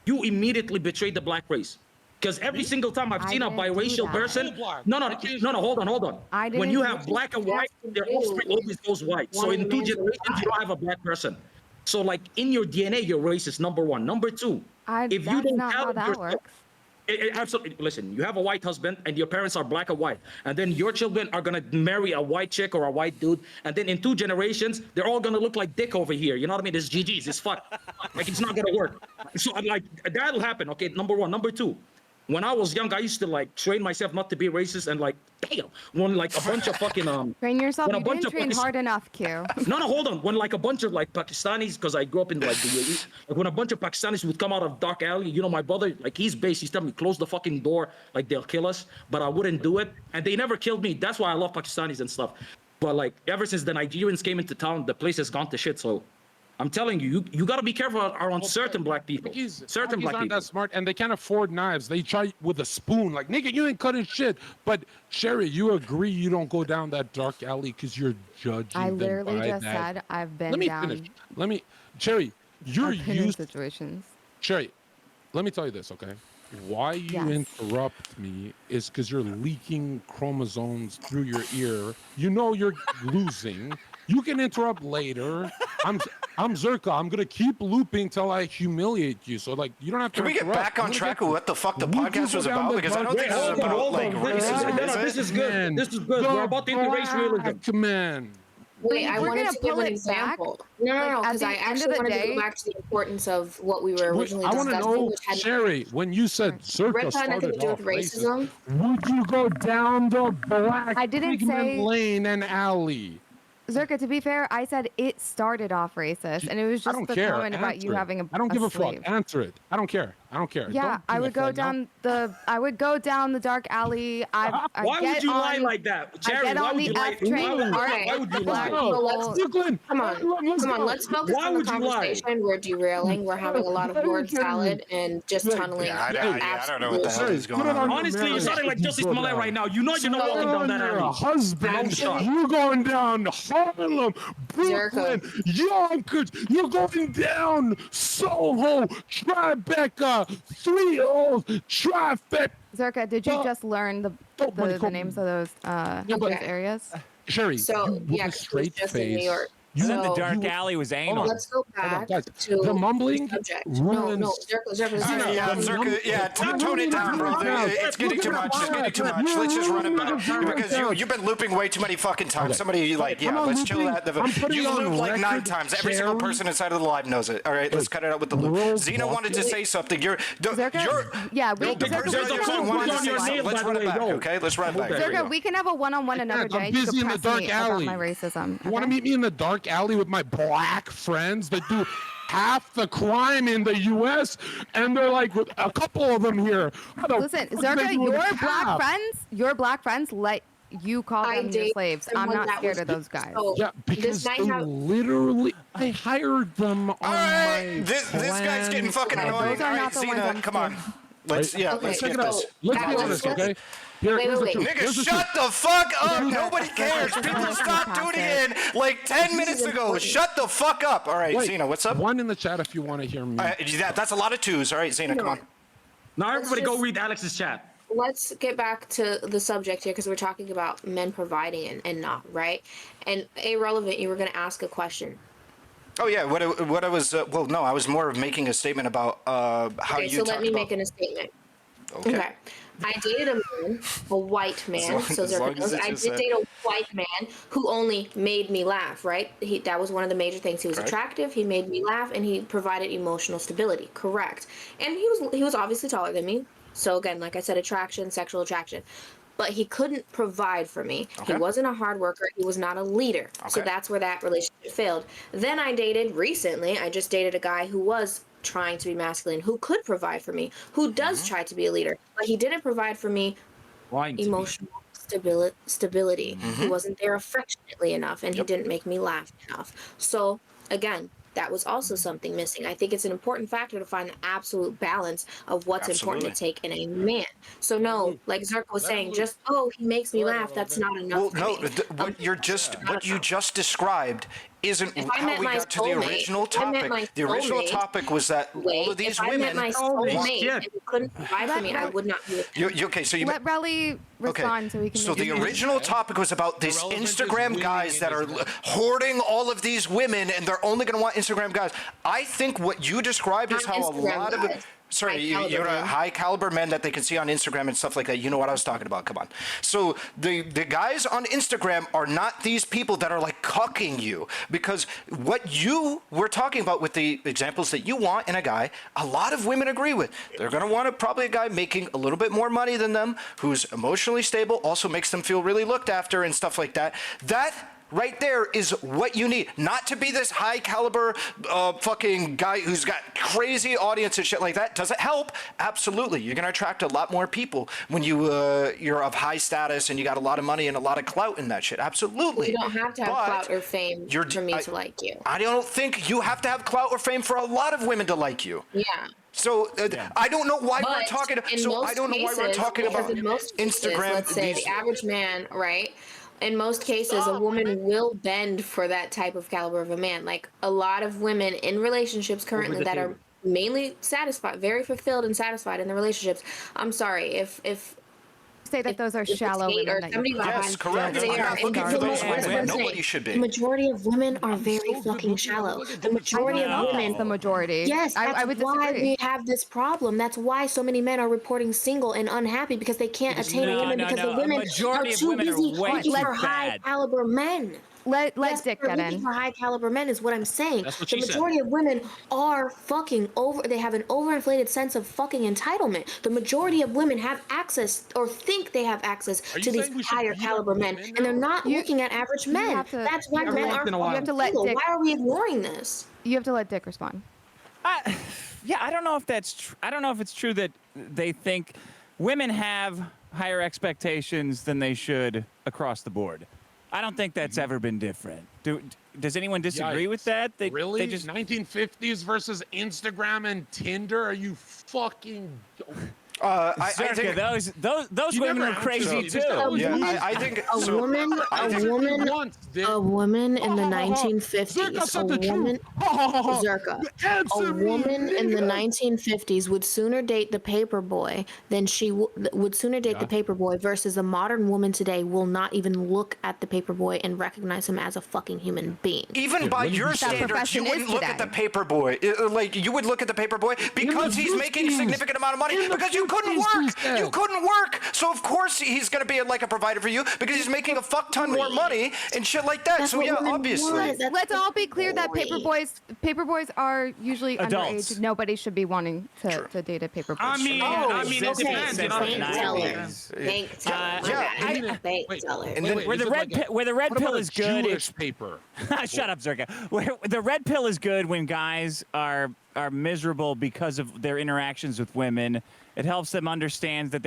you immediately betrayed the black race. Because every single time I've
I
seen a
didn't do
biracial
that.
person,
Full black.
no, hold on.
I
When
didn't
you
do
have
that.
black and white, their offspring always goes white. So
Wanting
in 2
men to
generations, you don't have a black person. So like in your DNA, you're racist. Number one. Number two, if you
That's
don't
not how
tell
that
yourself,
works.
absolutely. Listen, you have a white husband and your parents are black or white, and then your children are gonna marry a white chick or a white dude, and then in 2 generations, they're all gonna look like dick over here. You know what I mean? It's GG's. It's fuck. Like it's not gonna work. So like that'll happen. Okay, number one. Number two. When I was young, I used to like train myself not to be racist, and like, damn, when like a bunch of fucking
Train yourself.
when a
You
bunch
didn't
of
train
fucking-
hard enough, Q.
no, hold on. When like a bunch of like Pakistanis, because I grew up in like the UAE, like when a bunch of Pakistanis would come out of dark alley, you know, my brother, like he's based, he's telling me, close the fucking door, like they'll kill us, but I wouldn't do it. And they never killed me. That's why I love Pakistanis and stuff. But like ever since the Nigerians came into town, the place has gone to shit. So I'm telling you, you got to be careful around certain black people. Certain black
aren't
people.
that smart, and they can't afford knives. They try with a spoon. Like, nigga, you ain't cutting shit. But Sherry, you agree you don't go down that dark alley because you're judging
I
them
literally
by
just
that.
said I've been
Let me
down.
finish. Cherry, you're
I've been in
used.
situations.
Cherry, let me tell you this, okay? Why you
Yes.
interrupt me is because you're leaking chromosomes through your ear. You know you're losing. You can interrupt later. I'm Zherka. I'm gonna keep looping till I humiliate you. So like, you don't have to.
Can we get
interrupt.
back
I'm
on
gonna
track
get-
with what the fuck the
Would you
podcast
go
was
down
about?
the
Because I don't
dark
think this is
alley?
about like racism.
No, this is good.
Man,
This is good. We're about to introduce realism.
Come on.
Wait,
If
I
we're
wanted
gonna
to give
pull
an
it
example.
back,
No,
like, at
because
the
I
end of
actually
the
wanted to
day-
go back to the importance of what we were
Wait,
originally
I want to
discussing,
know,
which had
Sherry, when you said Zherka
Red had nothing
started
to do
off
with
racist,
racism.
would you go down the black
I didn't
pigment
say-
lane and alley?
Zherka, to be fair, I said it started off racist, and it was
I
just
don't
the
care.
comment about
Answer
you
it.
having a
I don't give a
slave.
fuck. Answer it. I don't care. I don't care.
Yeah,
Don't
I would go down the dark alley. I
Why
get
would you lie
on-
like that,
I
Chaeiry?
get
Why
on
would
the
you lie?
F train.
Why would you
Black
lie?
Well, let's-
Brooklyn.
Come on, let's focus
Why
on the
would you lie?
conversation. We're derailing. We're having a lot of word salad and just
Like,
tunneling.
Yeah, I don't know what the hell
Hey,
is going
put it
on.
on
Honestly, you're
Mary.
sounding like Justice
Go
Smollett
down.
right now. You're not walking down that
Your
alley.
husband,
Actually-
you're going down Harlem, Brooklyn, Yonkers, you're going down Soho, Tribeca, 3-0, Trifecta.
Zherka, did you just learn
Nobody
the
called
names
me.
of those those
Okay.
areas?
Sherry,
So,
you with
yeah,
a
'cause it was
straight
just in New
face.
York.
You,
And then the
So-
dark
you-
alley was
Hold
anal.
on.
Let's go
Hold on,
back
guys.
to
The mumbling
subject.
ruins.
No, Zherka,
Yeah, Zherka, yeah, tone it down, bro. It's getting too much. It's getting too much. Let's just run it back because you've been looping way too many fucking times.
Okay.
Somebody like,
I'm
yeah,
not
let's chill
looping.
that.
I'm putting
You
on
looped like 9
record,
times. Every single
Chaeiry.
person inside of the live knows it. All right, let's cut it out with the loop.
World
Xena wanted to
walking.
say something.
Zherka, yeah, we,
the
Zherka,
person
we
on
can
your
have
phone
a
wanted to
on
say
your
one-on-one.
something.
nails,
Let's
by
run
the
it
way,
back,
go.
okay? Let's run it back. Here we
Zherka,
go.
we can have a one-on-one another day.
I'm
You
busy
can
in the
press
dark
me about
alley.
my racism.
You want to
okay?
meet me in the dark alley with my black friends that do half the crime in the U.S. and they're like a couple of them here. How the
Listen,
fuck they
Zherka,
doing
your black friends let you call
I
them your
date
slaves. I'm
someone
not
that
scared
was-
of those guys.
So,
Yeah, because
this might
they
have-
literally, I hired them on
All right,
my
this guy's getting fucking
Okay,
annoying.
those are
All right,
not the ones
Xena,
I'm
come on. Let's
Okay,
let's
Check
get
it out.
this.
Let's
That
be
was-
honest,
let's-
okay? Here,
Wait,
here's
wait,
the truth.
wait.
Nigga,
Here's the
shut
truth.
the fuck up!
Zherka,
Nobody cares.
Zherka,
People
Zherka,
stopped
Zherka.
tuning in like 10 minutes ago.
important.
Shut the fuck up. All right,
Wait,
Xena, what's up?
One in the chat if you want to hear me.
That's a lot of twos. All right, Xena, come on.
Now everybody go
just-
read Alex's chat.
Let's get back to the subject here because we're talking about men providing and not, right? And Ahrelevant, you were going to ask a question.
Oh yeah, what I was well, no, I was more of making a statement about how
Okay,
you
so
talked
let me
about.
make a statement.
Okay.
Okay. I dated a man, a white man.
long-
So
as long
Zherka
as
knows,
it's
I
just
did
a-
date a white man who only made me laugh, right? That was one of the major things. He was
Correct.
attractive, he made me laugh, and he provided emotional stability. Correct. And he was obviously taller than me. So again, like I said, attraction, sexual attraction. But he couldn't provide for me.
Okay.
He wasn't a hard worker. He was not a leader. So
Okay.
that's where that relationship failed. Then I dated recently. I just dated a guy who was trying to be masculine, who could provide for me, who does try to be a leader, but he didn't provide for me
Trying to be.
emotional stability. He wasn't there affectionately enough, and he didn't make me laugh enough. So again, that was also something missing. I think it's an important factor to find the absolute balance of what's important to take in a man. So no, like Zherka was saying, just he makes me laugh. That's not enough.
Well,
for
no,
me.
what you just described isn't
If I
how
met
we
my
got to the
soulmate-
original
if I met my
topic. The original
soulmate-
topic was that all of these
if I
women.
met my
Oh,
soulmate
shit.
and he couldn't provide for me, I would not be with him.
Okay, so you.
Let Relly respond so we can.
So
make
the
a
original topic was about these
Ahrelevant is
Instagram
winning
guys
in
that
his
are
life.
hoarding all of these women, and they're only going to want Instagram guys. I think what you described is
Not
how a
Instagram
lot of
guys.
sorry,
High
you
caliber
know,
men.
high caliber men that they can see on Instagram and stuff like that. You know what I was talking about. Come on. So the guys on Instagram are not these people that are like cucking you, because what you were talking about with the examples that you want in a guy, a lot of women agree with. They're going to want probably a guy making a little bit more money than them, who's emotionally stable, also makes them feel really looked after and stuff like that. That right there is what you need. Not to be this high caliber fucking guy who's got crazy audience and shit like that. Does it help? Absolutely. You're going to attract a lot more people when you're of high status and you got a lot of money and a lot of clout in that shit. Absolutely.
You don't have to have
But
clout or fame for me
I-
to like you.
I don't think you have to have clout or fame for a lot of women to like you.
Yeah.
So I don't know why we're
But
talking.
in
So
most
I don't know why we're
cases,
talking
because
about
in most cases,
Instagram.
let's say
these-
the average man, right? In most cases, a woman will bend for that type of caliber of a man. Like a lot of women in relationships currently
the
that
table.
are mainly satisfied, very fulfilled and satisfied in the relationships. I'm sorry if
say that those are
if it's
shallow
hate or
women that
somebody
you're
behind
Yes,
them,
correct.
they
I'm
are.
not looking
And
for
the
those
mo- that's what
women.
I'm
Nobody
saying.
should be.
The majority of women are very fucking shallow. The majority of women
the majority.
Yes, that's
I would
why
disagree.
we have this problem. That's why so many men are reporting single and unhappy because they can't attain a woman because the women are
Majority of
too
women are
busy
way
looking
too
for high
bad.
caliber men.
let
Yes,
Dick
they're
get
looking
in.
for high caliber men is what I'm saying.
That's what
The
she said.
majority of women are fucking over. They have an overinflated sense of fucking entitlement. The majority of women have access or think they have access
Are you
to these
saying we should
higher
beat up
caliber men,
women
and they're
now?
not looking at average
you
men.
have to-
That's why
every
men
once
are
in a while.
You have to let
single.
Dick.
Why are we ignoring this?
You have to let Dick respond.
Yeah, I don't know if that's true. I don't know if it's true that they think women have higher expectations than they should across the board. I don't think that's ever been different. Does anyone disagree with that?
Really?
They just
1950s versus Instagram and Tinder? Are you fucking...
I
Zherka,
think
those
You
women
never
are crazy
answered
too.
me.
yeah, I think
A
so.
woman,
I
a
think-
woman,
Once, Dick.
a woman in the
Zherka
1950s,
said
a
the truth.
woman, Zherka, a
Answer me,
woman in the
nigga.
1950s would sooner date the paper boy than she would sooner date the paper boy versus a modern woman today will not even look at the paper boy and recognize him as a fucking human being.
Even by
let me
your
be clear.
standards,
profession
you wouldn't
is
look at the
today.
paper boy. Like you would look at the paper boy because he's making a
50s.
significant amount of money
In the
because you couldn't
50s,
work.
he said.
You couldn't work. So of course he's gonna be like a provider for you because he's making a fuck ton more money and shit like that.
That's
So
what
yeah,
women
obviously.
want. That's
Let's
what
all be clear that
boy.
paper boys are usually
Adults.
underage. Nobody should be wanting to date a paper boy.
I mean, it
Since
depends.
the
You know,
Bank teller.
90s.
Bank teller.
yeah,
Bank
wait,
teller.
and then
Where the red
What
pill
about
is
a
good,
Jewish
it's
paper.
shut up, Zherka. Where the red pill is good when guys are miserable because of their interactions with women. It helps them understand that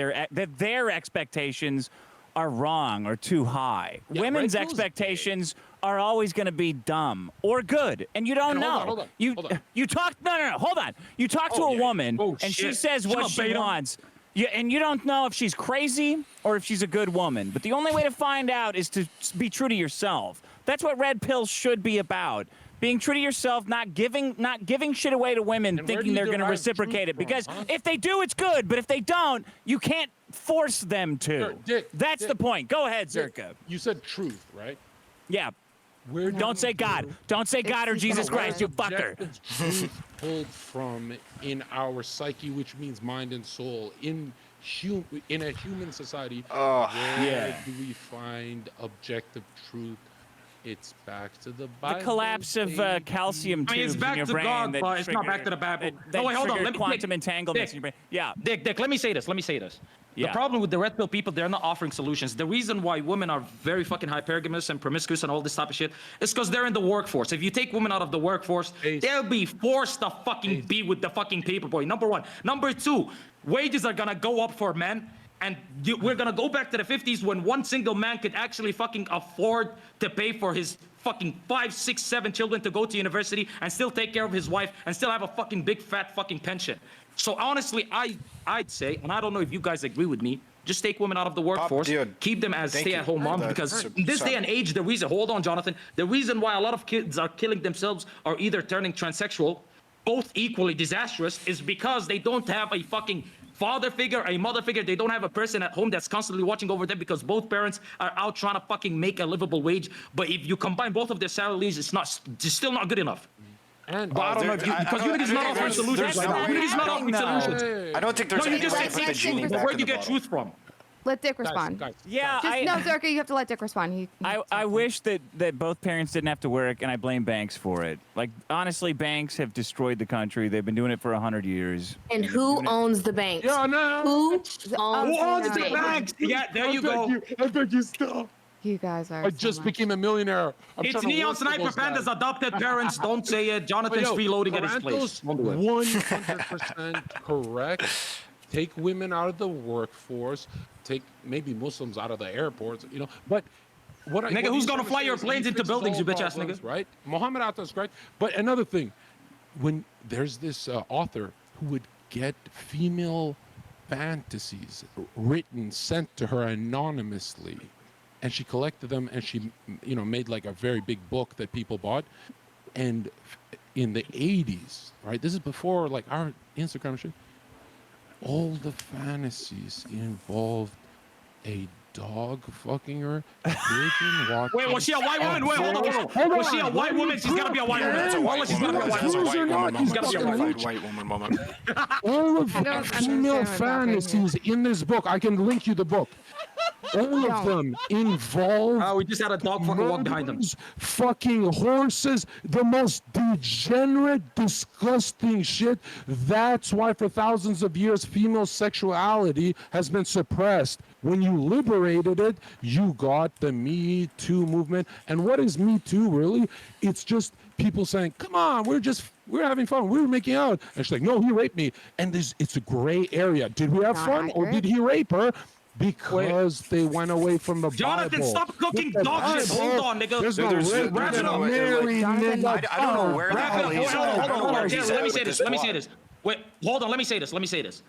their expectations are wrong or too high.
Yeah,
Women's
red pill's
expectations are always going to be dumb or good, and you don't
And
know.
hold on.
You talk. No. Hold on. You talk to a woman, and she
shit.
says what
Shut up,
she
beta.
wants. And you don't know if she's crazy or if she's a good woman. But the only way to find out is to be true to yourself. That's what red pills should be about. Being true to yourself, not giving shit away to women,
And where
thinking
do you
they're going to
derive
reciprocate
truth
it. Because
from, huh?
if they do, it's good. But if they don't, you can't force them to.
Sure, Dick,
That's
Dick.
the point. Go ahead, Zherka.
You said truth, right?
Yeah.
Where
Don't say God. Don't say God or
It's
Jesus
not
Christ, you fucker.
Objective truth pulled from in our psyche, which means mind and soul, in a human society. Where do we find objective truth? It's back to the Bible.
The collapse of calcium
I mean,
tubes
it's back
in your
to
brain
God,
that
but it's not back to the
trigger-
Bible.
that
No, wait, hold on.
trigger
Let me-
quantum
Dick,
entanglements
Dick.
in your brain. Yeah.
Dick, let me say this.
Yeah.
The problem with the red pill people, they're not offering solutions. The reason why women are very fucking hypergamous and promiscuous and all this type of shit is because they're in the workforce. If you take women out of the workforce, they'll be forced to fucking be with the fucking paperboy. Number one. Number two, wages are gonna go up for men. And we're gonna go back to the 50s when one single man could actually fucking afford to pay for his fucking 5, 6, 7 children to go to university and still take care of his wife and still have a fucking big fat fucking pension. So honestly, I'd say, and I don't know if you guys agree with me, just take women out of the workforce,
dude,
keep them as
thank you
stay-at-home
for
moms
that.
because
So-
in this
so-
day and age, the reason, hold on, Jonathan, the reason why a lot of kids are killing themselves or either turning transsexual, both equally disastrous, is because they don't have a fucking father figure, a mother figure. They don't have a person at home that's constantly watching over them because both parents are out trying to fucking make a livable wage. But if you combine both of their salaries, it's still not good enough.
And
But I don't know if you, because you niggas not offering solutions right now. You niggas not offering solutions.
I don't think there's
No, you
any
just
way
said
to put the
truth,
genie
but
But
back
where'd
in
you
the
get
bottle.
truth from?
Let Dick respond.
guys,
Yeah,
Just no, Zherka, you have to let Dick respond.
I wish that both parents didn't have to work, and I blame banks for it. Like, honestly, banks have destroyed the country. They've been doing it for 100 years.
And who owns the banks?
Yeah, no.
Who
Who
owns
owns
the
the
banks?
banks? Yeah, there you go.
I beg you, stop.
You guys are.
I
so
just
much.
became a millionaire. I'm
It's
trying to
Neon
work for
Sniper
those
Panda's
guys.
adopted parents. Don't say it.
But
Jonathan's
yo,
freeloading at his place.
Qorantos,
Don't do it.
100% correct. Take women out of the workforce. Take maybe Muslims out of the airports. You know, but what?
Nigga,
what
who's
he's
gonna
trying to
fly
say
your
is he
planes into
fixes
buildings,
all
you bitch ass
problems,
nigga?
Right? Muhammad Atta's correct. But another thing, when there's this author who would get female fantasies written, sent to her anonymously, and she collected them, and she, you know, made like a very big book that people bought. And in the 80s, right? This is before like our Instagram shit. All the fantasies involved a dog fucking her, a pigeon watching.
Wait, was she a white woman? Wait, hold on. Was she a white woman? She's gotta be a white woman.
That's a white
Hold on, she's gotta be a
woman.
white
That's a
woman.
white woman.
He's
Woman.
gotta be a
Certified white woman.
All of
I don't
the
understand
female
what's happening here.
fantasies in this book. I can link you the book. All of them involve
We just had a dog fucking walk behind them.
murders, fucking horses, the most degenerate, disgusting shit. That's why for thousands of years female sexuality has been suppressed. When you liberated it, you got the Me Too movement. And what is Me Too really? It's just people saying, come on, we're having fun, we were making out. And she's like, no, he raped me. And it's a gray area. Did we have
Not
fun or
accurate.
did he rape her? Because they went away from the
Jonathan,
Bible.
stop cooking
With the
dog shit.
Bible,
Hold on, nigga.
There's no
There's-
rape.
there's
There's
no-
no
like,
married
Jonathan,
nigga.
I don't know where the hell he's at. I don't know where he's at
Let me
with
say this.
this
Let me say
plot.
this. Wait, hold on. Let me say this.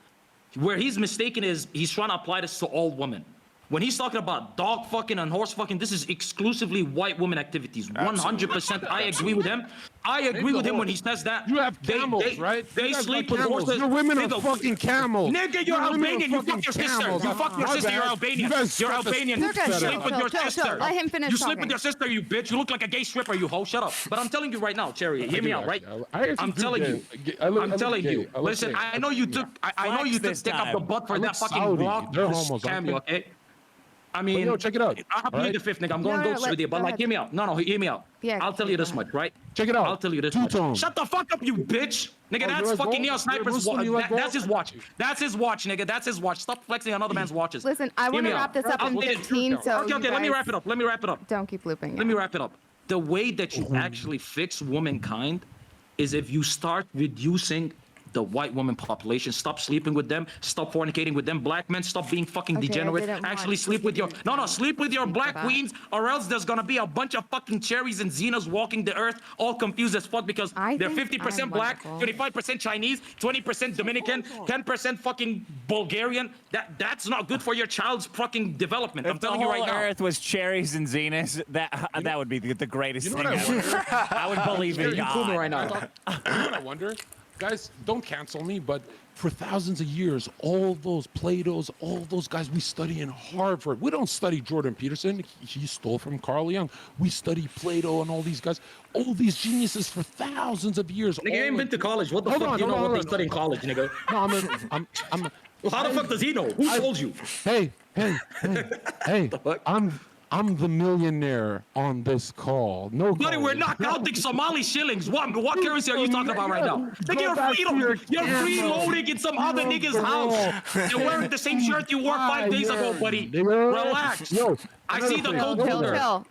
Where he's mistaken is he's trying to apply this to all women. When he's talking about dog fucking and horse fucking, this is exclusively white women activities. 100%. I agree with him. I agree with him when he says that.
You have camels, right?
They
You guys
sleep
got
with
camels.
horses.
Your women are
Nigga,
fucking camels.
Nigga, you're
Your women are
Albanian. You
fucking
fuck your sister.
camels.
You fuck your
My
sister. You're
bad.
Albanian.
You guys
You're
got the-
Albanian.
They're
You
good.
sleep
Chill,
with your
chill, chill.
sister.
Let him finish
You sleep
talking.
with your sister, you bitch. You look like a gay stripper, you hoe. Shut up. But I'm telling you right now, Cherry, hear me out, right? I'm telling you. I'm telling you. Listen, I know you took. I know you took
Flex this
stick up the
time.
butt for
I
that
look
fucking
Saudi.
vlog.
They're
to
homos,
scam
aren't
you,
they?
okay? I mean,
yo, check it out,
I plead
alright?
the fifth, nigga. I'm going
No,
ghost
let-
with you, but
go
like,
ahead.
hear me out. No, hear me out.
Yeah,
I'll tell you
go
this
ahead.
much, right?
Check it out.
I'll tell you this much.
Two-tone.
Shut the fuck up, you bitch. Nigga,
you
that's
like
fucking
gold?
Neo
You're
Sniper's
Muslim,
watch.
you like
That's his
gold?
watch. That's his watch, nigga. That's his watch. Stop flexing on other man's watches.
Listen, I
Hear
want to
me
wrap
out.
this up in
Okay,
15, so
okay,
you
let me
guys
wrap it up. Let me wrap it up.
don't keep looping.
Let me wrap it up. The way that you actually fix womankind is if you start reducing the white woman population. Stop sleeping with them. Stop fornicating with them. Black men, stop being fucking
Okay, I
degenerate.
didn't
Actually
want
sleep
to
with your sleep with your
speak
black
for that.
queens, or else there's gonna be a bunch of fucking cherries and Xenas walking the earth, all confused as fuck because
I
they're
think
50%
I'm
black,
wonderful.
25% Chinese, 20% Dominican, 10% fucking Bulgarian. That's not good for your child's fucking development. I'm
If the
telling you
whole
right now.
Earth was cherries and Xenas, that would be the greatest
You know
thing
what I
ever. I would believe in
You cool me
God.
right now.
You know what I wonder? Guys, don't cancel me, but for thousands of years, all those Platos, all those guys we study in Harvard. We don't study Jordan Peterson. He stole from Carl Jung. We study Plato and all these guys, all these geniuses for thousands of years.
Nigga, you ain't
all
been to
like-
college. What the
Hold
fuck
on,
do you know
hold
what
on,
they study in college, nigga?
No, I'm
Well, how the fuck does he know? Who told you?
hey,
fuck?
I'm the millionaire on this call. No,
Buddy, we're
college.
not counting Somali shillings. What currency are you talking about right now? Nigga,
Go back to your
you're
camel.
freeloading in some other nigga's house. You're wearing the same shirt you wore 5 days ago, buddy. Relax.
Yo,
I see the
Chill,
cold
chill,
holder.
chill.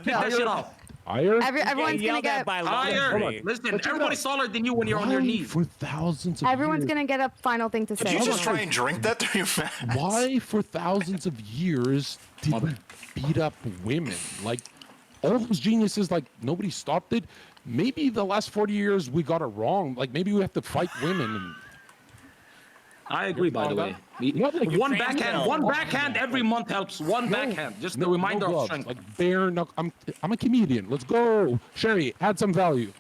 Take that shit off.
Everyone's gonna
yelled at
get
by
Higher.
Laundry.
Listen, everybody's taller than you when you're on your knees.
For thousands of
everyone's
years,
gonna get a final thing to
Did
say.
you just try and drink that through your mask?
why for thousands of years did we beat up women? Like all those geniuses, like nobody stopped it. Maybe the last 40 years we got it wrong. Like maybe we have to fight women. And,
I agree, by the way.
What, like,
One
trans
backhand,
girl.
one backhand every month helps. One backhand, just a reminder of
gloves,
strength.
like bare knuckle. I'm a comedian. Let's go, Sherry. Add some value.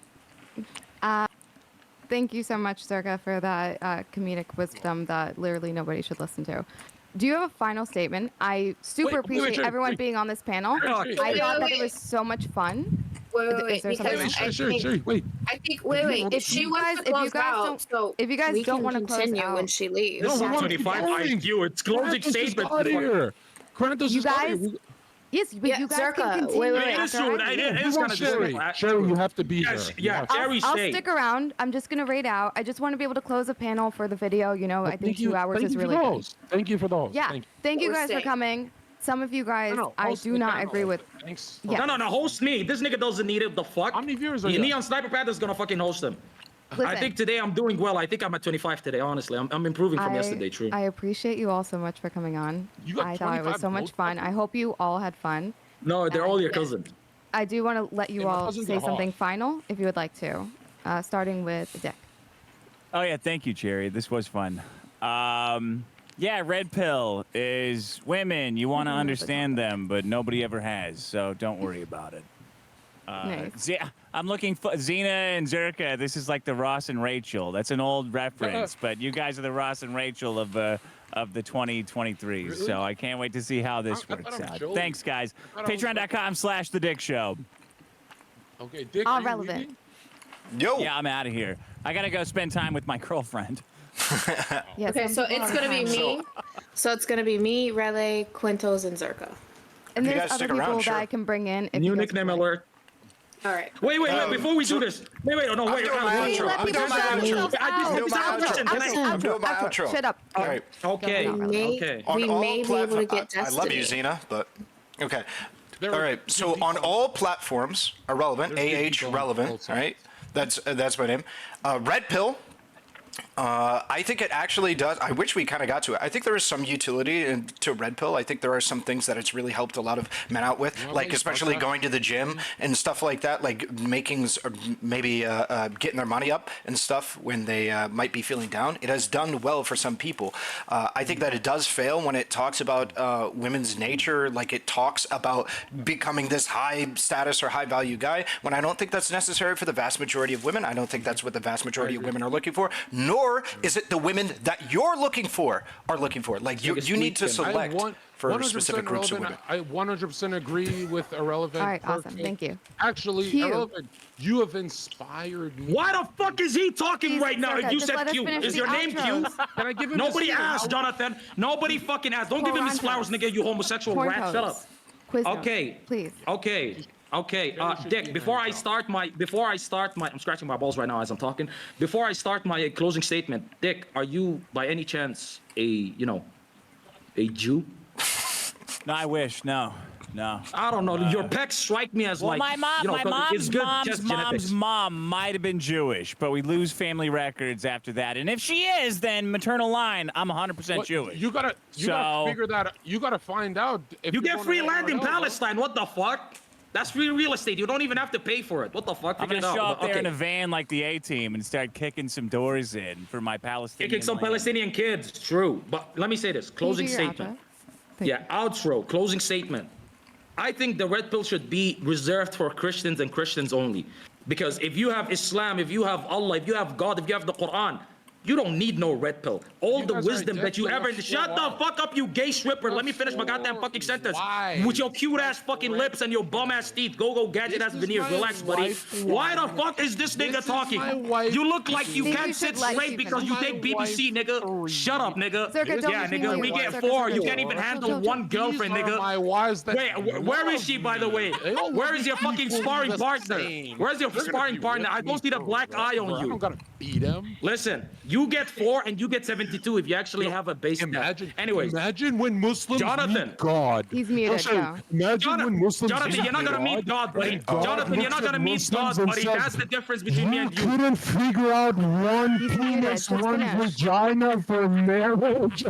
Thank you so much, Zherka, for that comedic wisdom that literally nobody should listen to. Do you have a final statement? I super
Wait,
appreciate
Sherry,
everyone
wait.
being on this panel.
Sherry,
I
Sherry.
thought that
Wait.
it was so much fun.
Wait,
Is
wait, wait.
there something
Because
else?
Sherry, wait.
I think if she
you
wants
guys-
to
if you
close
guys
out,
don't-
so
if you guys
we
don't
can
wanna close
continue when
out-
she leaves.
No, we want to
25
keep
IQ. It's closing
Kratos just
statement.
got here. Kratos
You
just got
guys-
here. We-
Yes, but
Yeah,
you guys
Zherka,
can continue
wait, wait,
It is
after
true.
I leave.
It
we
is
want
kind of
Sherry. Sherry, you have to be here. You
Yeah,
have to.
Sherry,
I'll
stay.
stick around. I'm just gonna raid out. I just want to be able to close a panel for the video. You know, I think
Thank
2
you.
hours
Thank
is
you
really
for
good.
those. Thank you for those.
Yeah. Thank you
We're
guys for
staying.
coming. Some of you guys, I
host
do
the
not
panel.
agree with.
Thanks.
Yeah.
No, host me. This nigga doesn't need it. The fuck?
How many viewers are you?
Neon Sniper Panther's gonna fucking host him. I
Listen,
think today I'm doing well. I think I'm at 25 today, honestly. I'm improving from yesterday, true.
I appreciate you all so much for coming on.
You got
I thought it was
25
so much
gold
fun.
buttons?
I hope you all had fun.
No, they're all your cousins.
I do want to let you
Yeah, my
all
cousins
say
are
something
hot.
final if you would like to, starting with Dick.
Oh yeah, thank you, Cherry. This was fun. Yeah, red pill is women. You want to understand them, but nobody ever has, so don't worry about it.
Nice.
Yeah, I'm looking for Xena and Zherka. This is like the Ross and Rachel. That's an old reference, but you guys are the Ross and Rachel of the 2023. So I can't wait to see how this
I thought
works
I was
out.
Joey.
Thanks, guys.
I thought I was-
Patreon.com/The Dick Show.
Okay, Dick.
All
are you
relevant.
leaving?
Yo.
Yeah, I'm out of here. I gotta go spend time with my girlfriend.
Yeah,
Okay,
some
so
people
it's
have
gonna be
time.
me. So it's gonna be me, Rele, Quintos, and Zherka.
And
You
there's
guys
other
stick
people
around,
that
sure.
I can bring in. If
New
you guys
nickname
would like.
alert.
All right.
Wait, before we do this. Wait, no, wait.
doing my
wait,
outro.
Let
I'm
people
doing my
shout
outro.
themselves
I just
out.
I'm doing my
question.
outro.
Can I-
I'm doing my outro.
Shut up.
All right.
Okay.
Go,
We
no,
may,
Okay.
On
we
all
may be able to get
I love you,
Destiny.
Xena, but okay.
There
All
are
right. So
good
on
people.
all platforms, Ahrelevant,
There's good
AH
people on
relevant,
both sides.
right? That's my name. Red Pill. I think it actually does. I wish we kind of got to it. I think there is some utility to Red Pill. I think there are some things that it's really helped a lot of men out with,
Well,
like
like
especially
that.
going to the gym and stuff like that, like makings or maybe getting their money up and stuff when they might be feeling down. It has done well for some people. I think that it does fail when it talks about women's nature, like it talks about becoming this high status or high value guy, when I don't think that's necessary for the vast majority of women. I don't think that's what the vast majority of women are looking for, nor is it the women that you're looking for are looking for. Like you need to select for specific groups of women.
I 100% agree with Ahrelevant.
All right, awesome.
Perfect.
Thank you.
Actually,
Q.
Ahrelevant, you have inspired me.
Why the fuck is he talking
Please,
right now?
Zherka,
If you
just
said
let us
Q,
finish
is
the
your name Q?
outros.
Can I give him
Nobody
his name?
asked, Jonathan. Nobody fucking asked. Don't give him his
Qorantos.
flowers, nigga. You homosexual rat. Shut up.
Quiznos,
Okay.
Please.
Okay.
should
Dick,
be
before I
hands
start my, I'm scratching my balls right now as I'm talking. Before I start my closing statement, Dick, are you by any chance a Jew?
No, I wish. No.
I don't know. Your pecs strike me as
Well,
like,
my mom, my
it's good just genetics.
mom's mom might have been Jewish, but we lose family records after that. And if she is, then maternal line, I'm 100%
Well,
Jewish.
You gotta figure that out. You gotta find out. If
You
you're
get
going
free
to
land in
Ahrelevant.
Palestine. What the fuck? That's free real estate. You don't even have to pay for it. What the fuck?
I'm
Figure
gonna
it
show
out.
up there
Okay.
in a van like the A-team and start kicking some doors in for my Palestinian.
Kicking some
land.
Palestinian kids. True. But let me say this. Closing
Can you do your
statement.
outro? Thank
Yeah, outro, closing statement. I think the red pill should be reserved for Christians and Christians only. Because if you have Islam, if you have Allah, if you have God, if you have the Quran, you don't need no red pill. All
You
the
guys are
wisdom that you ever...
identical.
Shut the fuck up, you gay stripper. Let me finish my goddamn fucking sentence.
Why?
With your cute-ass fucking lips and your bum-ass teeth. Go, gadget-ass
This is
veneers.
my
Relax, buddy.
wife.
Why the fuck is this nigga
This is my
talking?
wife.
You look like you
Maybe
can't
you
sit
should let
straight
you
because
finish.
you take BBC, nigga. Shut up, nigga.
Zherka, don't
Yeah,
make me
nigga,
leave.
we get
Zherka,
4.
Zherka,
You
Zherka.
can't even handle
Don't-
one girlfriend,
These are
nigga.
my wives that
Wait, where is
love
she, by the
me.
way?
They all
Where
love
is your fucking
people
sparring
the
partner?
same.
Where's your
They're gonna
sparring
be
partner?
with
I don't
me
see the black eye
forever.
on
I
you.
don't gotta beat him.
Listen, you get 4 and you get 72 if you actually have a base stat. Anyways,
Imagine when Muslims
Jonathan.
meet God.
He's muted,
Also,
go.
Imagine when Muslims
Jonathan, you're not gonna meet God, buddy.
and God
Jonathan, you're
looks
not
at
gonna meet
Muslims
God,
and
buddy.
says,
That's the difference between me
You
and you.
couldn't figure out one
He's muted,
penis,
just
one
finish.
vagina for marriage.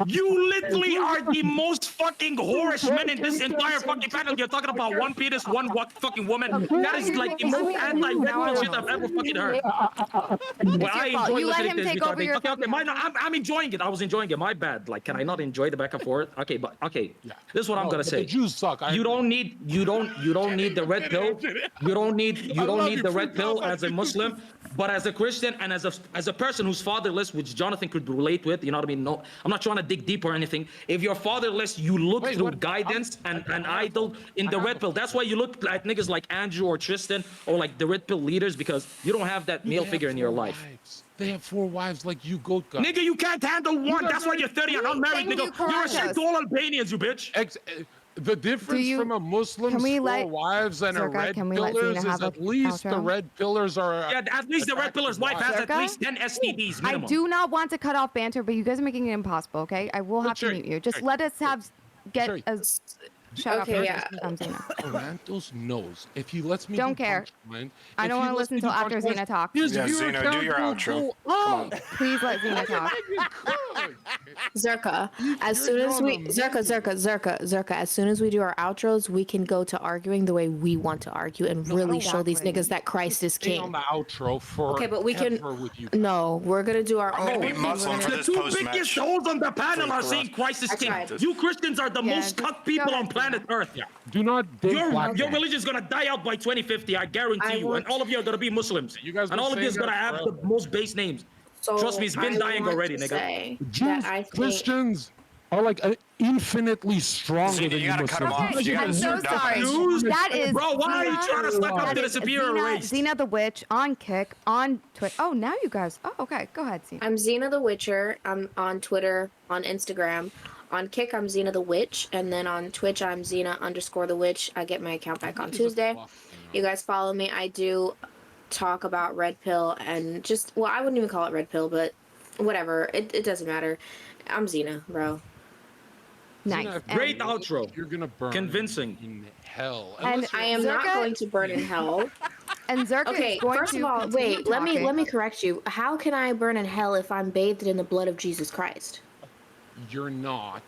You literally are the most fucking whorish men in this entire fucking panel. You're talking about one penis, one fucking woman. That is like the most anti-red pill shit I've ever fucking heard. Well, I
fault.
enjoy
You let
listening
him
to this
take over
retarded.
your
Okay,
fucking
I'm enjoying it. I was enjoying it. My bad. Like, can I not enjoy the back and forth? Okay, but okay. This is what I'm
No,
gonna
but
say.
The Jews suck.
You don't need the red pill. You don't need the red pill as a Muslim, but as a Christian and as a person who's fatherless, which Jonathan could relate with. You know what I mean? No, I'm not trying to dig deep or anything. If you're fatherless, you look
Wait,
through
what?
guidance and idol in the red pill. That's why you look like niggas like Andrew or Tristan or like the red pill leaders, because you don't have that male figure in your life.
They have 4 wives like you, goat guy.
Nigga, you can't handle one.
guys
That's why
are-
you're 30 and unmarried,
Thank you,
nigga. You're a shit
Qorantos.
to all Albanians, you bitch.
The difference
you-
from a Muslim's
can we
4
let-
wives and a
Zherka,
red
can we let
pillars
Xena
is
have a
at least the
outro?
red pillars are.
Yeah, at least the red pillar's wife has at
Zherka?
least 10 STDs minimum.
I do not want to cut off banter, but you guys are making it impossible, okay? I will have to
Sure,
mute you. Just
sure.
let us get
Sure.
a shout
Okay,
out
yeah.
for Xena.
Qorantos knows if he lets me
Don't
do
care.
punchline-
I
if
don't
he
wanna
lets
listen
me do
till after
punchline,
Xena talks.
his
Yeah,
viewer
Xena,
count
do your
will
outro.
go up.
Please let Xena talk.
You could.
Zherka, as
you're
soon as
on
we
a
Zherka, as soon as we do our outros, we can go to arguing the way we want to argue and really show these
exactly.
niggas that Christ is
Stay on
king.
the outro for
Okay, but we can.
with you.
No, we're gonna do our
I'm
own.
gonna be
and we're
Muslim for
gonna-
The
this
two
post-match.
biggest holes on the panel are
Correct.
saying Christ is
I
king.
tried.
You Christians are the
Yeah,
most
just
cut people
go
on
ahead,
planet Earth.
Yeah. Do not date black
Your
men.
religion's gonna die out by 2050, I guarantee
I
you.
want-
And all of you are gonna be Muslims.
You guys
and
been
all of you is
saying
gonna
that
have the
forever.
most base names.
So
Trust me, it's been
I
dying
want
already,
to
nigga.
say
Jews,
that I think
Christians, are like infinitely stronger
Xena,
than
you gotta cut him
Muslims.
off.
Okay,
You
I'm
guys
so
are
sorry.
News?
That is
Bro, why are you trying to suck up
that
to the
is
superior race?
Xena the Witch on Kick, on Twitch. Oh, now you guys. Oh, okay. Go ahead, Xena.
I'm Xena the Witcher. I'm on Twitter, on Instagram. On Kick, I'm Xena the Witch. And then on Twitch, I'm Xena_the_Witch. I get my account back on Tuesday. You guys follow me. I do talk about Red Pill and just, well, I wouldn't even call it Red Pill, but whatever. It doesn't matter. I'm Xena, bro.
Nice.
Xena,
Great
And-
outro.
You're gonna burn
Convincing.
in hell.
And
Unless
I
you're-
am not
Zherka-
going to burn in hell.
And Zherka
Okay,
is going
first
to
of all,
continue
wait, let
talking.
me correct you. How can I burn in hell if I'm bathed in the blood of Jesus Christ?
You're not.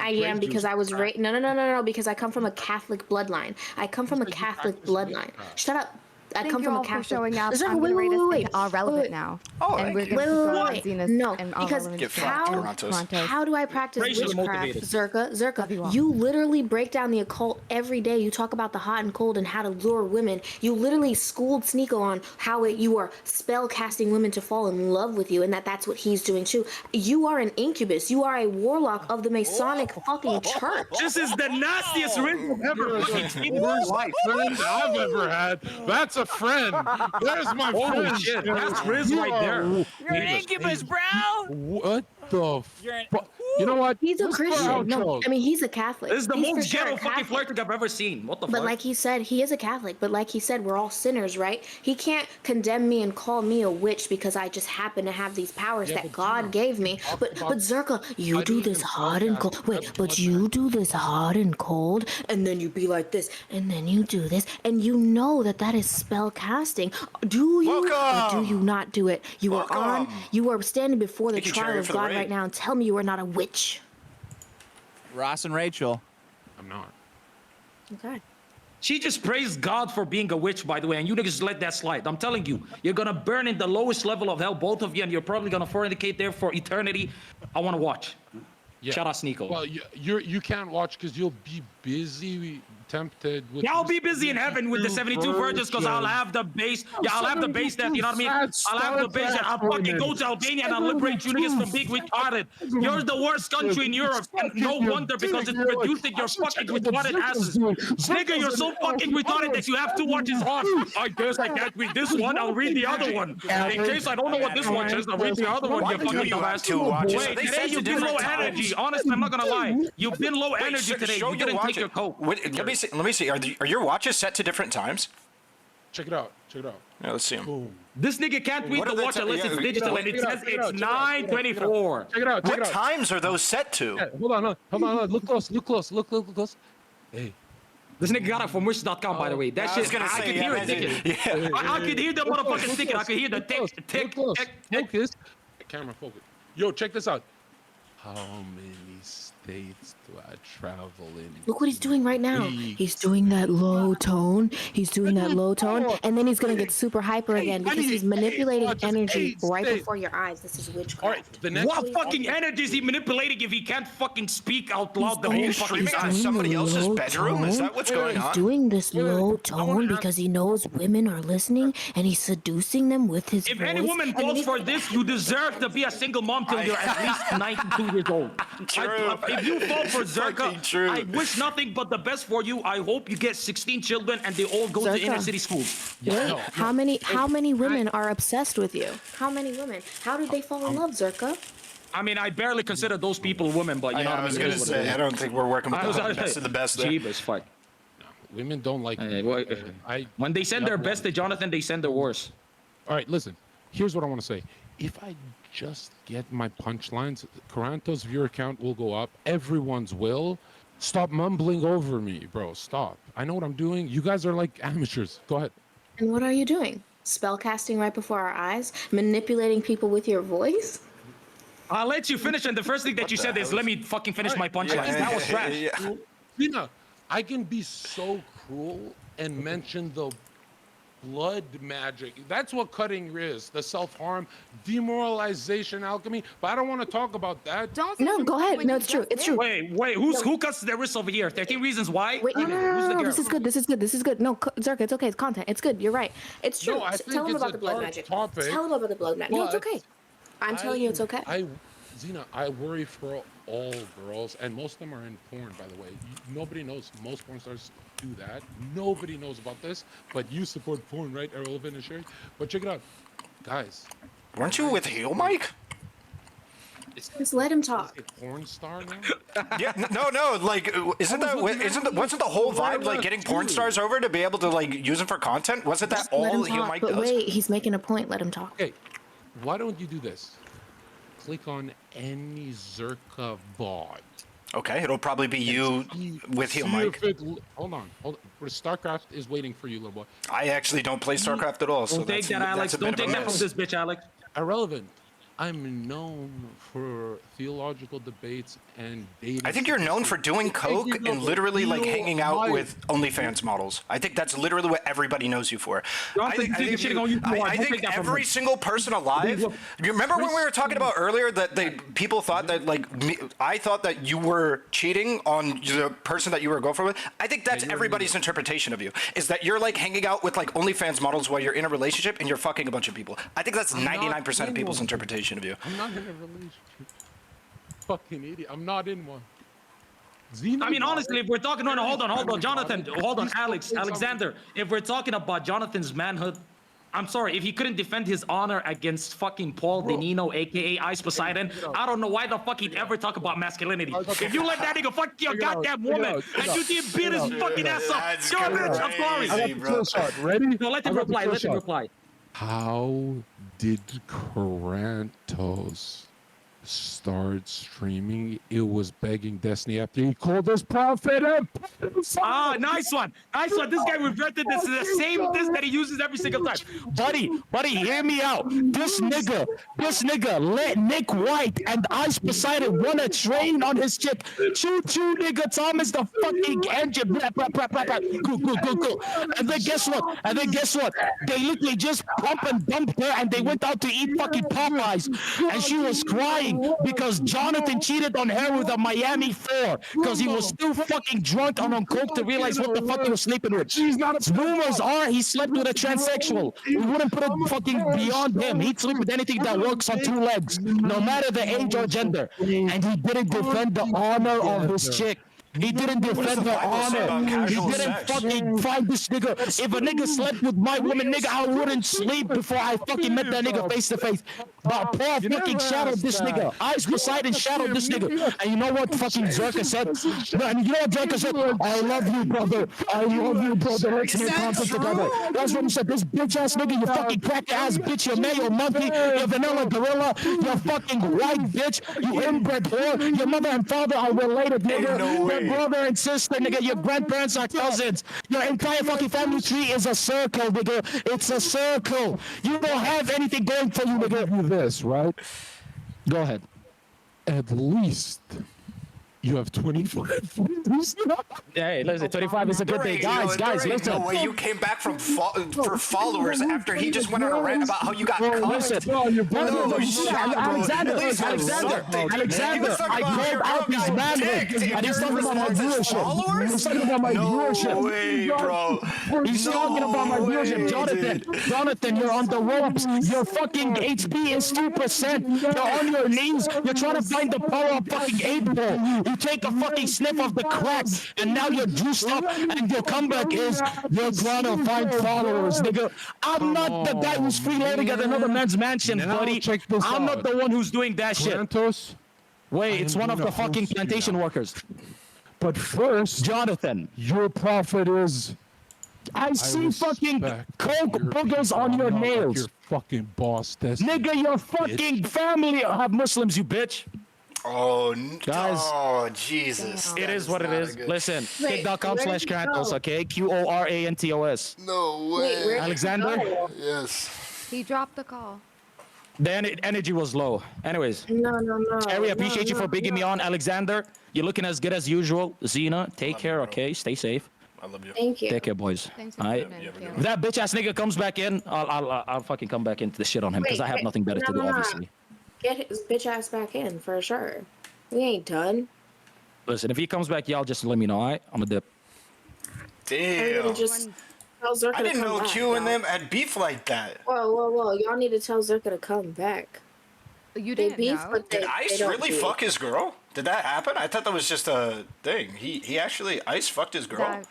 I am because I was raised. No, because I come from a Catholic bloodline. I come from a
said you
Catholic
practice
bloodline.
witchcraft.
Shut up. I
Thank
come
you
from
all
a
for
Catholic.
showing up.
Zherka,
I'm going to rate us
wait.
all relevant
Wait.
now.
Oh,
and
thank
we're
you.
going to go on
Wait.
Xena's
No,
and all
because
relevant
Get
stuff.
fucked,
how-
Qorantos.
How do I practice
Praise the
witchcraft,
motivated.
Zherka?
you all.
You literally break down the occult every day. You talk about the hot and cold and how to lure women. You literally schooled Sneeko on how you are spell casting women to fall in love with you, and that's what he's doing too. You are an incubus. You are a warlock of the Masonic fucking church.
This is the nastiest riddle I've ever fucking seen in my life.
Friend I've ever had. That's a friend. There's my
Holy
friend.
shit, that's Riz right there.
You're an incubus, bro.
What the
You're an-
fuck? You know what?
He's a
Let's go
Christian. No,
outros.
I mean he's a Catholic.
This is the
He's for
most
sure a
ghetto fucking
Catholic.
flirting I've ever seen. What the
But
fuck?
like he said, he is a Catholic. But like he said, we're all sinners, right? He can't condemn me and call me a witch because I just happen to have these powers
Yeah,
that
but
God
Xena,
gave me.
talk
But
about-
Zherka, you
I
do
don't
this
even
hot and
podcast.
cold. Wait,
That's
but
what
you
matters.
do this hot and cold, and then you be like this, and then you do this, and you know that is spell casting. Do you or do
Welcome.
you not do it? You are on.
Welcome.
You are standing before the
Thank you,
trial
Chaeiry,
of
for the
God
raid.
right now, and tell me you are not a witch.
Ross and Rachel.
I'm not.
Okay.
She just praised God for being a witch, by the way, and you niggas let that slide. I'm telling you, you're gonna burn in the lowest level of hell, both of you, and you're probably gonna fornicate there for eternity. I wanna watch.
Yeah.
Shout out Sneeko.
Well, you can't watch because you'll be busy, tempted. With
Yeah, I'll be busy in heaven with the 72 virgins because I'll have the base. Yeah, I'll have the base that, you know what I mean? I'll have the base that I'll fucking go to Albania and I'll liberate you niggas from being retarded. You're the worst country in Europe, and no wonder because it's producing your fucking retarded asses. Nigga, you're so fucking retarded that you have to watch his heart. I guess I can't read this one, I'll read the other one. In case I don't know what this one says, I'll read the other one, you
do
fucking
you have
dumbass.
two watches?
Wait,
They
today
said
you've
to
been low
different
energy.
times.
Honestly, I'm not gonna lie. You've been low
Wait,
energy today.
show
You
your
didn't take
watches.
your coke.
Wait, let me see. Let me see. Are your watches set to different times?
Check it out. Check it out.
Yeah, let's see them.
Boom.
This nigga can't read
What
the
are they
watch
tell-
unless
yeah,
it's
check it
digital,
out,
and it
check it
says
out, check it
it's
out, check it out, check it out.
9:24.
Check it out. Check
What
it out.
times are those set to?
Yeah, hold on. Hold on. Look close. Look close. Look close. Hey.
This nigga got it from wish.com, by the way. That
I was
shit,
gonna
I
say,
could
yeah,
hear it
that's-
ticking.
yeah.
I could hear the motherfucking ticking. I could hear the tick, tick,
Look close.
tick, tick.
Focus. Camera focus. Yo, check this out. How many states do I travel in?
Look what he's doing right now.
Weeks.
He's doing that low tone. He's doing that low tone, and then he's gonna get super hyper again because he's manipulating energy right before your eyes. This is witchcraft.
All right, the next
What fucking energy is he manipulating if he can't fucking speak out loud the whole
you
fucking
streaming on
time?
somebody
the
else's
low
bedroom? Is that what's going
He's
on?
doing this
wait,
low
I wanna
tone
ask-
because he knows women are listening, and he's seducing them with his
If
voice.
any woman
and then
falls
he's
for
gonna-
this, you deserve to be a single mom till you're at least 92 years old.
True.
If you fall for
Fucking true.
Zherka, I wish nothing but the best for you. I hope you get 16 children and they all go to
Zherka.
inner city schools.
Wait,
no,
how many women are obsessed with you? How many women? How did they fall in love, Zherka?
I mean, I barely consider those people women, but you know what
I
I
was
mean.
gonna
It is what it
say,
is.
I don't think we're working with
I was
the
gonna
best
say,
of the best there.
cheap as fuck.
Women don't like me. I
When they send their best to Jonathan, they send their worst.
All right, listen. Here's what I want to say. If I just get my punchlines, Qorantos' viewer count will go up. Everyone's will. Stop mumbling over me, bro. Stop. I know what I'm doing. You guys are like amateurs. Go ahead.
And what are you doing? Spellcasting right before our eyes? Manipulating people with your voice?
I'll let you finish, and the first thing that you said is, let me fucking finish my punchline. That was trash.
Yeah.
Lena, I can be so cruel and mention the blood magic. That's what cutting is. The self-harm, demoralization, alchemy. But I don't want to talk about that.
Don't say
No,
something
go ahead.
when
No,
you
it's true.
just
It's
did.
true.
Wait, who cuts their wrists over here? 13 reasons why?
Wait, no,
Who's the
no,
girl?
this is good. This is good. This is good. No, Zherka, it's okay. It's content. It's good. You're right. It's true.
No, I think
Tell him
it's
about
a
the blood
dark
magic.
topic,
Tell him about the blood magic. No, it's
but
okay. I'm telling you, it's okay.
Xena, I worry for all girls, and most of them are in porn, by the way. Nobody knows. Most porn stars do that. Nobody knows about this, but you support porn, right? Ahrelevant and Chaeiry. But check it out, guys.
Weren't you with Heel Mike?
Just let him talk.
A porn star now?
Yeah, no. Like, wasn't the whole vibe like getting porn stars over to be able to like use them for content? Wasn't that
Let him
all Heel
talk.
Mike
But
does?
wait, he's making a point. Let him talk.
Okay, why don't you do this? Click on any Zherka bot.
Okay, it'll probably be you with Heel
See
Mike.
if it hold on. StarCraft is waiting for you, little boy.
I actually don't play StarCraft at all, so
Don't take
that's,
that, Alex.
that's a
Don't
bit of
take
a
that from
miss.
this bitch, Alex.
Irrelevant. I'm known for theological debates and dating.
I think you're known for doing coke and literally like hanging out with OnlyFans models. I think that's literally what everybody knows you for. I think every single person alive. You remember when we were talking about earlier that people thought that like I thought that you were cheating on the person that you were going for with. I think that's everybody's interpretation of you is that you're like hanging out with like OnlyFans models while you're in a relationship and you're fucking a bunch of people. I think that's 99% of people's interpretation of you.
I'm not in a relationship. Fucking idiot. I'm not in one. Xena
I mean,
got
honestly,
it.
if we're talking, no, hold on, Jonathan, hold on, Alexander. If we're talking about Jonathan's manhood, I'm sorry, if he couldn't defend his honor against fucking Paul Denino, aka Ice Poseidon, I don't know why the fuck he'd ever talk about masculinity. If you let that nigga fuck your goddamn woman and you did beat his fucking ass up,
That's
you're a bitch. I'm sorry.
I got the kill shot. Ready?
No, let him reply. Let him reply.
How did Qorantos start streaming? It was begging Destiny after he called us prophet.
Ah, nice one. Nice one. This guy regretted this. The same this that he uses every single time. Buddy, hear me out. This nigga let Nick White and Ice Poseidon run a train on his chick. Choo choo, nigga. Thomas the fucking engine. Blah, blah, blah, blah, blah. Cool. And then guess what? They literally just pump and dumped her and they went out to eat fucking Popeyes. And she was crying because Jonathan cheated on her with a Miami 4 because he was still fucking drunk and on coke to realize what the fuck he was sleeping with. Rumors are he slept with a transsexual. We wouldn't put it fucking beyond him. He'd sleep with anything that works on two legs, no matter the age or gender. And he didn't defend the honor of his chick. He didn't defend her honor. He didn't fucking find this nigga. If a nigga slept with my woman, nigga, I wouldn't sleep before I fucking met that nigga face to face. But Paul fucking shadowed this nigga. Ice Poseidon shadowed this nigga. And you know what fucking Zherka said? And you know what Zherka said? I love you, brother. I love you, brother. Let's make content together. That's what he said. This bitch ass nigga, you fucking cracker ass bitch, you male monkey, you vanilla gorilla, you fucking white bitch, you inbred whore. Your mother and father are related, nigga.
No way.
Your brother and sister, nigga. Your grandparents are cousins. Your entire fucking family tree is a circle, nigga. It's a circle. You don't have anything going for you, nigga.
This, right?
Go ahead.
At least you have 25.
Hey, listen, 25 is a good day. Guys, listen.
No way you came back from for followers after he just went on a rant about how you got
Listen, Alexander, I called out his manhood, and he's talking about my viewership. He's talking about my viewership.
No way, bro.
He's talking about my viewership. Jonathan, you're on the ropes. Your fucking HP is 2%. You're on your knees. You're trying to find the power of fucking 8 ball. You take a fucking sniff of the crack, and now you're juiced up, and your comeback is you're trying to find followers, nigga. I'm not the guy who's freeloading at another man's mansion, buddy. I'm not the one who's doing that shit.
Qorantos,
Wait, it's one of the fucking plantation workers.
but first,
Jonathan,
your prophet is.
I see fucking
respect
coke
your
boogers
people.
on
I'm
your
not like
nails.
your fucking boss, Destiny.
Nigga, your fucking family have Muslims, you bitch.
Oh,
Guys.
oh, Jesus.
It
That
is what it
not a
is.
good-
Listen,
Wait, where did you
kick.com/Qorantos,
go?
okay? Qorantos.
No
Wait,
way.
where did you
Alexander?
go?
Yes.
He dropped the call.
The energy was low. Anyways,
No.
Harry, appreciate you for bringing me
no.
on. Alexander, you're looking as good as usual. Xena, take care, okay? Stay safe.
I love you.
Thank you.
Take care, boys.
Thanks for
All right?
tuning in,
yeah,
Caleb.
If that bitch ass nigga comes back in, I'll fucking come back into the shit on him because I have nothing better to do, obviously.
Get his bitch ass back in for sure. We ain't done.
Listen, if he comes back, y'all just let me know, all right? I'm a dip.
Damn.
Just tell Zherka
I
to
didn't
come
know
back,
Q and
y'all.
them had beef like that.
Whoa. Y'all need to tell Zherka to come back.
You
They
didn't
beef,
know.
but
Did
they
Ice
don't
really
beef.
fuck his girl? Did that happen? I thought that was just a thing. He actually Ice fucked his girl.
That-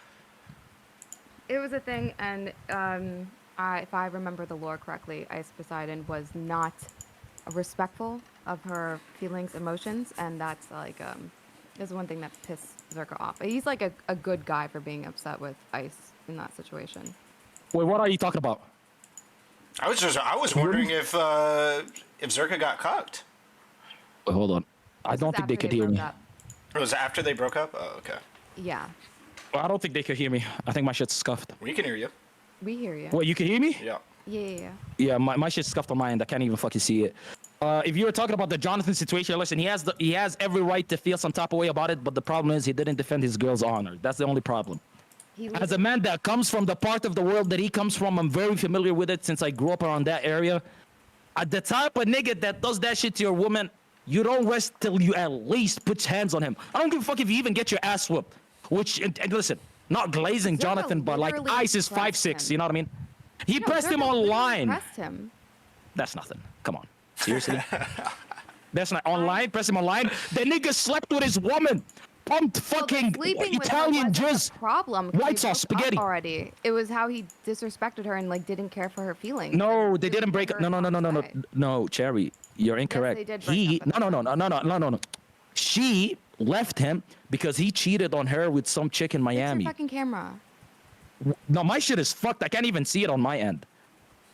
it was a thing, and if I remember the lore correctly, Ice Poseidon was not respectful of her feelings, emotions, and that's like is one thing that pissed Zherka off. He's like a good guy for being upset with Ice in that situation.
Wait, what are you talking about?
I was wondering if Zherka got cocked.
Wait, hold on. I
This
don't
is
think they
after
could hear
broke
me.
up.
It was after they broke up. Oh, okay.
Yeah,
Well, I don't think they could hear me. I think my shit's scuffed.
We can hear you.
we hear you.
Wait, you can hear me?
Yeah.
Yeah.
Yeah, my shit's scuffed on my end. I can't even fucking see it. If you were talking about the Jonathan situation, listen, he has every right to feel some type of way about it, but the problem is he didn't defend his girl's honor. That's the only problem. As a man that comes from the part of the world that he comes from, I'm very familiar with it since I grew up around that area. The type of nigga that does that shit to your woman, you don't rest till you at least put hands on him. I don't give a fuck if you even get your ass whooped. Which, and listen, not glazing
Zherka
Jonathan, but like
literally
Ice is
pressed
5'6",
him.
you know what I mean? He
No,
pressed him
Zherka literally
online.
Pressed him.
That's nothing. Come on. Seriously? That's not online. Press him online. The nigga slept with his woman. Pumped fucking
Sleeping with her
Italian
wasn't
jizz.
a problem. 'cause
White
they
sauce
broke up
spaghetti.
already. It was how he disrespected her and like didn't care for her feelings.
No,
and
they didn't break up.
put
No,
her
no, no, no, no, no.
outside.
No, Chaeiry, you're incorrect.
they did break
He,
up at
no, no,
the
no, no, no, no, no, no, no. She left him because he cheated on her with some chick in
Fix your
Miami.
fucking camera.
No, my shit is fucked. I can't even see it on my end.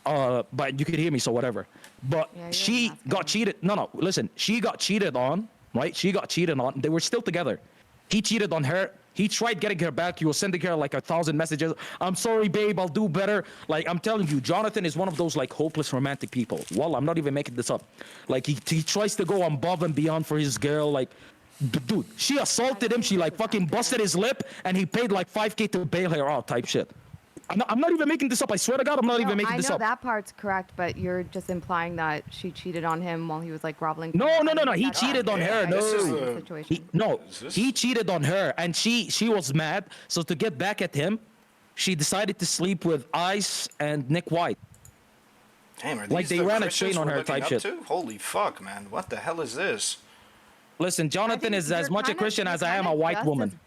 But you could hear me, so whatever. But
Yeah, you're
she
not
got cheated. No, listen. She got cheated on, right? She got cheated on. They were still together. He cheated on her. He tried getting her back. He was sending her like 1,000 messages. I'm sorry, babe. I'll do better. Like, I'm telling you, Jonathan is one of those like hopeless romantic people. Well, I'm not even making this up. Like, he tries to go above and beyond for his girl. Like, dude, she assaulted him. She like fucking busted his lip, and he paid like 5K to bail her out type shit. I'm not even making this up. I swear to God, I'm not even making this
I know
up.
that part's correct, but you're just implying that she cheated on him while he was like groveling. for
No,
her.
no,
I
no, no.
think
He
that's
cheated on
unfair.
her.
I
No.
This is
agree with
the-
the situation.
No,
Is this-
he cheated on her, and she was mad. So to get back at him, she decided to sleep with Ice and Nick White.
Damn, are
Like,
these
they
the
ran a
Christians
train on
we're
her
looking
type
up
shit.
to? Holy fuck, man! What the hell is this?
Listen, Jonathan
think
is as
you're
much a
kinda-
Christian
you're
as I am a
kinda
white
just
woman.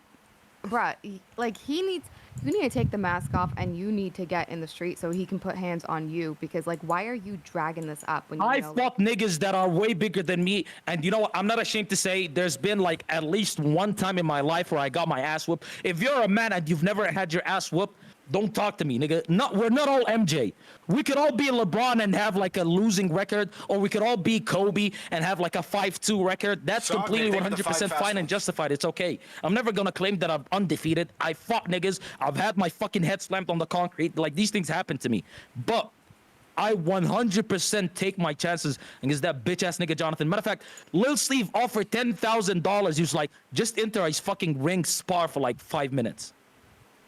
Bruh, like you need to take the mask off and you need to get in the street so he can put hands on you because like why are you dragging this up when you
I
know
fought niggas that are way bigger than me, and you know what? I'm not ashamed to say there's been like at least one time in my life where I got my ass whooped. If you're a man and you've never had your ass whooped, don't talk to me, nigga. We're not all MJ. We could all be LeBron and have like a losing record, or we could all be Kobe and have like a 5-2 record. That's
Song,
completely
they think the
100%
five
fine
fast
and
ones.
justified. It's okay. I'm never gonna claim that I'm undefeated. I fought niggas. I've had my fucking head slammed on the concrete. Like these things happen to me. But I 100% take my chances against that bitch ass nigga Jonathan. Matter of fact, Lil Steve offered $10,000. He was like, just enter his fucking ring spar for like 5 minutes.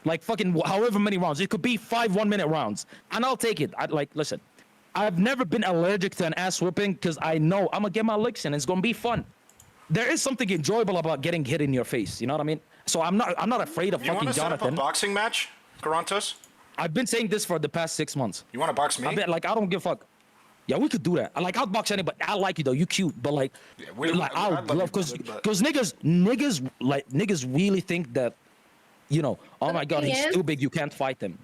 Like fucking however many rounds. It could be 5 1-minute rounds. And I'll take it. Listen, I've never been allergic to an ass whooping because I know I'm gonna get my licks in. It's gonna be fun. There is something enjoyable about getting hit in your face. You know what I mean? So I'm not afraid of
You want
fucking
to set up a
Jonathan.
boxing match, Qorantos?
I've been saying this for the past 6 months.
You want to box me?
I bet, like, I don't give a fuck. Yeah, we could do that. I like outbox anybody. I like you though. You cute, but like, I'll
I'd love
love
you,
because
but-
niggas really think that, you know, oh
But
my
the
god,
thing
he's
is-
too big. You can't fight him.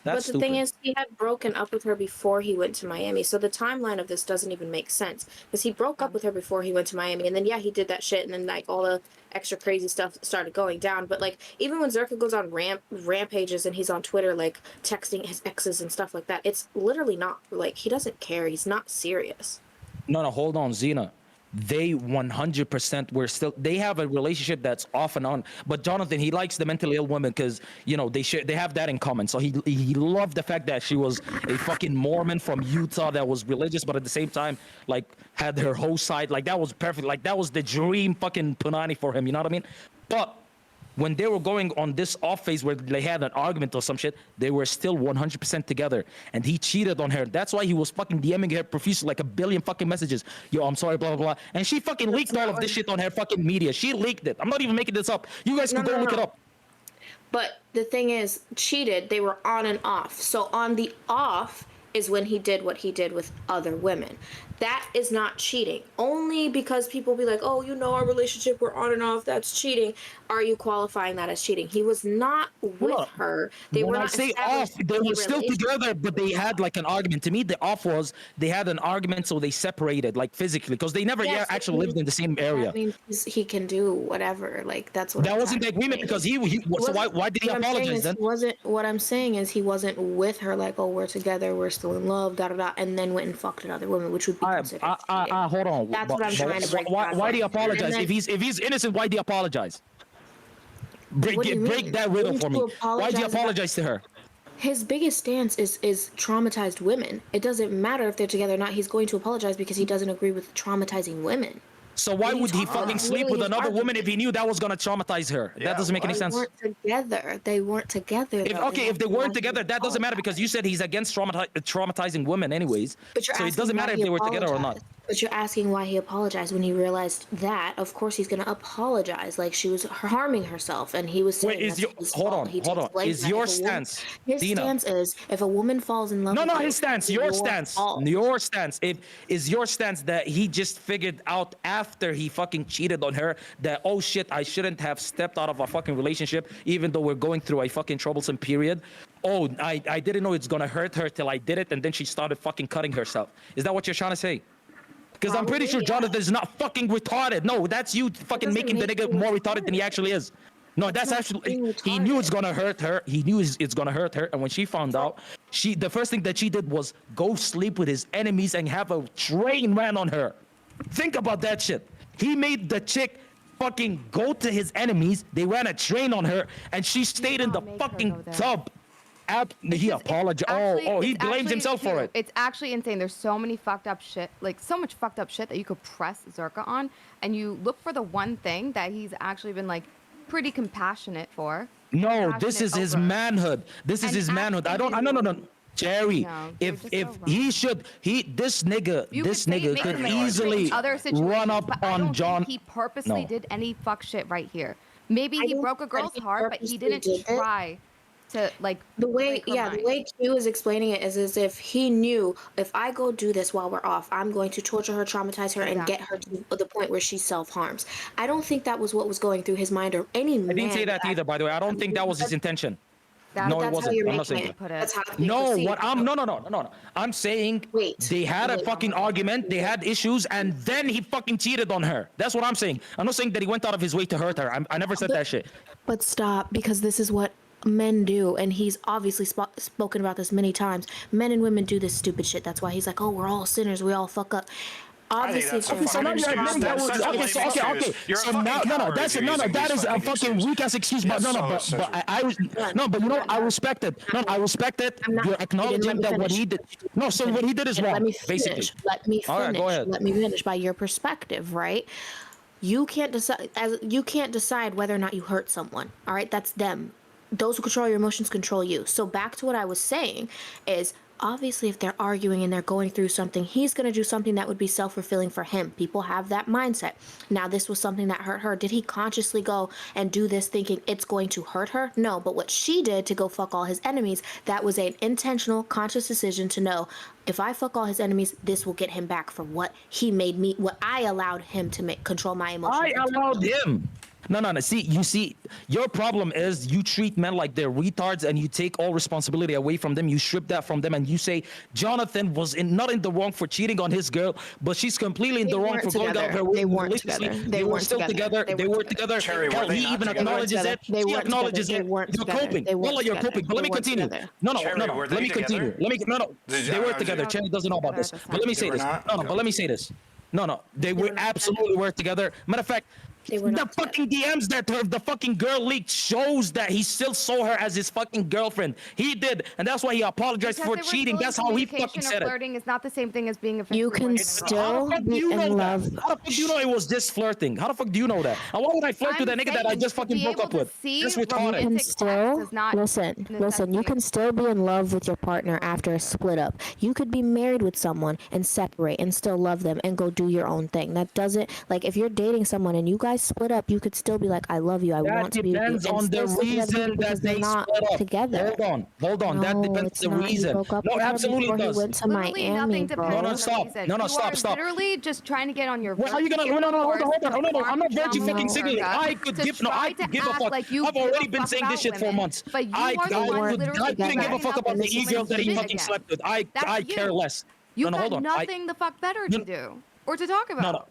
That's
But the
stupid.
thing is, he had broken up with her before he went to Miami, so the timeline of this doesn't even make sense. Because he broke up with her before he went to Miami, and then yeah, he did that shit, and then like all the extra crazy stuff started going down. But like even when Zherka goes on rampages and he's on Twitter like texting his exes and stuff like that, it's literally not like he doesn't care. He's not serious.
No, hold on, Xena. They 100% were still. They have a relationship that's off and on. But Jonathan, he likes the mentally ill women because you know they have that in common. So he loved the fact that she was a fucking Mormon from Utah that was religious, but at the same time like had her whole side. Like that was perfect. Like that was the dream fucking punani for him. You know what I mean? But when they were going on this off phase where they had an argument or some shit, they were still 100% together. And he cheated on her. That's why he was fucking DMing her profusely like a billion fucking messages. Yo, I'm sorry, blah, blah, blah. And she fucking leaked all of this shit on her fucking media. She leaked it. I'm not even making this up. You guys can go look it up.
But the thing is, cheated, they were on and off. So on the off is when he did what he did with other women. that is not cheating. Only because people be like, oh, our relationship, we're on and off, that's cheating. Are you qualifying that as cheating? He was not with her. They
When
were
I
not
say off,
established
they
any
were still
relationship.
together, but they had like an argument. To me, the off was they had an argument, so they separated, like physically, because they never
Yes,
actually lived in the same
that
area.
means he can do whatever. Like that's what
That
I'm
wasn't
trying
the
to
agreement
say.
because he so why did he
What I'm saying
apologize
is
then?
he wasn't. What I'm saying is he wasn't with her. Like, oh, we're together, we're still in love, da da da, and then went and fucked another woman, which would be considered cheating.
Hold on.
That's what I'm trying to break down.
Why do you
And
apologize?
then-
If he's innocent, why do you apologize?
What do you
Break
mean?
that riddle
Wouldn't
for
you
me. Why do you
apologize about-
apologize to her?
His biggest stance is traumatized women. It doesn't matter if they're together or not. He's going to apologize because he doesn't agree with traumatizing women.
So why would he fucking sleep with another woman if he knew that was gonna traumatize her?
Yeah,
That doesn't make any
They
sense.
weren't together. They weren't together.
If,
though.
okay, if they weren't together, that doesn't matter because you said he's against traumatizing women anyways.
But you're
So it
asking
doesn't
why
matter if
he
they were together or not.
apologized. But you're asking why he apologized when he realized that. Of course, he's going to apologize. Like she was harming herself, and he was saying
Wait, is
that's
your
his
hold
fault.
on,
He
hold
takes
on.
blame
Is
for that.
your
If a woman-
stance,
His
Dina?
stance is if a woman falls in love.
No,
with
no,
you,
his stance,
it's
your stance,
fault.
your stance. It is your stance that he just figured out after he fucking cheated on her that, oh shit, I shouldn't have stepped out of a fucking relationship even though we're going through a fucking troublesome period. Oh, I didn't know it's gonna hurt her till I did it, and then she started fucking cutting herself. Is that what you're trying to say? Because I'm pretty sure
Probably, yeah.
Jonathan is not fucking retarded. No, that's you fucking
doesn't
making the
make
nigga
you
more retarded than he actually is. No, that's
not
actually
being
he knew it's
retarded.
gonna hurt her. He knew it's gonna hurt her, and when she found out, the first thing that she did was go sleep with his enemies and have a train ran on her. Think about that shit. He made the chick fucking go to his enemies. They ran a train on her, and she stayed in the
not make her
fucking
go there.
tub. He apologized. He
It's
blames
actually
himself for
true.
it.
It's actually insane. There's so many fucked up shit, like so much fucked up shit that you could press Zherka on, and you look for the one thing that he's actually been like pretty compassionate for.
No, this
compassionate
is his
over.
manhood. This is
And
his manhood. I don't. No. Jerry,
No, you're
if
just
if
so
he
wrong.
should, this nigga,
You
this
could say it
nigga
makes
could
him a
easily
in other situations,
run up
but I
on
don't
John.
think he purposely
No.
did any fuck shit right here. Maybe
I
he
don't
broke a
think that
girl's
he
heart, but he
purposely
didn't
did it.
try to like
The way,
break her
yeah, the
mind.
way Q is explaining it is as if he knew if I go do this while we're off, I'm going to torture her, traumatize her, and get her to the point where she self-harms. I don't think that was what was going through his mind or any man.
I didn't say that either, by the way. I don't think that was his intention. No, it
That's how
wasn't.
you're
I'm not
making
saying
it.
that.
That's how it's being
No,
perceived.
what I'm no. I'm saying
Wait,
they had a
wait.
fucking argument, they had issues, and then he fucking cheated on her. That's what I'm saying. I'm not saying that he went out of his way to hurt her. I never said that shit.
But stop, because this is what men do, and he's obviously spoken about this many times. Men and women do this stupid shit. That's why he's like, oh, we're all sinners, we all fuck up. Obviously,
that's a
if
So
fucking
now you're
excuse.
admitting that
That's
was
such a lame
okay.
excuse. You're a
So
fucking
now,
coward
that's
if you're using
that
these
is a
fucking
fucking
excuses.
weak ass excuse.
Yes,
But
so
but you know, I respect it. No, I respect it.
I'm not-
You're
you didn't let
acknowledging
me
that what
finish.
he did. No, so what he did is
And
wrong.
let me
Basically.
finish. Let me
All right, go
finish.
ahead.
Let me finish by your perspective, right? You can't decide whether or not you hurt someone. All right, that's them. Those who control your emotions control you. So back to what I was saying is obviously if they're arguing and they're going through something, he's going to do something that would be self-fulfilling for him. People have that mindset. Now, this was something that hurt her. Did he consciously go and do this thinking it's going to hurt her? No, but what she did to go fuck all his enemies, that was an intentional, conscious decision to know if I fuck all his enemies, this will get him back for what he made me, what I allowed him to control my emotions.
I allowed him. No. See, your problem is you treat men like they're retards and you take all responsibility away from them. You strip that from them and you say Jonathan was not in the wrong for cheating on his girl, but she's completely in the wrong for going out of her way.
They weren't
religiously.
together.
They were still together. They were together.
Chaeiry,
Hell,
were they
he
not
even
together?
acknowledges it.
They
He
weren't
acknowledges
together.
it.
They weren't
You're
together.
coping.
They weren't
Well, you're
together.
coping. But let me
They weren't
continue.
together.
No.
Chaeiry, were
Let
they
me continue.
together?
No. They were together. Chaeiry doesn't know about this. But let me say
They were
this.
not?
No. But let me say this. No. They were absolutely were together. Matter of fact,
They were
the
not
fucking DMs that the fucking girl leaked shows that he still saw her as his fucking girlfriend. He did, and that's why he apologized
Because
for
they were
cheating.
still in
That's how he
communication
fucking
or
said it.
flirting is not the same thing as being officially
You can
working
How
still
the fuck do
be
you know
in
that?
love.
How the fuck do you know it was just flirting? How the fuck do you know that? And why would I flirt with
I'm
that nigga that I
saying
just
to
fucking
be
broke
able
up
to
with?
see
That's
You
romantic
retarded.
can
text
still
does not
listen. You
necessitate-
can still be in love with your partner after a split up. You could be married with someone and separate and still love them and go do your own thing. That doesn't, like, if you're dating someone and you guys
guys split up, you could still be like, I love you, I
That
want to be with you.
depends
and
on
still
the
stay together
reason
because
that
they're
they
not
split up.
together.
Hold on. That
No,
depends
it's
on the
not. He
reason.
broke up
No,
with her
absolutely
before he
does.
went to
Literally
Miami,
nothing
bro.
depends on
stop.
the reason.
No,
you
stop.
are literally just trying to get on your
Wait, how you gonna?
virtue
No,
horse
hold on.
to
I'm not
farm
virtue
drama
fucking
with
signaling.
Zherka
I could
to
give no.
try
I
to
could give a
act
fuck.
like you
I've
give a
already been
fuck
saying this
about
shit for
women,
months.
but you
I
are the one
would
literally
couldn't give a
bringing
fuck
up
about the
this
e-girl that he
shit
fucking
again.
slept with.
That's
I care
you.
less.
You've got
Hold on.
nothing the fuck better to do or to talk about.
No.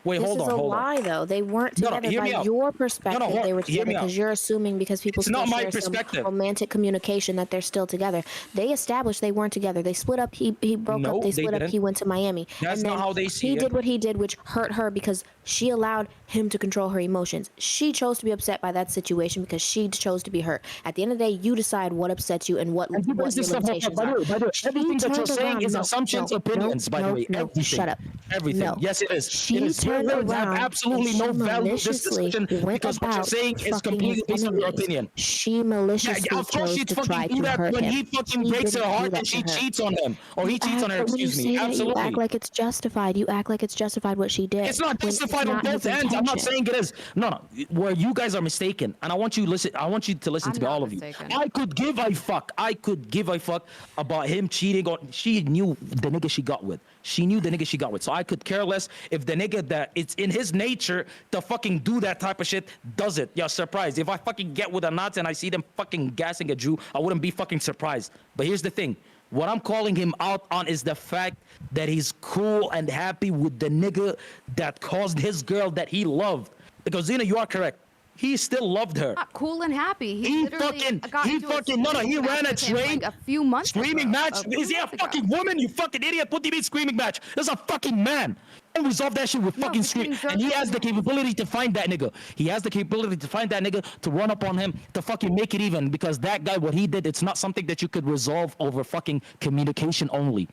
Wait,
This
hold
is
on.
a lie, though. They weren't together
hear
by
me out.
your perspective. They were
hear
together
me out.
because you're assuming because people
It's
still
not my
share some
perspective.
romantic communication that they're still together. They established they weren't together. They split up. He broke
No,
up. They
they
split up.
didn't.
He went to Miami.
That's
and
not
then
how they see
he
it.
did what he did, which hurt her because she allowed him to control her emotions. She chose to be upset by that situation because she chose to be hurt. At the end of the day, you decide what upsets you and what
And
your limitations
by
are.
the way,
She
everything that you're
turned
saying
around-
is
no,
assumptions,
no,
opinions, by the way.
no,
Everything.
shut up.
Everything.
No.
Yes, it is.
She
It is. Your
turned
words have
around
absolutely
and
no
she
value in this
maliciously
discussion
went
because what you're
about
saying is
fucking
completely
his
based on your
enemies.
opinion.
She maliciously
Yeah, of course
chose
she'd
to try
fucking do
to
that
hurt
when
him.
he fucking
He
breaks her
didn't do
heart
that
and she
to her.
cheats on him. Or he cheats on her,
But when you
excuse
say
me.
that,
Absolutely.
you act like it's justified. You act like it's justified what she did.
It's not
when it's
justified on
not his
both ends. I'm not
intention.
saying it is. No. Where you guys are mistaken, and I want you to listen. I want you to listen
I'm
to me,
not
all of you.
mistaken.
I could give a fuck. I could give a fuck about him cheating on. She knew the nigga she got with. She knew the nigga she got with. So I could care less if the nigga that it's in his nature to fucking do that type of shit does it. Yeah, surprised. If I fucking get with a Nazi and I see them fucking gassing a Jew, I wouldn't be fucking surprised. But here's the thing. What I'm calling him out on is the fact that he's cool and happy with the nigga that caused his girl that he loved. Because Xena, you are correct. He still loved her.
Not cool and happy.
He
literally
fucking-
got
he
into a
fucking- no, he
screaming
ran
match
a
with him,
train-
like a few months
Screaming
ago.
match? Is he a
months ago.
fucking woman? You fucking idiot. What do you mean screaming match? There's a fucking man. And resolve that shit with
No,
fucking
between
scream. And he
Zherka
has the
and-
capability to find that nigga. He has the capability to find that nigga, to run up on him, to fucking make it even. Because that guy, what he did, it's not something that you could resolve over fucking communication only.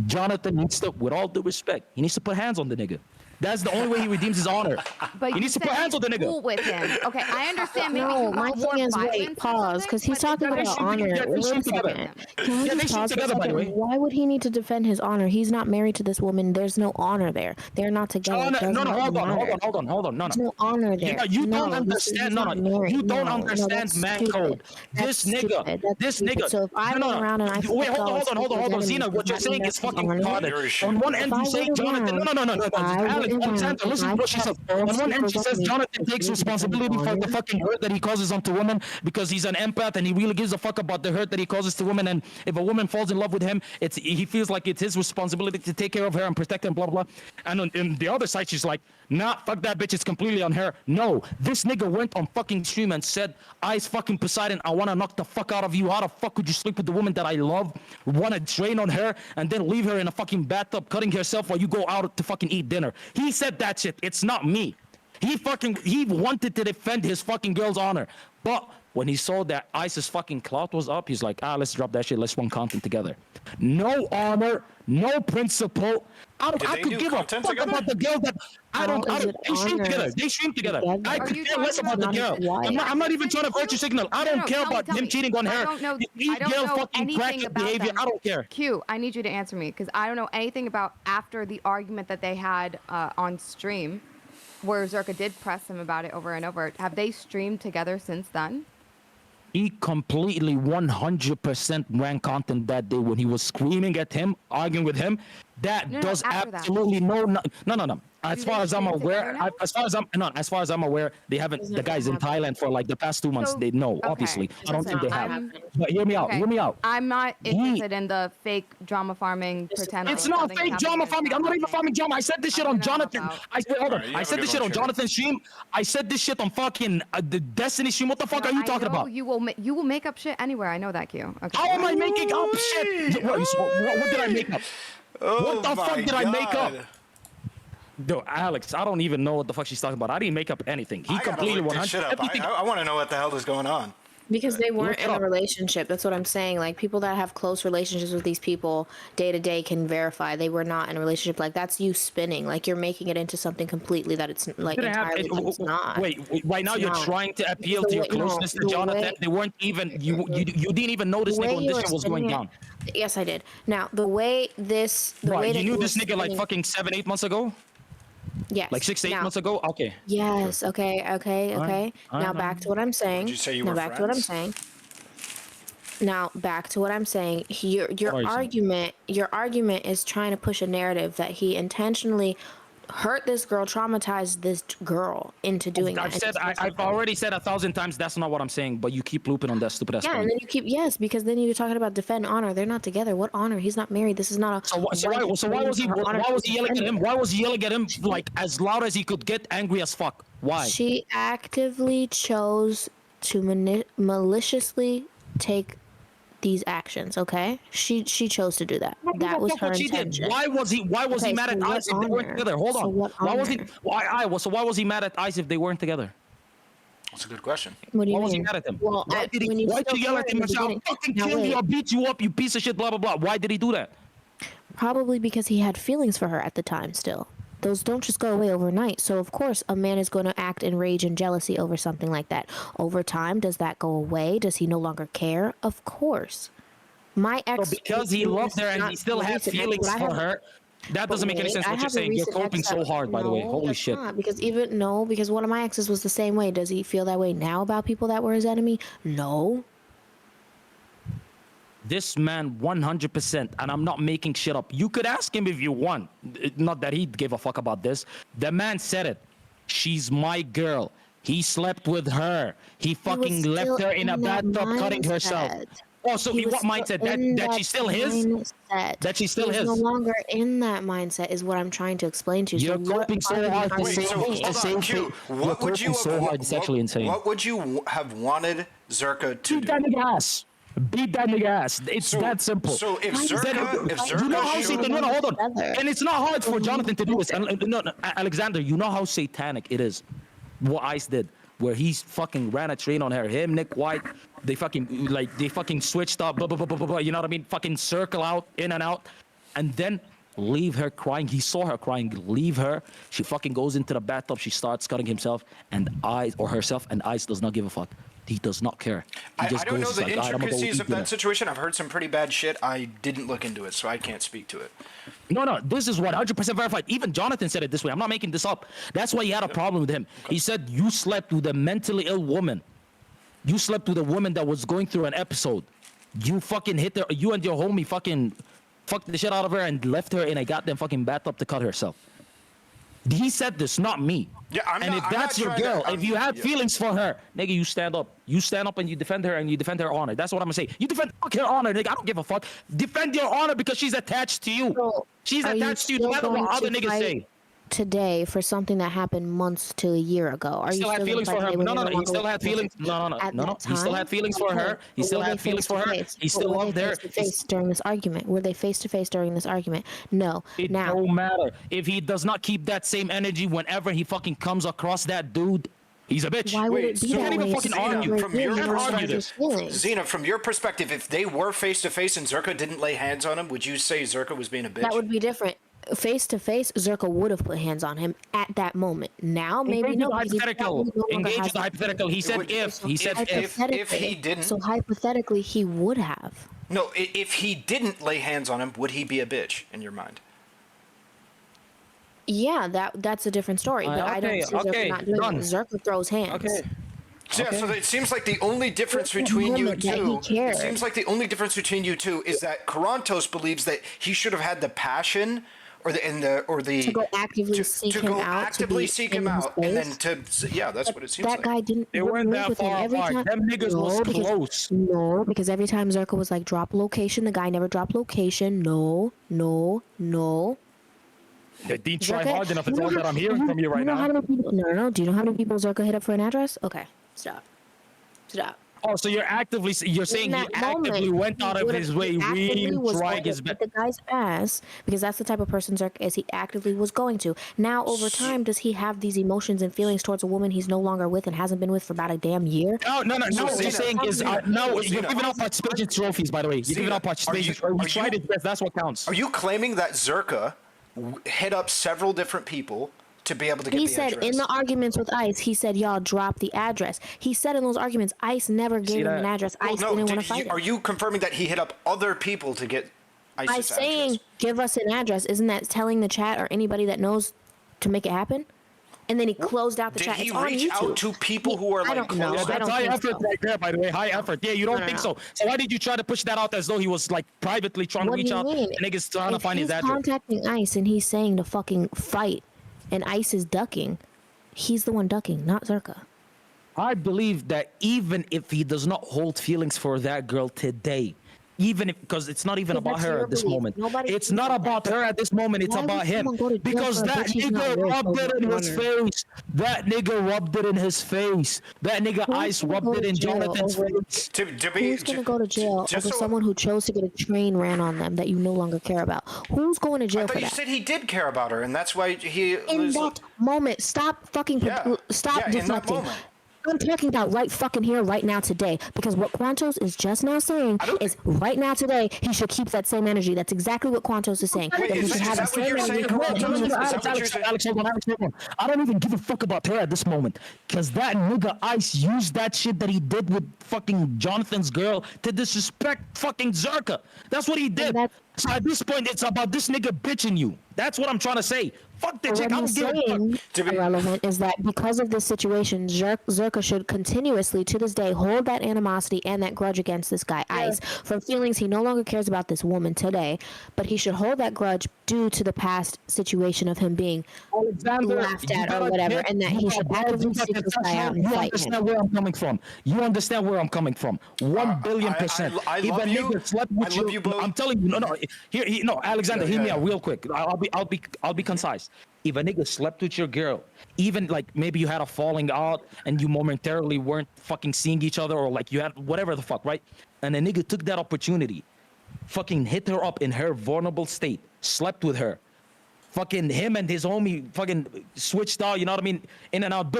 Jonathan needs to, with all due respect, he needs to put hands on the nigga. That's the only way he redeems his honor.
But
He
you
needs to
said
put hands on the
he's
nigga.
cool with him. Okay, I understand. Maybe
No,
you
my
want more
thing is,
violence
wait,
or
pause, because
something,
he's
but
talking
it
they
about
shoot
honor.
together, they
Wait a
shoot together.
second.
Yeah,
Can we
they
just
shoot
pause for a
together, by the
second?
way.
Why would he need to defend his honor? He's not married to this woman. There's no honor there. They're not together. It does
No,
not
hold on.
matter.
No.
There's no honor there.
You don't
No,
understand.
he's
No,
not
no.
married.
You don't
No,
understand
that's
man
stupid.
code.
That's
This nigga.
stupid. That's
This
stupid.
nigga.
So if I went around and I
Wait,
fucked all
hold on.
people's
Xena,
enemies,
what you're
does that
saying
mean
is
that's his
fucking
honor?
retarded.
You're a shit.
On one
If
end
I
you say
went
Jonathan.
around,
No.
I
Alex,
went around
Santa,
and
listen
I
to what she says.
fucked all
On one end she
people's
says
enemies,
Jonathan
does
takes
that mean that's his
responsibility for the
honor?
fucking hurt that he causes onto women because he's an empath and he really gives a fuck about the hurt that he causes to women. And if a woman falls in love with him, he feels like it's his responsibility to take care of her and protect her and blah blah. And on the other side, she's like, nah, fuck that bitch. It's completely on her. No, this nigga went on fucking stream and said, Ice fucking Poseidon, I want to knock the fuck out of you. How the fuck could you sleep with the woman that I love, want to drain on her, and then leave her in a fucking bathtub cutting herself while you go out to fucking eat dinner? He said that shit. It's not me. He wanted to defend his fucking girl's honor. But when he saw that Ice's fucking clout was up, he's like, let's drop that shit. Let's run content together. No honor, no principle.
Did
I
they
could
do
give a
content
fuck
together?
about the girl that I don't.
How is it
They stream
honor
together. They stream together. I
together?
Are
could
you
care less
talking
about the
about
girl.
his wife?
I'm not even trying to virtue signal. I don't care about him cheating on her.
I don't know.
If
I don't
girl
know
fucking
anything
crackhead
about
behavior,
them.
I don't care.
Q, I need you to answer me because I don't know anything about after the argument that they had on stream, where Zherka did press him about it over and over. Have they streamed together since then?
He completely 100% ran content that day when he was screaming at him, arguing with him. That
No,
does
after that.
absolutely no. As
Do
far
they
as I'm
stream
aware,
together now?
as far as I'm aware, they haven't. The guys in Thailand for like the past 2 months.
So-
They know,
okay.
obviously. I don't think they have.
I'm-
But hear me out.
Okay.
Hear me out.
I'm not interested in the fake drama farming pretend.
It's
like
not
something
fake
happened
drama
and
farming.
it's
I'm not
not
even farming drama. I said this shit
I
on
don't know
Jonathan.
about-
Hold on.
Alright, you
I
have a
said
good
this shit
one,
on
Chaeiry.
Jonathan's stream. I said this shit on fucking the Destiny stream. What the fuck are you
I
talking
know
about?
You will make up shit anywhere. I know that, Q. Okay.
How am I making up shit? What did I make up? What the fuck did I make up? Dude, Alex, I don't even know what the fuck she's talking about. I didn't make up anything. He
I gotta
completely
look this
100.
shit up.
Everything.
I want to know what the hell is going on.
Because they weren't
Look it
in a
up.
relationship. That's what I'm saying. Like, people that have close relationships with these people day to day can verify they were not in a relationship. Like, that's you spinning. Like, you're making it into something completely that it's like
Didn't have-
entirely it's not.
Wait, right now
It's
you're
not.
trying to appeal
The
to your
way- no,
closeness to
the
Jonathan.
way-
They weren't even. You didn't even know this
The way
nigga when
you
this
were
shit was going
spinning
down.
it- Yes, I did. Now, the way this, the way
Right,
that
you knew
were
this nigga like
spinning-
fucking 7-8 months ago.
Yes.
Like 6 to 8
Now-
months ago? Okay.
Yes. Okay. Okay.
All right,
Okay.
all
Now
right,
back to what I'm saying.
Would you say you
now
were
back to what I'm
friends?
saying. Now back to what I'm saying. Your
What are you saying?
your argument is trying to push a narrative that he intentionally hurt this girl, traumatized this girl into doing
I've
that.
said, I've already said 1,000 times that's not what I'm saying, but you keep looping on that stupid ass
Yeah, and
point.
then you keep because then you're talking about defend honor. They're not together. What honor? He's not married. This is not a.
So, why was he yelling at him? Why was he yelling at him like as loud as he could get, angry as fuck? Why?
She actively chose to maliciously take these actions. Okay, she chose to do that. That was her
What she did.
intention.
Why was he
Okay,
mad at
so what
Ice if they weren't
honor?
together? Hold
So
on.
what
Why was he
honor?
why was he mad at Ice if they weren't together?
That's a good question.
What do you
Why
mean?
was he mad at him?
Well,
Why did
when
he
you
why did
still
you yell at
said
him
in
and
the
say, I'll
beginning-
fucking
Now
kill you,
wait.
I'll beat you up, you piece of shit, blah blah blah? Why did he do that?
Probably because he had feelings for her at the time still. Those don't just go away overnight. So, of course, a man is going to act in rage and jealousy over something like that. Over time, does that go away? Does he no longer care? Of course. My ex.
So because he loved her and
not
he still had
recent ex,
feelings
but I
for
have-
her, that
but
doesn't make any
wait,
sense
I
what you're
have a
saying. You're
recent
coping
ex
so
that-
hard, by the way.
No,
Holy
that's
shit.
not, because one of my exes was the same way. Does he feel that way now about people that were his enemy? No.
This man 100%, and I'm not making shit up. You could ask him if you want. Not that he'd give a fuck about this. The man said it. She's my girl. He slept with her. He fucking left her in a bathtub cutting herself. Oh, so what mindset? That she's still his? That she's still
He's
his?
no longer in that mindset is what I'm trying to explain to you.
You're
what
coping so
argument
hard
are
to
you
say
making?
the same
Q,
thing.
what would you
You're coping so hard, it's actually insane.
What would you have wanted Zherka to
Beat that
do?
nigga ass. Beat that nigga ass. It's that simple.
So if
Why does that-
Zherka,
You know how
shoot-
Satan? No, hold on.
Together.
And it's not hard for Jonathan to do this. And no, Alexander, you know how satanic it is. What Ice did, where he fucking ran a train on her. Him, Nick White, they fucking switched up. Blah, blah, blah, blah, blah, blah, you know what I mean? Fucking circle out, in and out, and then leave her crying. He saw her crying. Leave her. She fucking goes into the bathtub. She starts cutting himself and herself, and Ice does not give a fuck. He does not care. He
I
just
don't know
goes
the
like, "All right, I'm gonna go
intricacies
eat
of
dinner."
that situation. I've heard some pretty bad shit. I didn't look into it, so I can't speak to it.
No, this is 100% verified. Even Jonathan said it this way. I'm not making this up. That's why he had a problem with him. He said, you slept with a mentally ill woman. You slept with a woman that was going through an episode. You fucking hit her. You and your homie fucking fucked the shit out of her and left her in a goddamn fucking bathtub to cut herself. He said this, not me.
Yeah, I'm
and
not-
if
I'm
that's
not
your
trying to-
girl,
I'm-
if you have
yeah.
feelings for her, nigga, you stand up. You stand up and you defend her and you defend her honor. That's what I'm gonna say. You defend fuck her honor, nigga. I don't give a fuck. Defend your honor because she's attached to you.
So,
She's
are you
attached to you no
still
matter what
going
other
to
niggas
fight
say.
Today for something that happened months to a year ago. Are
He
you
still had
gonna
feelings
fight
for her.
today when
No,
you're
he
longer
still
with
had
the
feelings.
person
No.
at that
He still
time?
had feelings for her. He
But
still
were they
had feelings for her.
face-to-face?
He still
But were
loved
they
her.
face-to-face during this argument. Were they face to face during this argument? No.
It
Now,
don't matter. If he does not keep that same energy whenever he fucking comes across that dude, he's a bitch.
why would
Wait,
it be
so
that
can't even
way?
fucking
It's
argue.
never
From
been.
your
You don't
perspective-
have his feelings.
Xena, from your perspective, if they were face to face and Zherka didn't lay hands on him, would you say Zherka was being a bitch?
That would be different. Face to face, Zherka would have put hands on him at that moment. Now, maybe
Engage
no.
with the
because he
hypothetical.
probably no longer
Engage
has
with the
the-
hypothetical. He said
Would-
if. He said if.
Hypothetically.
he didn't-
So hypothetically, he would have.
No, if he didn't lay hands on him, would he be a bitch in your mind?
Yeah, that's a different story. But I don't see Zherka not doing
done.
that. Zherka throws hands.
Okay.
Yeah, so it seems like the only difference
At the
between you
moment that he
two. It
cared.
seems like the only difference between you two is that Qorantos believes that he should have had the passion, or the
To go actively seek
to
him
go
out, to
actively
be
seek
in
him
his
out, and then
face.
to that's what it seems
That
like.
guy didn't.
They
wouldn't
weren't
move
that
with him.
far
Every
apart.
time-
Them niggas was close.
No, because every time Zherka was like, drop location, the guy never dropped location. No.
They didn't try
Zherka-
hard enough. It's
you know
all that
how-
I'm hearing from you right
know how
now.
many people, no. Do you know how many people Zherka hit up for an address? Okay, stop.
Oh, so you're saying
In
he
that
actively
moment,
went
he
out of
would've-
his way,
he actively
really
was
trying
going
his
to
best.
beat the guy's ass because that's the type of person Zherka is. He actively was going to. Now, over time, does he have these emotions and feelings towards a woman he's no longer with and hasn't been with for about a damn year?
No. What
Zena-
you're saying is no. You're giving out participation trophies, by the way. You're giving out participation trophies. We tried his best. That's what counts.
Are you claiming that Zherka hit up several different people to be able to get
He
the
said
address?
in the arguments with Ice, he said, y'all drop the address. He said in those arguments, Ice never gave him
that?
an address.
Well,
Ice
no,
didn't want to
did
fight
you,
him.
are you confirming that he hit up other people to get
By
ISIS
saying,
address?
give us an address, isn't that telling the chat or anybody that knows to make it happen? And then he closed out the
Did
chat.
he
It's on
reach
YouTube.
out to people who are
I
like
don't know.
close?
I
That's
don't
high
think
effort
so.
right there, by the way. High effort. Yeah, you don't
No,
think
no.
so. So why did you try to push that out as though he was like privately trying
What
to
do
reach
you
out?
mean?
And niggas trying to
If
find his
he's
address.
contacting ICE and he's saying to fucking fight, and ICE is ducking, he's the one ducking, not Zherka.
I believe that even if he does not hold feelings for that girl today, even if, because it's not even
Okay,
about
that's
her
your
at this
belief.
moment.
Nobody
It's
believes
not
like that.
about her at this moment. It's
Why would
about him.
someone go to jail
Because
for a
that
bitch he's not
nigga
with
rubbed
over
it in his
honor?
face. That nigga rubbed it in his face. That nigga
Who's
Ice
gonna
rubbed
go
it
to
in
jail
Jonathan's
over-
face.
To be,
Who's going to go to jail
just
over
so-
someone who chose to get a train ran on them that you no longer care about? Who's going to
I
jail
thought
for
you
that?
said he did care about her, and that's why he
In
was.
that moment, stop fucking, stop
Yeah, in that
deflecting.
moment.
I'm talking about right fucking here, right now, today. Because what Qorantos is just now saying is right now, today, he should keep that same energy. That's exactly what Qorantos is saying.
Wait,
that he
is
should
that
have the
what
same
you're
energy.
saying, Qorantos? Is that what you're
Alex,
saying?
hold on. I don't even give a fuck about her at this moment. Because that nigga Ice used that shit that he did with fucking Jonathan's girl to disrespect fucking Zherka. That's what he did.
that's-
So at this point, it's about this nigga bitching you. That's what I'm trying to say. Fuck the
But
chick.
what
I don't
he's
give a fuck.
saying,
To be-
Ahrelevant, is that because of this situation, Zherka should continuously, to this day, hold that animosity and that grudge against this guy, Ice, from feelings he no longer cares about this woman today, but he should hold that grudge due to the past situation of him being
Alexander,
laughed
you
at or
gotta
whatever,
get-
and that
you
he
got
should
balls,
actively
you got
seek this guy out and
testosterone. You
fight him.
understand where I'm coming from. You understand where I'm coming from. 1,000,000,000%.
I
If
love
a
you.
nigga slept with
I love you both.
I'm telling you, no. No, Alexander, hear me
yeah.
out real quick. I'll be concise. If a nigga slept with your girl, even like maybe you had a falling out and you momentarily weren't fucking seeing each other, or like you had whatever the fuck, right? And a nigga took that opportunity, fucking hit her up in her vulnerable state, slept with her. Fucking him and his homie fucking switched out, you know what I mean? In and out,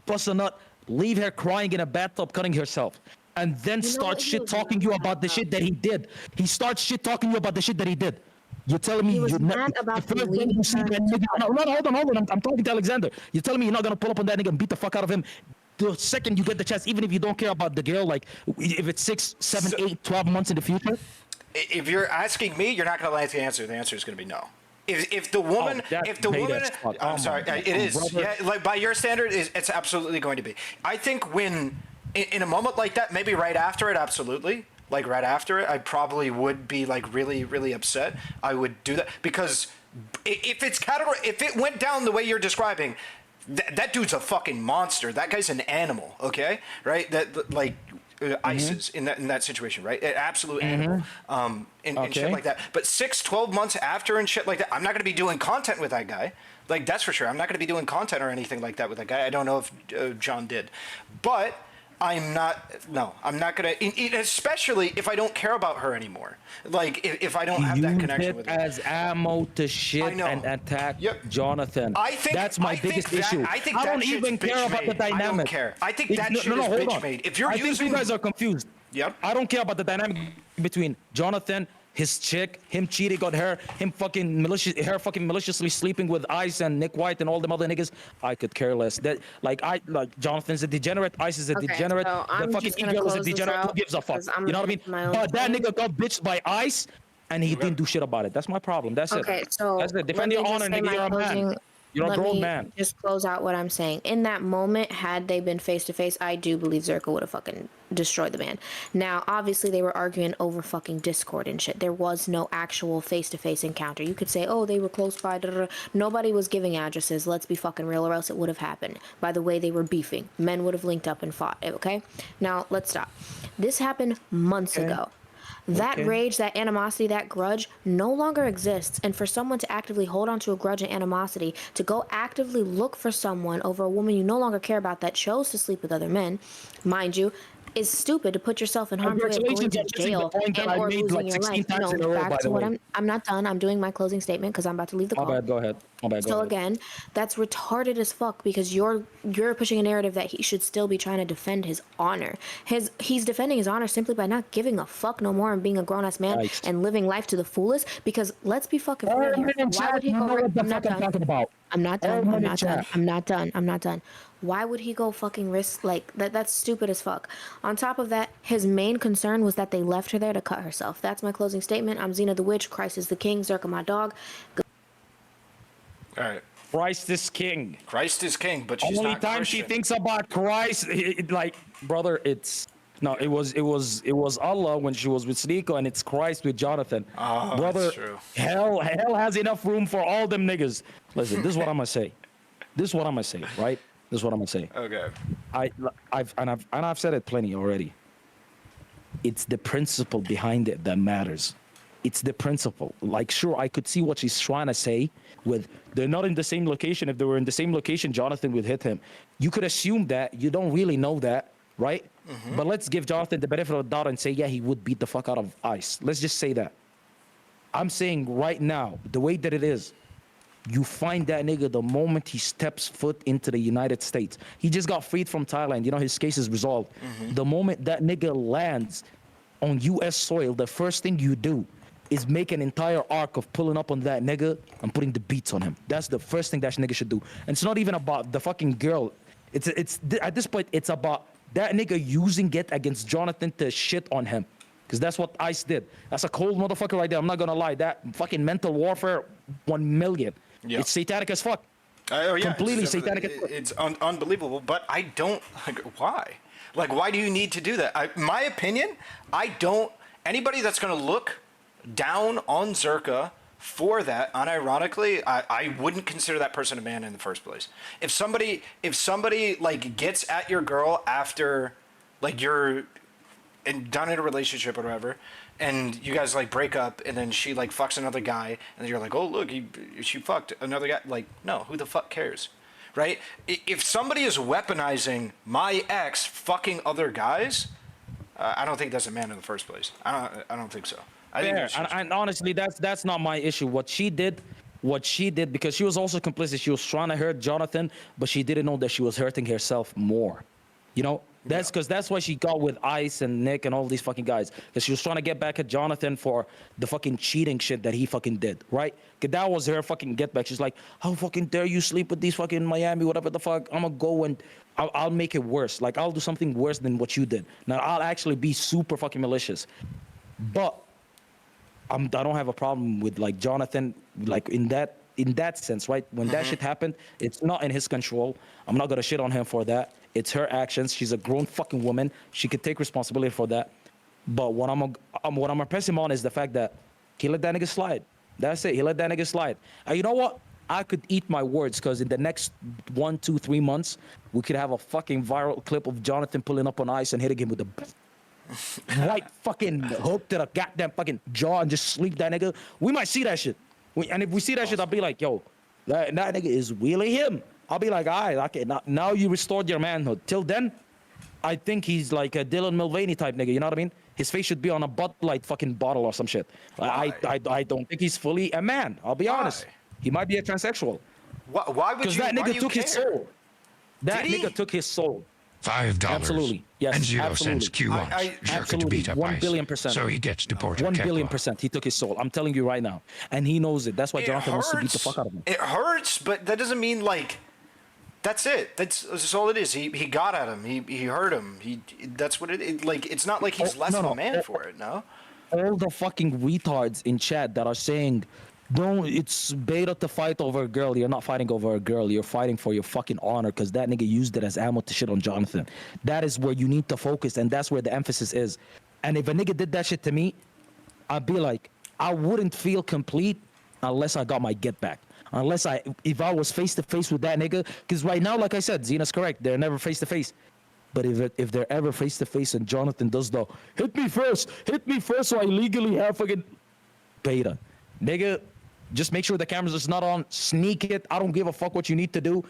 bust a nut, leave her crying in a bathtub, cutting herself. And then
know
start
what he
shit
was
talking
mad
you about the
about?
shit that he did. He starts shit talking you about the shit that he did. You're telling me
He was
you're
mad about
the first
the
thing you
leaving
see
her
that nigga. No, hold on. I'm talking to Alexander. You're telling me you're not gonna pull up on that nigga and beat the fuck out of him. The second you get the chance, even if you don't care about the girl, like if it's 6, 7, 8, 12 months in the future.
If you're asking me, you're not going to like the answer. The answer is going to be no. If the woman,
that's
if the
bait
woman,
as fuck.
I'm
Oh
sorry,
my
it
God,
is.
brother.
Yeah, like by your standard, it's absolutely going to be. I think when in a moment like that, maybe right after it, absolutely. Like right after it, I probably would be like really, really upset. I would do that because if it's if it went down the way you're describing, that dude's a fucking monster. That guy's an animal. Okay, right? That like. ISIS in that situation, right? An absolute animal, and shit
Okay.
like that. But 6, 12 months after and shit like that, I'm not going to be doing content with that guy. Like, that's for sure. I'm not going to be doing content or anything like that with that guy. I don't know if John did. But I'm not going to, especially if I don't care about her anymore. Like, if I don't have that
Use
connection
it
with her.
as ammo to
I
shit
know.
and attack
Yep.
Jonathan.
I think
that's my
I think
biggest
that-
issue.
I think
I
that
don't
shit's
even care about the
bitch-made. I don't
dynamic.
care. I think that shit is
hold on.
bitch-made. If you're
I think
using-
you guys are confused.
Yep.
I don't care about the dynamic between Jonathan, his chick, him cheating on her, him fucking maliciously sleeping with Ice and Nick White and all them other niggas. I could care less. That like Jonathan's a degenerate, Ice is a
Okay,
degenerate,
so
the
I'm
fucking
just gonna
E-girl is a
close this
degenerate. Who
out
gives a fuck?
'cause I'm
You know what I mean?
into my own
But that
thing.
nigga got bitched by Ice and he didn't do shit about it. That's my problem. That's
Okay,
it.
so
That's it. Defend
let
your
me
honor,
just say
nigga.
my
You're a man.
closing-
You're a
let
grown
me
man.
just close out what I'm saying. In that moment, had they been face to face, I do believe Zherka would have fucking destroyed the man. Now, obviously, they were arguing over fucking Discord and shit. There was no actual face to face encounter. You could say, oh, they were close by. Da, da, da. Nobody was giving addresses. Let's be fucking real, or else it would have happened. By the way, they were beefing. Men would have linked up and fought. Okay. Now let's stop. This happened months ago. That rage, that animosity, that grudge no longer exists. And for someone to actively hold on to a grudge and animosity, to go actively look for someone over a woman you no longer care about that chose to sleep with other men, mind you, is stupid to put yourself in harm's way of going
Congratulations
to
on missing the
jail
point that
and
I
or
made,
losing
like,
your
16
life.
times in a row, by
Back
the
to what
way.
I'm not done. I'm doing my closing statement because I'm about to leave the
My
call.
bad. Go ahead. My bad. Go
So
ahead.
again, that's retarded as fuck because you're pushing a narrative that he should still be trying to defend his honor. He's defending his honor simply by not giving a fuck no more and being a grown ass man
Yikes.
and living life to the fullest. Because let's be fucking
All
real here.
men in
Why
chat,
would he
you
go?
know what the
I'm not
fuck I'm
done.
talking about.
I'm not
All
done.
men
I'm
in
not done.
chat.
I'm not done. I'm not done. Why would he go fucking risk like that? That's stupid as fuck. On top of that, his main concern was that they left her there to cut herself. That's my closing statement. I'm Xena the Witch. Christ is the King. Zherka my dog.
All right.
Christ is king.
Christ is king, but she's
Only
not
time
Christian.
she thinks about Christ, like, brother, it's no, it was Allah when she was with Sneeko, and it's Christ with Jonathan.
Oh,
Brother,
that's true.
hell has enough room for all them niggas. Listen, this is what I'm gonna say. This is what I'm gonna say, right? This is what I'm gonna say.
Okay.
I've said it plenty already. It's the principle behind it that matters. It's the principle. Like, sure, I could see what she's trying to say with they're not in the same location. If they were in the same location, Jonathan would hit him. You could assume that. You don't really know that, right? But let's give Jonathan the benefit of the doubt and say, yeah, he would beat the fuck out of Ice. Let's just say that. I'm saying right now, the way that it is, you find that nigga the moment he steps foot into the United States. He just got freed from Thailand. You know, his case is resolved. The moment that nigga lands on U.S. soil, the first thing you do is make an entire arc of pulling up on that nigga and putting the beats on him. That's the first thing that nigga should do. And it's not even about the fucking girl. It's at this point, it's about that nigga using it against Jonathan to shit on him. Because that's what Ice did. That's a cold motherfucker right there. I'm not gonna lie. That fucking mental warfare, 1 million.
Yeah.
It's satanic as fuck.
Oh yeah,
Completely
it's,
satanic as fuck.
It's unbelievable, but I don't like why. Like, why do you need to do that? My opinion, I don't. Anybody that's gonna look down on Zherka for that, unironically, I wouldn't consider that person a man in the first place. If somebody like gets at your girl after, like, you're done in a relationship or whatever, and you guys like break up, and then she like fucks another guy, and you're like, oh look, she fucked another guy. Like, no, who the fuck cares, right? If somebody is weaponizing my ex fucking other guys, I don't think that's a man in the first place. I don't think so. I think
Fair.
it's just-
And honestly, that's not my issue. What she did, because she was also complicit. She was trying to hurt Jonathan, but she didn't know that she was hurting herself more. You know, that's because that's why she got with Ice and Nick and all these fucking guys. Because she was trying to get back at Jonathan for the fucking cheating shit that he fucking did, right? Because that was her fucking get back. She's like, how fucking dare you sleep with these fucking Miami, whatever the fuck. I'm gonna go and I'll make it worse. Like, I'll do something worse than what you did. Now, I'll actually be super fucking malicious. But I don't have a problem with like Jonathan, like in that sense, right? When that shit happened, it's not in his control. I'm not gonna shit on him for that. It's her actions. She's a grown fucking woman. She could take responsibility for that. But what I'm gonna press him on is the fact that he let that nigga slide. That's it. He let that nigga slide. And you know what? I could eat my words, because in the next 1, 2, 3 months, we could have a fucking viral clip of Jonathan pulling up on Ice and hitting him with a right fucking hook to the goddamn fucking jaw and just sleep that nigga. We might see that shit. And if we see that shit, I'll be like, yo, that nigga is really him. I'll be like, all right, okay, now you restored your manhood. Till then, I think he's like a Dylan Mulvaney type nigga, you know what I mean? His face should be on a Bud Light fucking bottle or some shit. I don't think he's fully a man, I'll be honest. He might be a transsexual.
Why would
Because
you?
that
why do
nigga
you
took his
care?
soul. That
Did he?
nigga took his soul.
$5
Absolutely. Yes,
and 0
absolutely.
cents Q wants Zherka to
Absolutely.
beat up
1
Ice.
billion %.
So he gets deported.
1 billion
Catclaw.
%. He took his soul. I'm telling you right now. And he knows it. That's why Jonathan wants to beat the fuck out of him.
It hurts, but that doesn't mean like. That's it. That's all it is. He got at him. He hurt him. That's what it like. It's not like he's less of a man for it. No.
All the fucking retards in chat that are saying, it's beta to fight over a girl. You're not fighting over a girl. You're fighting for your fucking honor, because that nigga used it as ammo to shit on Jonathan. That is where you need to focus, and that's where the emphasis is. And if a nigga did that shit to me, I'd be like, I wouldn't feel complete unless I got my get back. If I was face to face with that nigga, because right now, like I said, Xena's correct. They're never face to face. But if they're ever face to face and Jonathan does the hit me first, so I legally have fucking beta, nigga, just make sure the cameras is not on. Sneak it. I don't give a fuck what you need to do.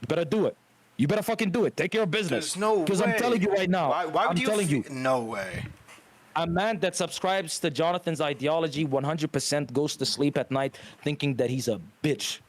You better do it. You better fucking do it. Take care of business.
There's no way.
Because I'm telling you right now.
Why would
I'm telling you.
No way.
A man that subscribes to Jonathan's ideology 100% goes to sleep at night thinking that he's a bitch.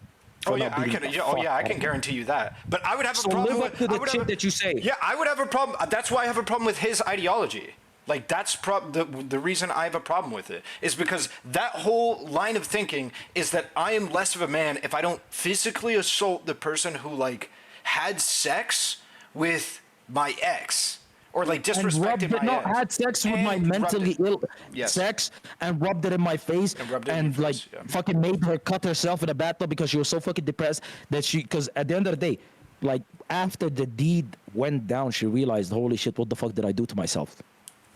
Oh yeah, I can guarantee you that. But I would have a problem
live up to the
with
shit that you say.
Yeah, I would have a problem. That's why I have a problem with his ideology. Like, that's the reason I have a problem with it is because that whole line of thinking is that I am less of a man if I don't physically assault the person who like had sex with my ex, or like
And Rob
disrespected
did
my
not
ex.
had sex with my
And rubbed
mentally
it-
ill
Yes.
sex and rubbed it in my face
And rubbed it in
and
your
like
face, yeah.
fucking made her cut herself in a bathtub because she was so fucking depressed that because at the end of the day, like after the deed went down, she realized, holy shit, what the fuck did I do to myself?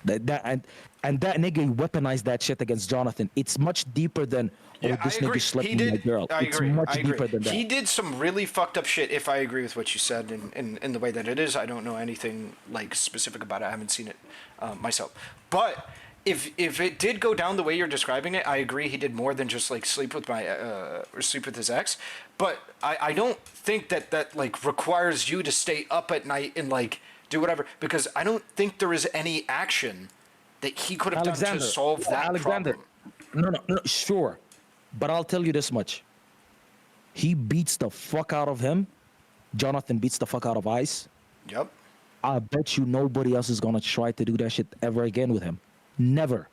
And that nigga weaponized that shit against Jonathan. It's much deeper than
Yeah,
this
I agree.
nigga slept
He
with my
did.
girl.
I
It's
agree.
much
I agree.
deeper than that.
He did some really fucked up shit. If I agree with what you said in the way that it is, I don't know anything like specific about it. I haven't seen it myself. But if it did go down the way you're describing it, I agree. He did more than just like sleep with my or sleep with his ex. But I don't think that like requires you to stay up at night and like do whatever, because I don't think there is any action that he could have done to solve that problem.
No, sure. But I'll tell you this much. He beats the fuck out of him. Jonathan beats the fuck out of Ice.
Yep.
I bet you nobody else is gonna try to do that shit ever again with him. Never.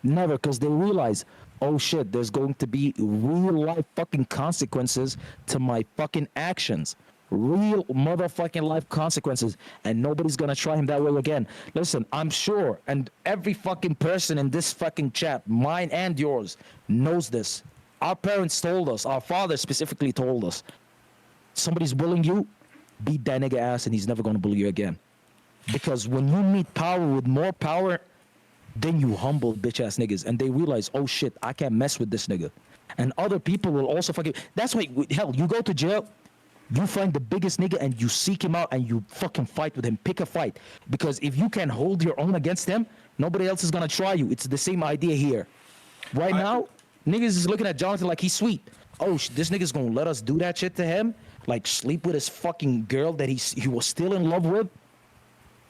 Never, because they realize, oh shit, there's going to be real life fucking consequences to my fucking actions. Real motherfucking life consequences, and nobody's gonna try him that way again. Listen, I'm sure, and every fucking person in this fucking chat, mine and yours, knows this. Our parents told us, our father specifically told us, somebody's bullying you, beat that nigga ass and he's never gonna bully you again. Because when you meet power with more power, then you humble bitch ass niggas, and they realize, oh shit, I can't mess with this nigga. And other people will also fucking, that's why, hell, you go to jail, you find the biggest nigga and you seek him out and you fucking fight with him. Pick a fight. Because if you can hold your own against him, nobody else is gonna try you. It's the same idea here. Right now, niggas is looking at Jonathan like he's sweet. Oh, this nigga's gonna let us do that shit to him? Like sleep with his fucking girl that he was still in love with?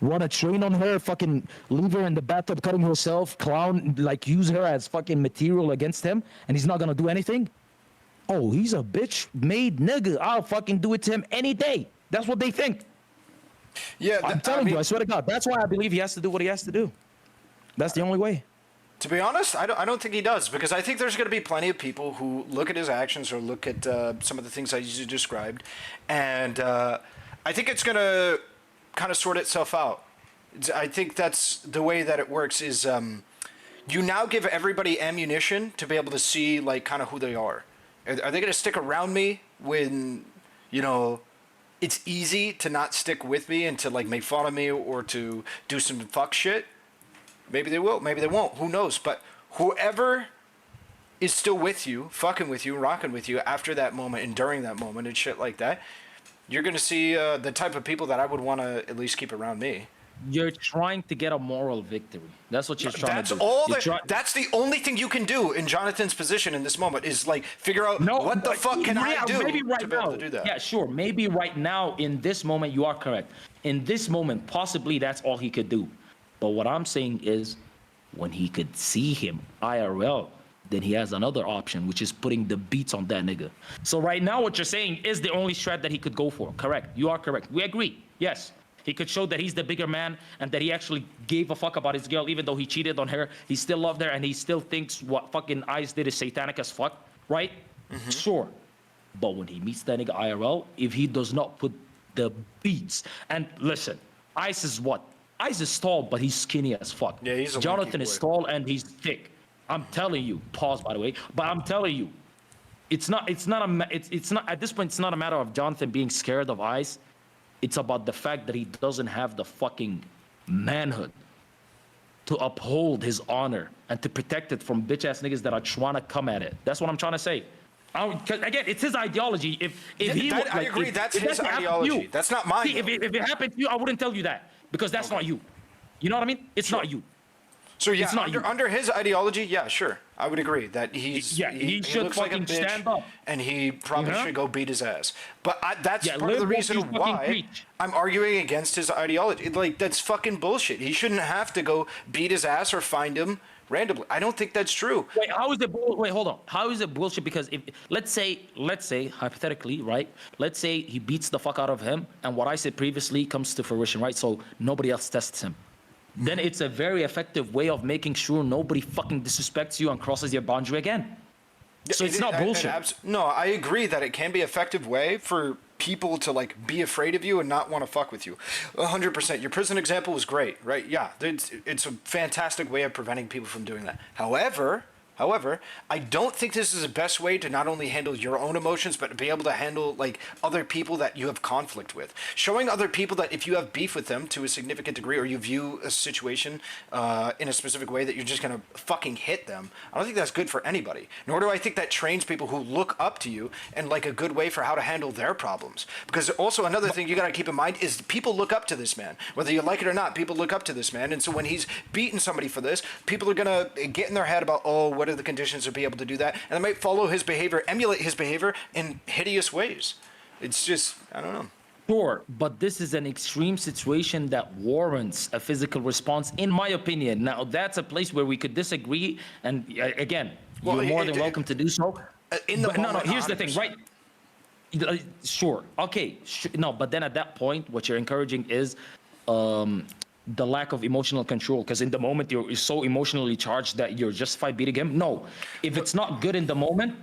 Run a train on her, fucking leave her in the bathtub cutting herself, clown, like use her as fucking material against him, and he's not gonna do anything? Oh, he's a bitch-made nigga. I'll fucking do it to him any day. That's what they think.
Yeah,
I'm telling you, I swear to God. That's why I believe he has to do what he has to do. That's the only way.
To be honest, I don't think he does, because I think there's going to be plenty of people who look at his actions or look at some of the things I just described, and I think it's going to kind of sort itself out. I think that's the way that it works is you now give everybody ammunition to be able to see like kind of who they are. Are they going to stick around me when, you know, it's easy to not stick with me and to like make fun of me or to do some fuck shit? Maybe they will, maybe they won't, who knows? But whoever is still with you, fucking with you, rocking with you after that moment and during that moment and shit like that, you're going to see the type of people that I would want to at least keep around me.
You're trying to get a moral victory. That's what you're trying to do.
That's the only thing you can do in Jonathan's position in this moment is like figure out what the fuck can I do
maybe right
to be
now,
able to do that.
Yeah, sure. Maybe right now in this moment you are correct. In this moment, possibly that's all he could do. But what I'm saying is, when he could see him IRL, then he has another option, which is putting the beats on that nigga. So right now, what you're saying is the only strat that he could go for. Correct. You are correct. We agree. Yes. He could show that he's the bigger man and that he actually gave a fuck about his girl, even though he cheated on her. He still loved her and he still thinks what fucking Ice did is satanic as fuck, right? Mm-hmm. Sure. But when he meets that nigga IRL, if he does not put the beats, and listen, Ice is what? Ice is tall, but he's skinny as fuck.
Yeah, he's a
Jonathan is tall and he's thick. I'm telling you, pause by the way, but I'm telling you, it's not at this point, it's not a matter of Jonathan being scared of Ice. It's about the fact that he doesn't have the fucking manhood to uphold his honor and to protect it from bitch-ass niggas that are trying to come at it. That's what I'm trying to say. Again, it's his ideology.
I agree. That's his ideology. That's not mine.
See, if it happened to you, I wouldn't tell you that because that's not you. You know what I mean? It's not you.
So yeah,
it's not
under his ideology, yeah, sure, I would agree that he
should
looks like a
fucking
bitch,
stand up,
and he probably should go beat his ass. But that's part of the
live what
reason
you fucking
why
preach.
I'm arguing against his ideology. Like that's fucking bullshit. He shouldn't have to go beat his ass or find him randomly. I don't think that's true.
Wait, how is it? Wait, hold on. How is it bullshit? Because if let's say hypothetically, right? Let's say he beats the fuck out of him, and what I said previously comes to fruition, right? So nobody else tests him. Then it's a very effective way of making sure nobody fucking disrespects you and crosses your boundary again. So it's not bullshit.
No, I agree that it can be an effective way for people to like be afraid of you and not want to fuck with you. 100%. Your prison example was great, right? Yeah, it's a fantastic way of preventing people from doing that. However, I don't think this is the best way to not only handle your own emotions, but to be able to handle like other people that you have conflict with. Showing other people that if you have beef with them to a significant degree, or you view a situation in a specific way, that you're just gonna fucking hit them. I don't think that's good for anybody. Nor do I think that trains people who look up to you and like a good way for how to handle their problems. Because also another thing you gotta keep in mind is people look up to this man, whether you like it or not. People look up to this man, and so when he's beating somebody for this, people are gonna get in their head about, oh, what are the conditions to be able to do that, and they might follow his behavior, emulate his behavior in hideous ways. It's just, I don't know.
Sure, but this is an extreme situation that warrants a physical response, in my opinion. Now, that's a place where we could disagree, and again,
Well,
you're more than welcome to do so.
In the
But no,
moment,
here's the thing,
100%.
right? Sure, okay, no, but then at that point, what you're encouraging is the lack of emotional control, because in the moment you're so emotionally charged that you're justified beating him. No, if it's not good in the moment,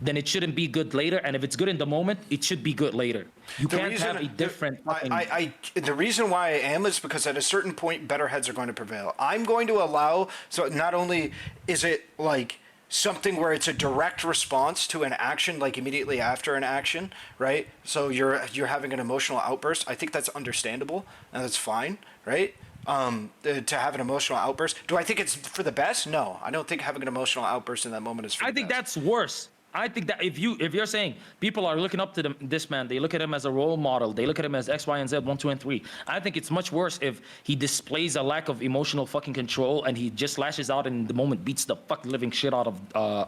then it shouldn't be good later, and if it's good in the moment, it should be good later. You can't have a different fucking...
The reason why I am is because at a certain point, better heads are going to prevail. I'm going to allow, so not only is it like something where it's a direct response to an action, like immediately after an action, right? So you're having an emotional outburst. I think that's understandable, and that's fine, right? To have an emotional outburst. Do I think it's for the best? No, I don't think having an emotional outburst in that moment is for the best.
I think that's worse. I think that if you're saying people are looking up to this man, they look at him as a role model, they look at him as X, Y, and Z, 1, 2, and 3. I think it's much worse if he displays a lack of emotional fucking control and he just lashes out and in the moment beats the fucking living shit out of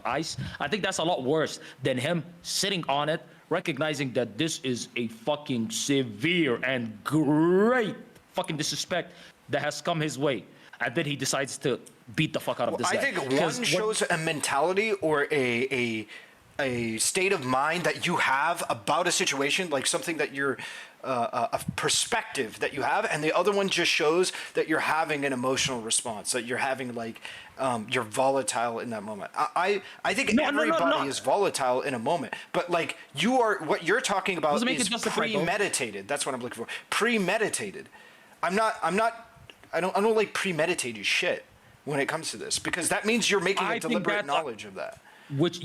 Ice. I think that's a lot worse than him sitting on it, recognizing that this is a fucking severe and great fucking disrespect that has come his way, and then he decides to beat the fuck out of this guy.
I think one shows a mentality or a state of mind that you have about a situation, like something that you're a perspective that you have, and the other one just shows that you're having an emotional response, that you're having like you're volatile in that moment. I think everybody is volatile in a moment, but like what you're talking about is premeditated. That's what I'm looking for. Premeditated. I don't like premeditated shit when it comes to this, because that means you're making a deliberate knowledge of that.
Which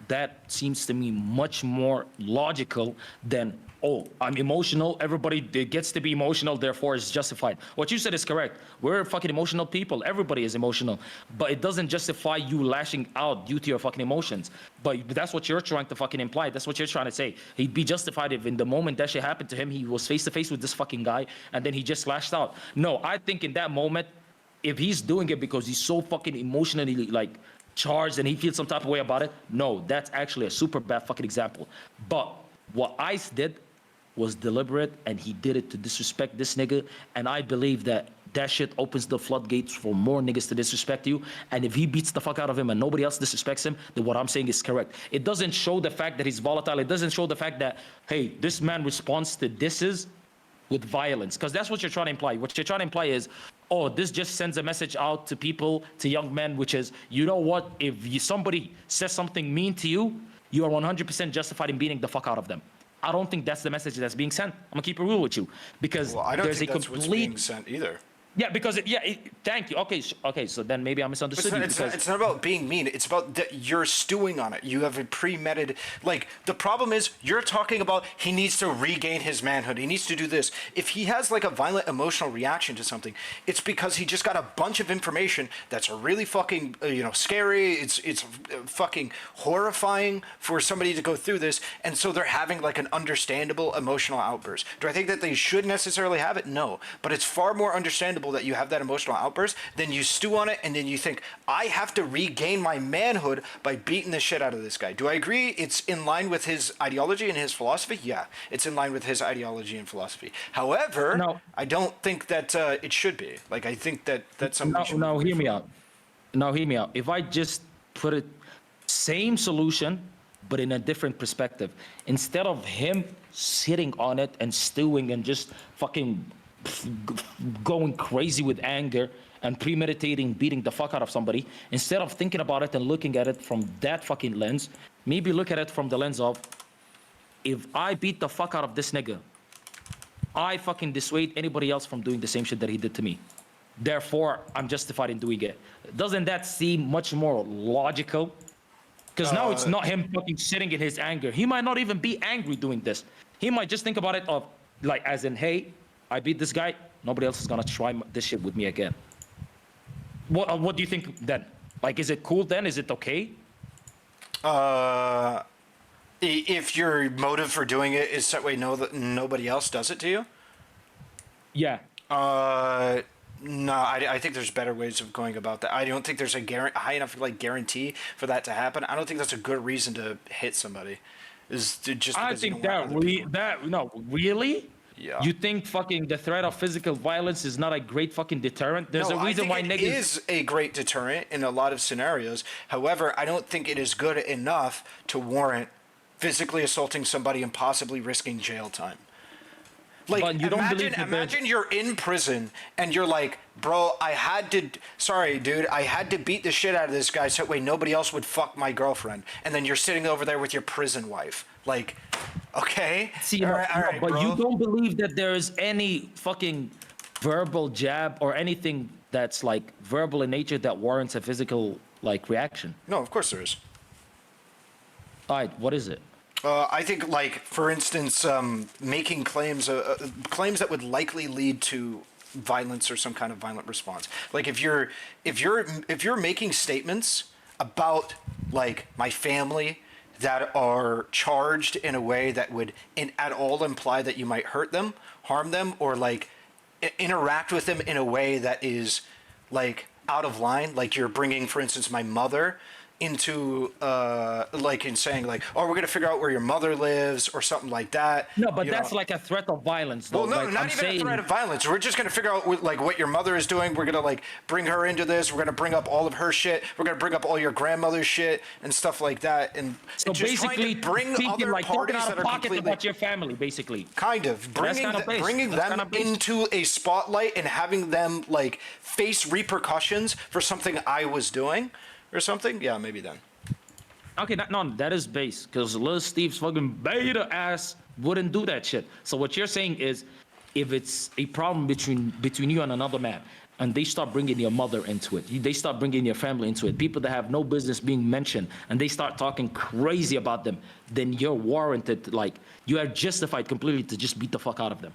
that seems to me much more logical than, oh, I'm emotional, everybody gets to be emotional, therefore it's justified. What you said is correct. We're fucking emotional people. Everybody is emotional. But it doesn't justify you lashing out due to your fucking emotions. But that's what you're trying to fucking imply. That's what you're trying to say. He'd be justified if in the moment that shit happened to him, he was face to face with this fucking guy, and then he just lashed out. No, I think in that moment, if he's doing it because he's so fucking emotionally like charged and he feels some type of way about it, no, that's actually a super bad fucking example. But what Ice did was deliberate, and he did it to disrespect this nigga, and I believe that shit opens the floodgates for more niggas to disrespect you, and if he beats the fuck out of him and nobody else disrespects him, then what I'm saying is correct. It doesn't show the fact that he's volatile. It doesn't show the fact that, hey, this man responds to disses with violence, because that's what you're trying to imply. What you're trying to imply is, oh, this just sends a message out to people, to young men, which is, you know what, if somebody says something mean to you, you are 100% justified in beating the fuck out of them. I don't think that's the message that's being sent. I'm gonna keep it real with you, because
I don't
there's
think
a
that's
complete...
what's being sent either.
Yeah, because thank you. Okay, so then maybe I misunderstood you.
It's not about being mean. It's about that you're stewing on it. You have a premeditated. Like, the problem is you're talking about he needs to regain his manhood. He needs to do this. If he has like a violent emotional reaction to something, it's because he just got a bunch of information that's really fucking scary. It's fucking horrifying for somebody to go through this, and so they're having like an understandable emotional outburst. Do I think that they should necessarily have it? No, but it's far more understandable that you have that emotional outburst, then you stew on it, and then you think, I have to regain my manhood by beating the shit out of this guy. Do I agree it's in line with his ideology and his philosophy? Yeah, it's in line with his ideology and philosophy. However, I don't think that it should be. Like, I think that that's something...
Now, hear me out. If I just put it, same solution, but in a different perspective. Instead of him sitting on it and stewing and just fucking going crazy with anger and premeditating beating the fuck out of somebody, instead of thinking about it and looking at it from that fucking lens, maybe look at it from the lens of, if I beat the fuck out of this nigga, I fucking dissuade anybody else from doing the same shit that he did to me. Therefore, I'm justified in doing it. Doesn't that seem much more logical? Because now it's not him fucking sitting in his anger. He might not even be angry doing this. He might just think about it of like as in, hey, I beat this guy. Nobody else is gonna try this shit with me again. What do you think then? Like, is it cool then? Is it okay?
If your motive for doing it is that way, know that nobody else does it to you.
Yeah.
No, I think there's better ways of going about that. I don't think there's a high enough like guarantee for that to happen. I don't think that's a good reason to hit somebody. Is to just
I
because you
think
don't want other people-
no, really?
Yeah.
You think fucking the threat of physical violence is not a great fucking deterrent? There's
No,
a reason why
I think
niggas.
it is a great deterrent in a lot of scenarios. However, I don't think it is good enough to warrant physically assaulting somebody and possibly risking jail time. Like,
But you don't believe that
imagine you're in prison and you're like, bro, sorry, dude, I had to beat the shit out of this guy so that way nobody else would fuck my girlfriend. And then you're sitting over there with your prison wife. Like, okay.
See,
all right,
but
bro.
you don't believe that there is any fucking verbal jab or anything that's like verbal in nature that warrants a physical like reaction.
No, of course there is.
All right, what is it?
I think, like, for instance, making claims that would likely lead to violence or some kind of violent response. Like, if you're making statements about like my family that are charged in a way that would at all imply that you might hurt them, harm them, or like interact with them in a way that is like out of line, like you're bringing, for instance, my mother into like in saying like, oh, we're gonna figure out where your mother lives or something like that.
No, but
you
that's
know?
like a threat of violence, though.
Well, no,
like,
not
I'm
even
saying,
a threat of violence. We're just gonna figure out like what your mother is doing. We're gonna like bring her into this. We're gonna bring up all of her shit. We're gonna bring up all your grandmother's shit and stuff like that. And
So
just trying
basically,
to bring
thinking
other
like talking
parties
out
that
of
are
pocket
completely
about your family, basically.
kind of bringing
kind of based.
bringing
That's
them
kind of based.
into a spotlight and having them like face repercussions for something I was doing or something. Yeah, maybe then.
Okay, no, that is base, because Lil Steve's fucking beta ass wouldn't do that shit. So what you're saying is, if it's a problem between you and another man, and they start bringing your mother into it, they start bringing your family into it, people that have no business being mentioned, and they start talking crazy about them, then you're warranted, like, you are justified completely to just beat the fuck out of them.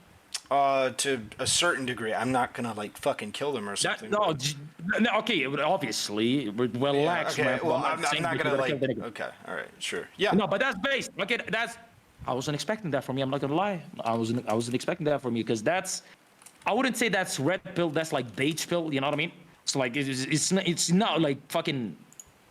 To a certain degree, I'm not gonna like fucking kill them or something.
Okay, obviously, relax,
okay,
man.
well,
I'm
I'm not gonna like.
kill the nigga.
Okay, all right, sure. Yeah.
No, but that's based. Okay, I wasn't expecting that from you. I'm not gonna lie. I wasn't expecting that from you, because I wouldn't say that's red pill. That's like beige pill. You know what I mean? It's like it's not like fucking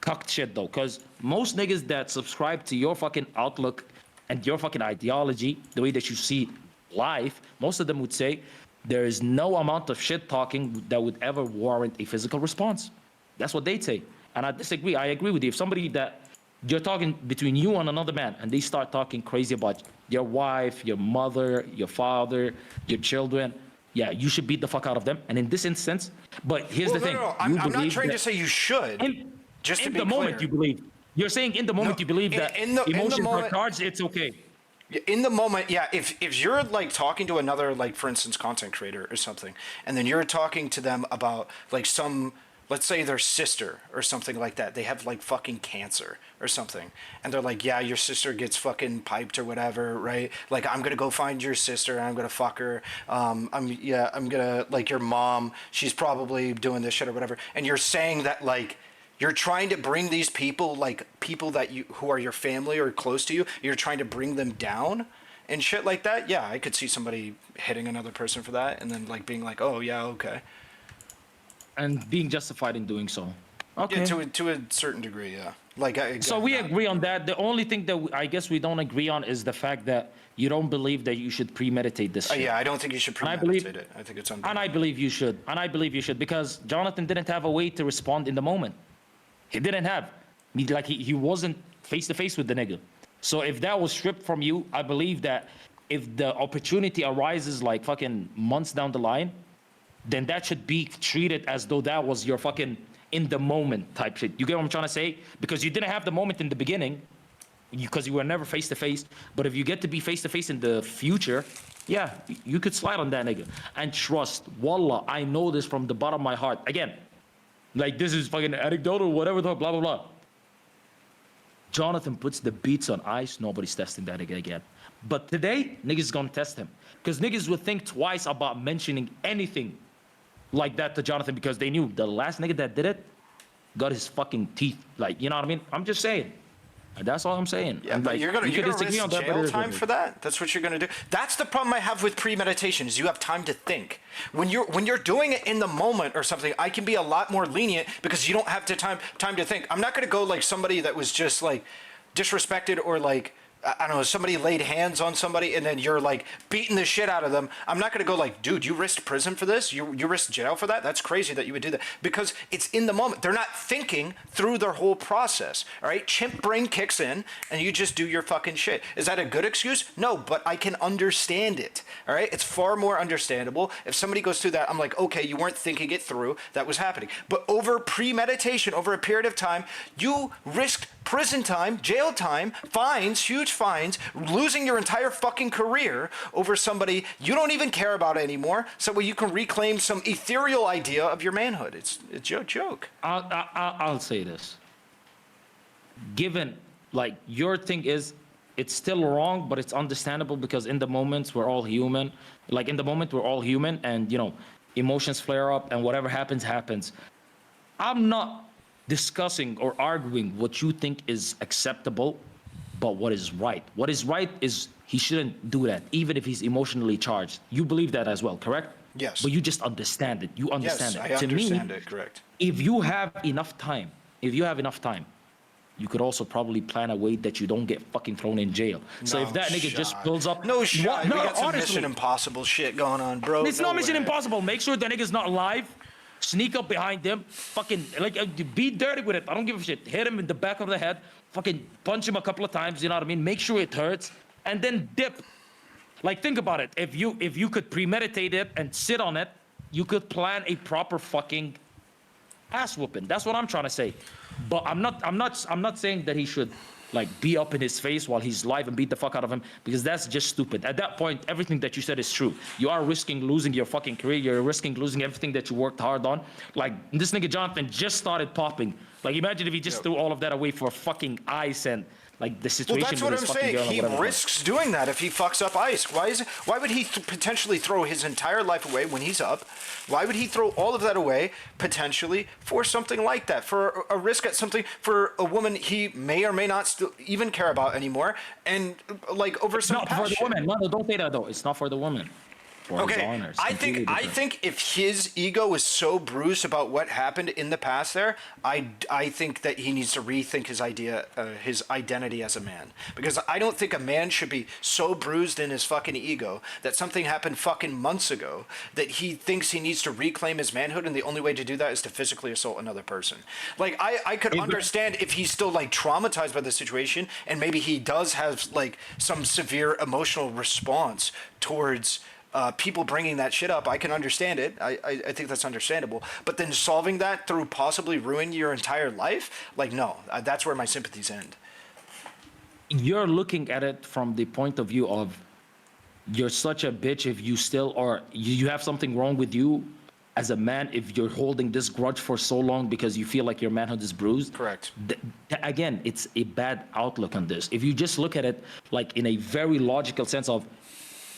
cucked shit though. Because most niggas that subscribe to your fucking outlook and your fucking ideology, the way that you see life, most of them would say there is no amount of shit talking that would ever warrant a physical response. That's what they say. And I disagree. I agree with you. If somebody that you're talking between you and another man and they start talking crazy about your wife, your mother, your father, your children, yeah, you should beat the fuck out of them. And in this instance, but here's the thing.
No, I'm not trying to say you should. Just to
in
be
the moment
clear.
you believe. You're saying in the moment you believe that emotions are charged, it's okay.
In the moment, yeah, if you're like talking to another, like for instance, content creator or something, and then you're talking to them about like let's say their sister or something like that, they have like fucking cancer or something, and they're like, yeah, your sister gets fucking piped or whatever, right? Like, I'm gonna go find your sister and I'm gonna fuck her. I'm gonna, like, your mom, she's probably doing this shit or whatever, and you're saying that like, you're trying to bring these people, like people that who are your family or close to you, you're trying to bring them down and shit like that. Yeah, I could see somebody hitting another person for that and then like being like, oh yeah, okay.
And being justified in doing so. Okay.
Yeah, to a certain degree, yeah. Like, again,
So we agree on that. The only thing that I guess we don't agree on is the fact that you don't believe that you should premeditate this shit.
Yeah, I don't think you should premeditate it. I think it's unfair.
And I believe you should. And I believe you should, because Jonathan didn't have a way to respond in the moment. He didn't have. He wasn't face to face with the nigga. So if that was stripped from you, I believe that if the opportunity arises like fucking months down the line, then that should be treated as though that was your fucking in the moment type shit. You get what I'm trying to say? Because you didn't have the moment in the beginning. because you were never face to face. But if you get to be face to face in the future, yeah, you could slide on that nigga. And trust, wallah, I know this from the bottom of my heart. Again, like this is fucking anecdotal, whatever the blah blah blah. Jonathan puts the beats on ice, nobody's testing that nigga again. But today, niggas gonna test him. Because niggas would think twice about mentioning anything like that to Jonathan because they knew the last nigga that did it got his fucking teeth. Like, you know what I mean? I'm just saying. And that's all I'm saying.
Yeah,
I'm
but
like,
you're gonna
you could
risk
disagree on that, but
jail
it is what
time
it is.
for that. That's what you're gonna do. That's the problem I have with premeditation is you have time to think. When you're doing it in the moment or something, I can be a lot more lenient because you don't have time to think. I'm not gonna go like somebody that was just like disrespected or like I don't know, somebody laid hands on somebody and then you're like beating the shit out of them. I'm not going to go like, dude, you risked prison for this? You risked jail for that? That's crazy that you would do that. Because it's in the moment. They're not thinking through their whole process. All right? Chimp brain kicks in and you just do your fucking shit. Is that a good excuse? No, but I can understand it. All right? It's far more understandable. If somebody goes through that, I'm like, okay, you weren't thinking it through. That was happening. But over premeditation, over a period of time, you risked prison time, jail time, fines, huge fines, losing your entire fucking career over somebody you don't even care about anymore, so you can reclaim some ethereal idea of your manhood. It's a joke.
I'll say this. Given, like, your thing is, it's still wrong, but it's understandable because in the moments we're all human. Like, in the moment we're all human and, you know, emotions flare up and whatever happens, happens. I'm not discussing or arguing what you think is acceptable, but what is right. What is right is he shouldn't do that, even if he's emotionally charged. You believe that as well, correct?
Yes.
But you just understand it. You understand
Yes,
it.
I
To
understand
me,
it, correct.
if you have enough time, you could also probably plan a way that you don't get fucking thrown in jail. So if that nigga just pulls up,
No shot.
No,
We got some
honestly,
Mission Impossible shit going on, bro.
it's
No
not Mission
way.
Impossible. Make sure that nigga's not alive. Sneak up behind him, fucking like be dirty with it. I don't give a shit. Hit him in the back of the head, fucking punch him a couple of times. You know what I mean? Make sure it hurts, and then dip. Like think about it. If you could premeditate it and sit on it, you could plan a proper fucking ass whooping. That's what I'm trying to say. But I'm not saying that he should like be up in his face while he's live and beat the fuck out of him because that's just stupid. At that point, everything that you said is true. You are risking losing your fucking career. You're risking losing everything that you worked hard on. Like this nigga Jonathan just started popping. Like imagine if he just threw all of that away for fucking ice and like the situation
Well, that's what
with
I'm
his fucking
saying.
girl or
He
whatever.
risks doing that if he fucks up ice. Why would he potentially throw his entire life away when he's up? Why would he throw all of that away potentially for something like that? For a risk at something for a woman he may or may not still even care about anymore, and like over some
Not for the
passion.
woman. No, don't say that though. It's not for the woman. For his
Okay,
honor. It's
I
completely
think
different.
if his ego is so bruised about what happened in the past, I think that he needs to rethink his his identity as a man, because I don't think a man should be so bruised in his fucking ego that something happened fucking months ago that he thinks he needs to reclaim his manhood, and the only way to do that is to physically assault another person. Like I could understand if he's still like traumatized by the situation, and maybe he does have like some severe emotional response towards people bringing that shit up. I can understand it. I think that's understandable. But then solving that through possibly ruining your entire life, like no, that's where my sympathies end.
You're looking at it from the point of view of you're such a bitch if you still are, you have something wrong with you as a man if you're holding this grudge for so long because you feel like your manhood is bruised.
Correct.
Again, it's a bad outlook on this. If you just look at it like in a very logical sense of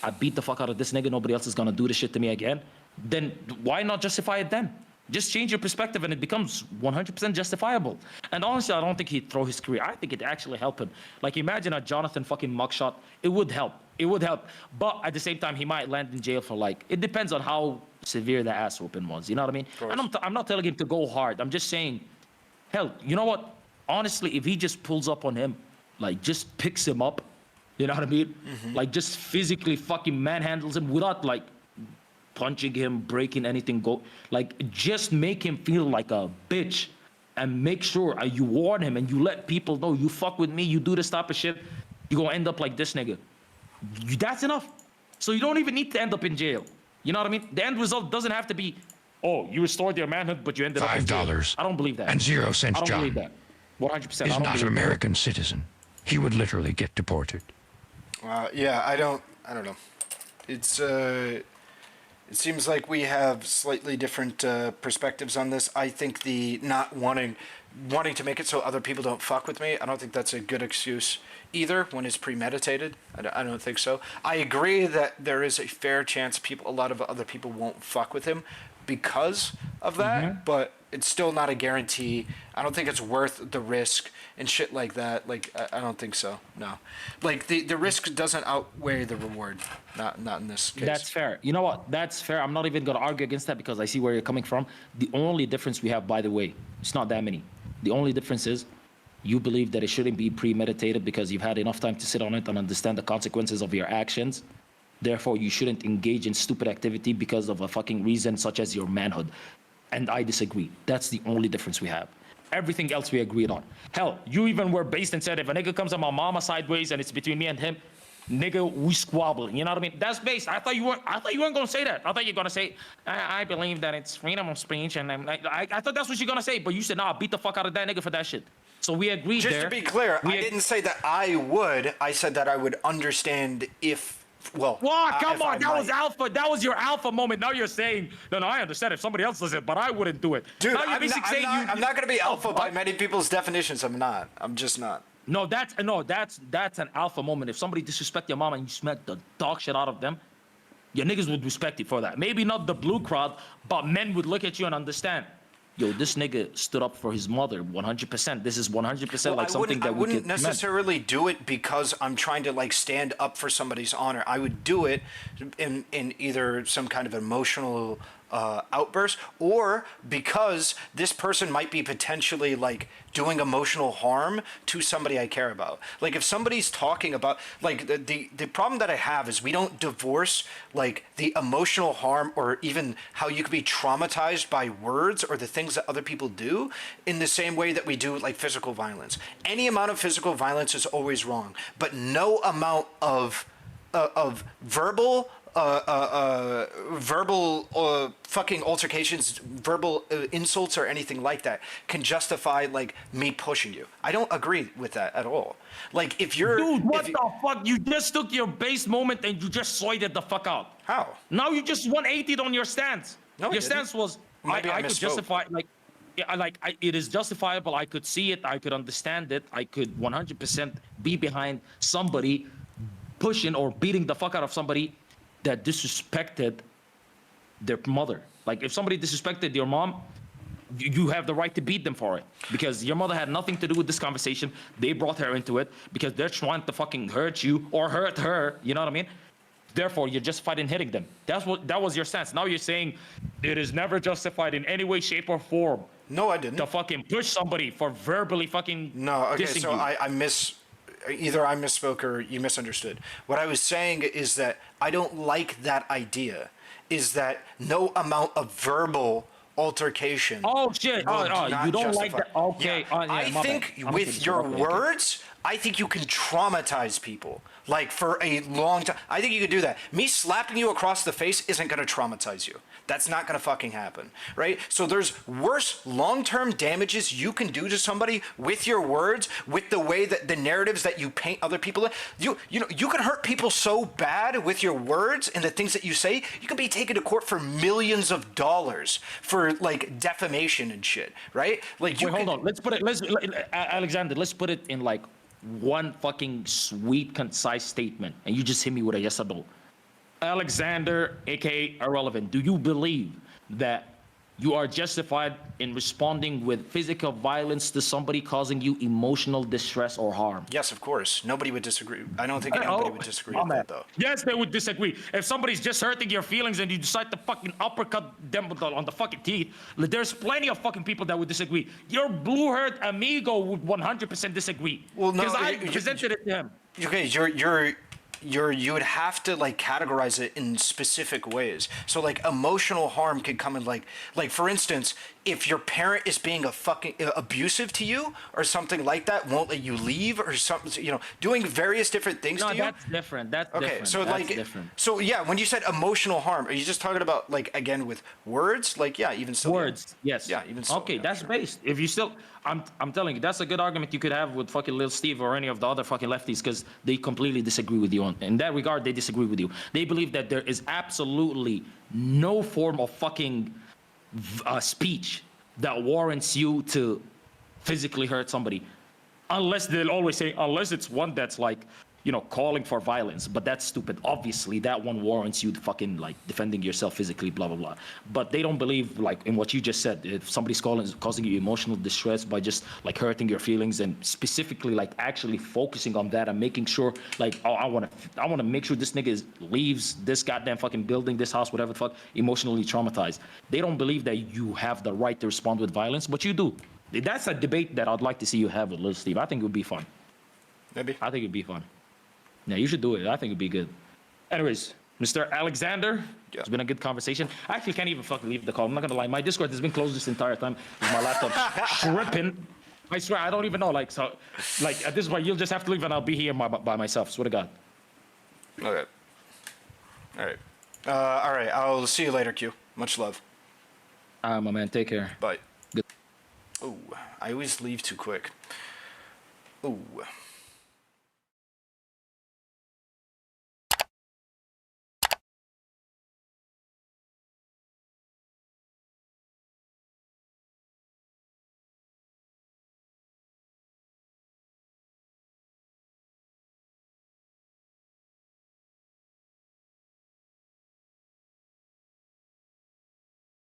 I beat the fuck out of this nigga, nobody else is gonna do this shit to me again, then why not justify it then? Just change your perspective and it becomes 100% justifiable. And honestly, I don't think he'd throw his career. I think it'd actually help him. Like imagine a Jonathan fucking mugshot. It would help. It would help. But at the same time, he might land in jail for like, it depends on how severe the ass whooping was. You know what I mean? And I'm not telling him to go hard. I'm just saying, hell, you know what? Honestly, if he just pulls up on him, like just picks him up, you know what I mean? Like just physically fucking manhandles him without like punching him, breaking anything, like just make him feel like a bitch and make sure you warn him and you let people know you fuck with me, you do this type of shit, you're gonna end up like this nigga. That's enough. So you don't even need to end up in jail. You know what I mean? The end result doesn't have to be, oh, you restored your manhood, but you ended up in jail.
$5.
I don't believe that.
And 0 cents,
I don't
John.
believe that. 100%.
Is
I don't
not
believe
an
that.
American citizen. he would literally get deported.
Yeah, I don't know. It's it seems like we have slightly different perspectives on this. I think the not wanting to make it so other people don't fuck with me, I don't think that's a good excuse either when it's premeditated. I don't think so. I agree that there is a fair chance a lot of other people won't fuck with him because of that, but it's still not a guarantee. I don't think it's worth the risk and shit like that. Like, I don't think so. No. Like, the risk doesn't outweigh the reward. Not in this case.
That's fair. You know what? That's fair. I'm not even going to argue against that because I see where you're coming from. The only difference we have, by the way, it's not that many. The only difference is you believe that it shouldn't be premeditated because you've had enough time to sit on it and understand the consequences of your actions. Therefore, you shouldn't engage in stupid activity because of a fucking reason such as your manhood. And I disagree. That's the only difference we have. Everything else we agreed on. Hell, you even were based and said if a nigga comes on my mama sideways and it's between me and him, nigga, we squabble. You know what I mean? That's based. I thought you weren't gonna say that. I thought you were gonna say, I believe that it's freedom of speech, and I thought that's what you're gonna say. But you said, nah, beat the fuck out of that nigga for that shit. So we agreed
Just
there.
to be clear, I didn't say that I would. I said that I would understand if. Well,
What? Come
if
on,
I
that was
might.
alpha. That was your alpha moment. Now you're saying, no, I understand if somebody else does it, but I wouldn't do it.
Dude,
now you're
I'm
basically saying
not going to be alpha by
fuck.
many people's definitions. I'm not. I'm just not.
No, that's an alpha moment. If somebody disrespect your mom and you smack the dog shit out of them, your niggas would respect you for that. Maybe not the blue crowd, but men would look at you and understand. Yo, this nigga stood up for his mother 100%. This is 100% like something that
I
we
wouldn't
could
necessarily do it because I'm trying to like stand up for somebody's honor. I would do it in either some kind of emotional outburst or because this person might be potentially like doing emotional harm to somebody I care about. Like if somebody's talking about like the problem that I have is we don't divorce like the emotional harm or even how you could be traumatized by words or the things that other people do in the same way that we do like physical violence. Any amount of physical violence is always wrong, but no amount of verbal fucking altercations, verbal insults or anything like that can justify like me pushing you. I don't agree with that at all. Like if you're
Dude, what the fuck? You just took your base moment and you just soiled it the fuck out.
How?
Now you just 180'd on your stance.
No, I
Your
didn't.
stance was
Maybe I
could
misspoke.
justify it is justifiable. I could see it. I could understand it. I could 100% be behind somebody pushing or beating the fuck out of somebody that disrespected their mother. Like if somebody disrespected your mom, you have the right to beat them for it because your mother had nothing to do with this conversation. They brought her into it because they're trying to fucking hurt you or hurt her. You know what I mean? Therefore, you're justified in hitting them. That was your stance. Now you're saying it is never justified in any way, shape, or form.
No, I didn't.
To fucking push somebody for verbally fucking
No, okay,
dissing
so
you.
either I misspoke or you misunderstood. What I was saying is that I don't like that idea, is that no amount of verbal altercation.
Oh shit!
will not
You don't like
justify-
that? Okay.
Yeah.
Yeah,
I
my
think
bad. I'm
with
confused.
your
Okay, okay.
words, I think you can traumatize people. Like for a long time. I think you could do that. Me slapping you across the face isn't going to traumatize you. That's not going to fucking happen, right? So there's worse long-term damages you can do to somebody with your words, with the way that the narratives that you paint other people in. You know, you can hurt people so bad with your words and the things that you say. You can be taken to court for millions of dollars for like defamation and shit, right? Like you
Wait, hold on. Alexander, let's put it in like one fucking sweet, concise statement, and you just hit me with a yes or no. Alexander, aka Ahrelevant, do you believe that you are justified in responding with physical violence to somebody causing you emotional distress or harm?
Yes, of course. Nobody would disagree. I don't think anybody would disagree with that, though.
Yes, they would disagree. If somebody's just hurting your feelings and you decide to fucking uppercut them on the fucking teeth, there's plenty of fucking people that would disagree. Your blue-haired amigo would 100% disagree.
Well, no,
because I
you-
presented it to him.
Okay, you would have to like categorize it in specific ways. So like emotional harm could come in like for instance, if your parent is being a fucking abusive to you or something like that, won't let you leave or something, doing various different things
No,
to you.
that's different. That's
Okay,
different.
so
That's different.
so yeah, when you said emotional harm, are you just talking about like again with words? Like yeah, even still.
Words, yes.
Yeah, even still.
Okay,
yeah,
that's
sure.
based. If you still, I'm telling you, that's a good argument you could have with fucking Lil Steve or any of the other fucking lefties because they completely disagree with you. In that regard, they disagree with you. They believe that there is absolutely no form of fucking speech that warrants you to physically hurt somebody. Unless they'll always say, unless it's one that's like, calling for violence. But that's stupid. Obviously, that one warrants you to fucking like defending yourself physically, blah, blah, blah. But they don't believe like in what you just said. If somebody's causing you emotional distress by just like hurting your feelings and specifically like actually focusing on that and making sure like, oh, I want to make sure this nigga leaves this goddamn fucking building, this house, whatever the fuck, emotionally traumatized. They don't believe that you have the right to respond with violence, but you do. That's a debate that I'd like to see you have with Lil Steve. I think it would be fun.
Maybe.
I think it'd be fun. Yeah, you should do it. I think it'd be good. Anyways, Mr. Alexander,
Yeah.
it's been a good conversation. I actually can't even fucking leave the call. I'm not gonna lie. My Discord has been closed this entire time with my laptop tripping. I swear, I don't even know. Like, so, like at this point, you'll just have to leave, and I'll be here by myself. Swear to God.
Okay. All right. All right. I'll see you later, Q. Much love.
My man, take care.
Bye.
Good.
Oh, I always leave too quick. Oh.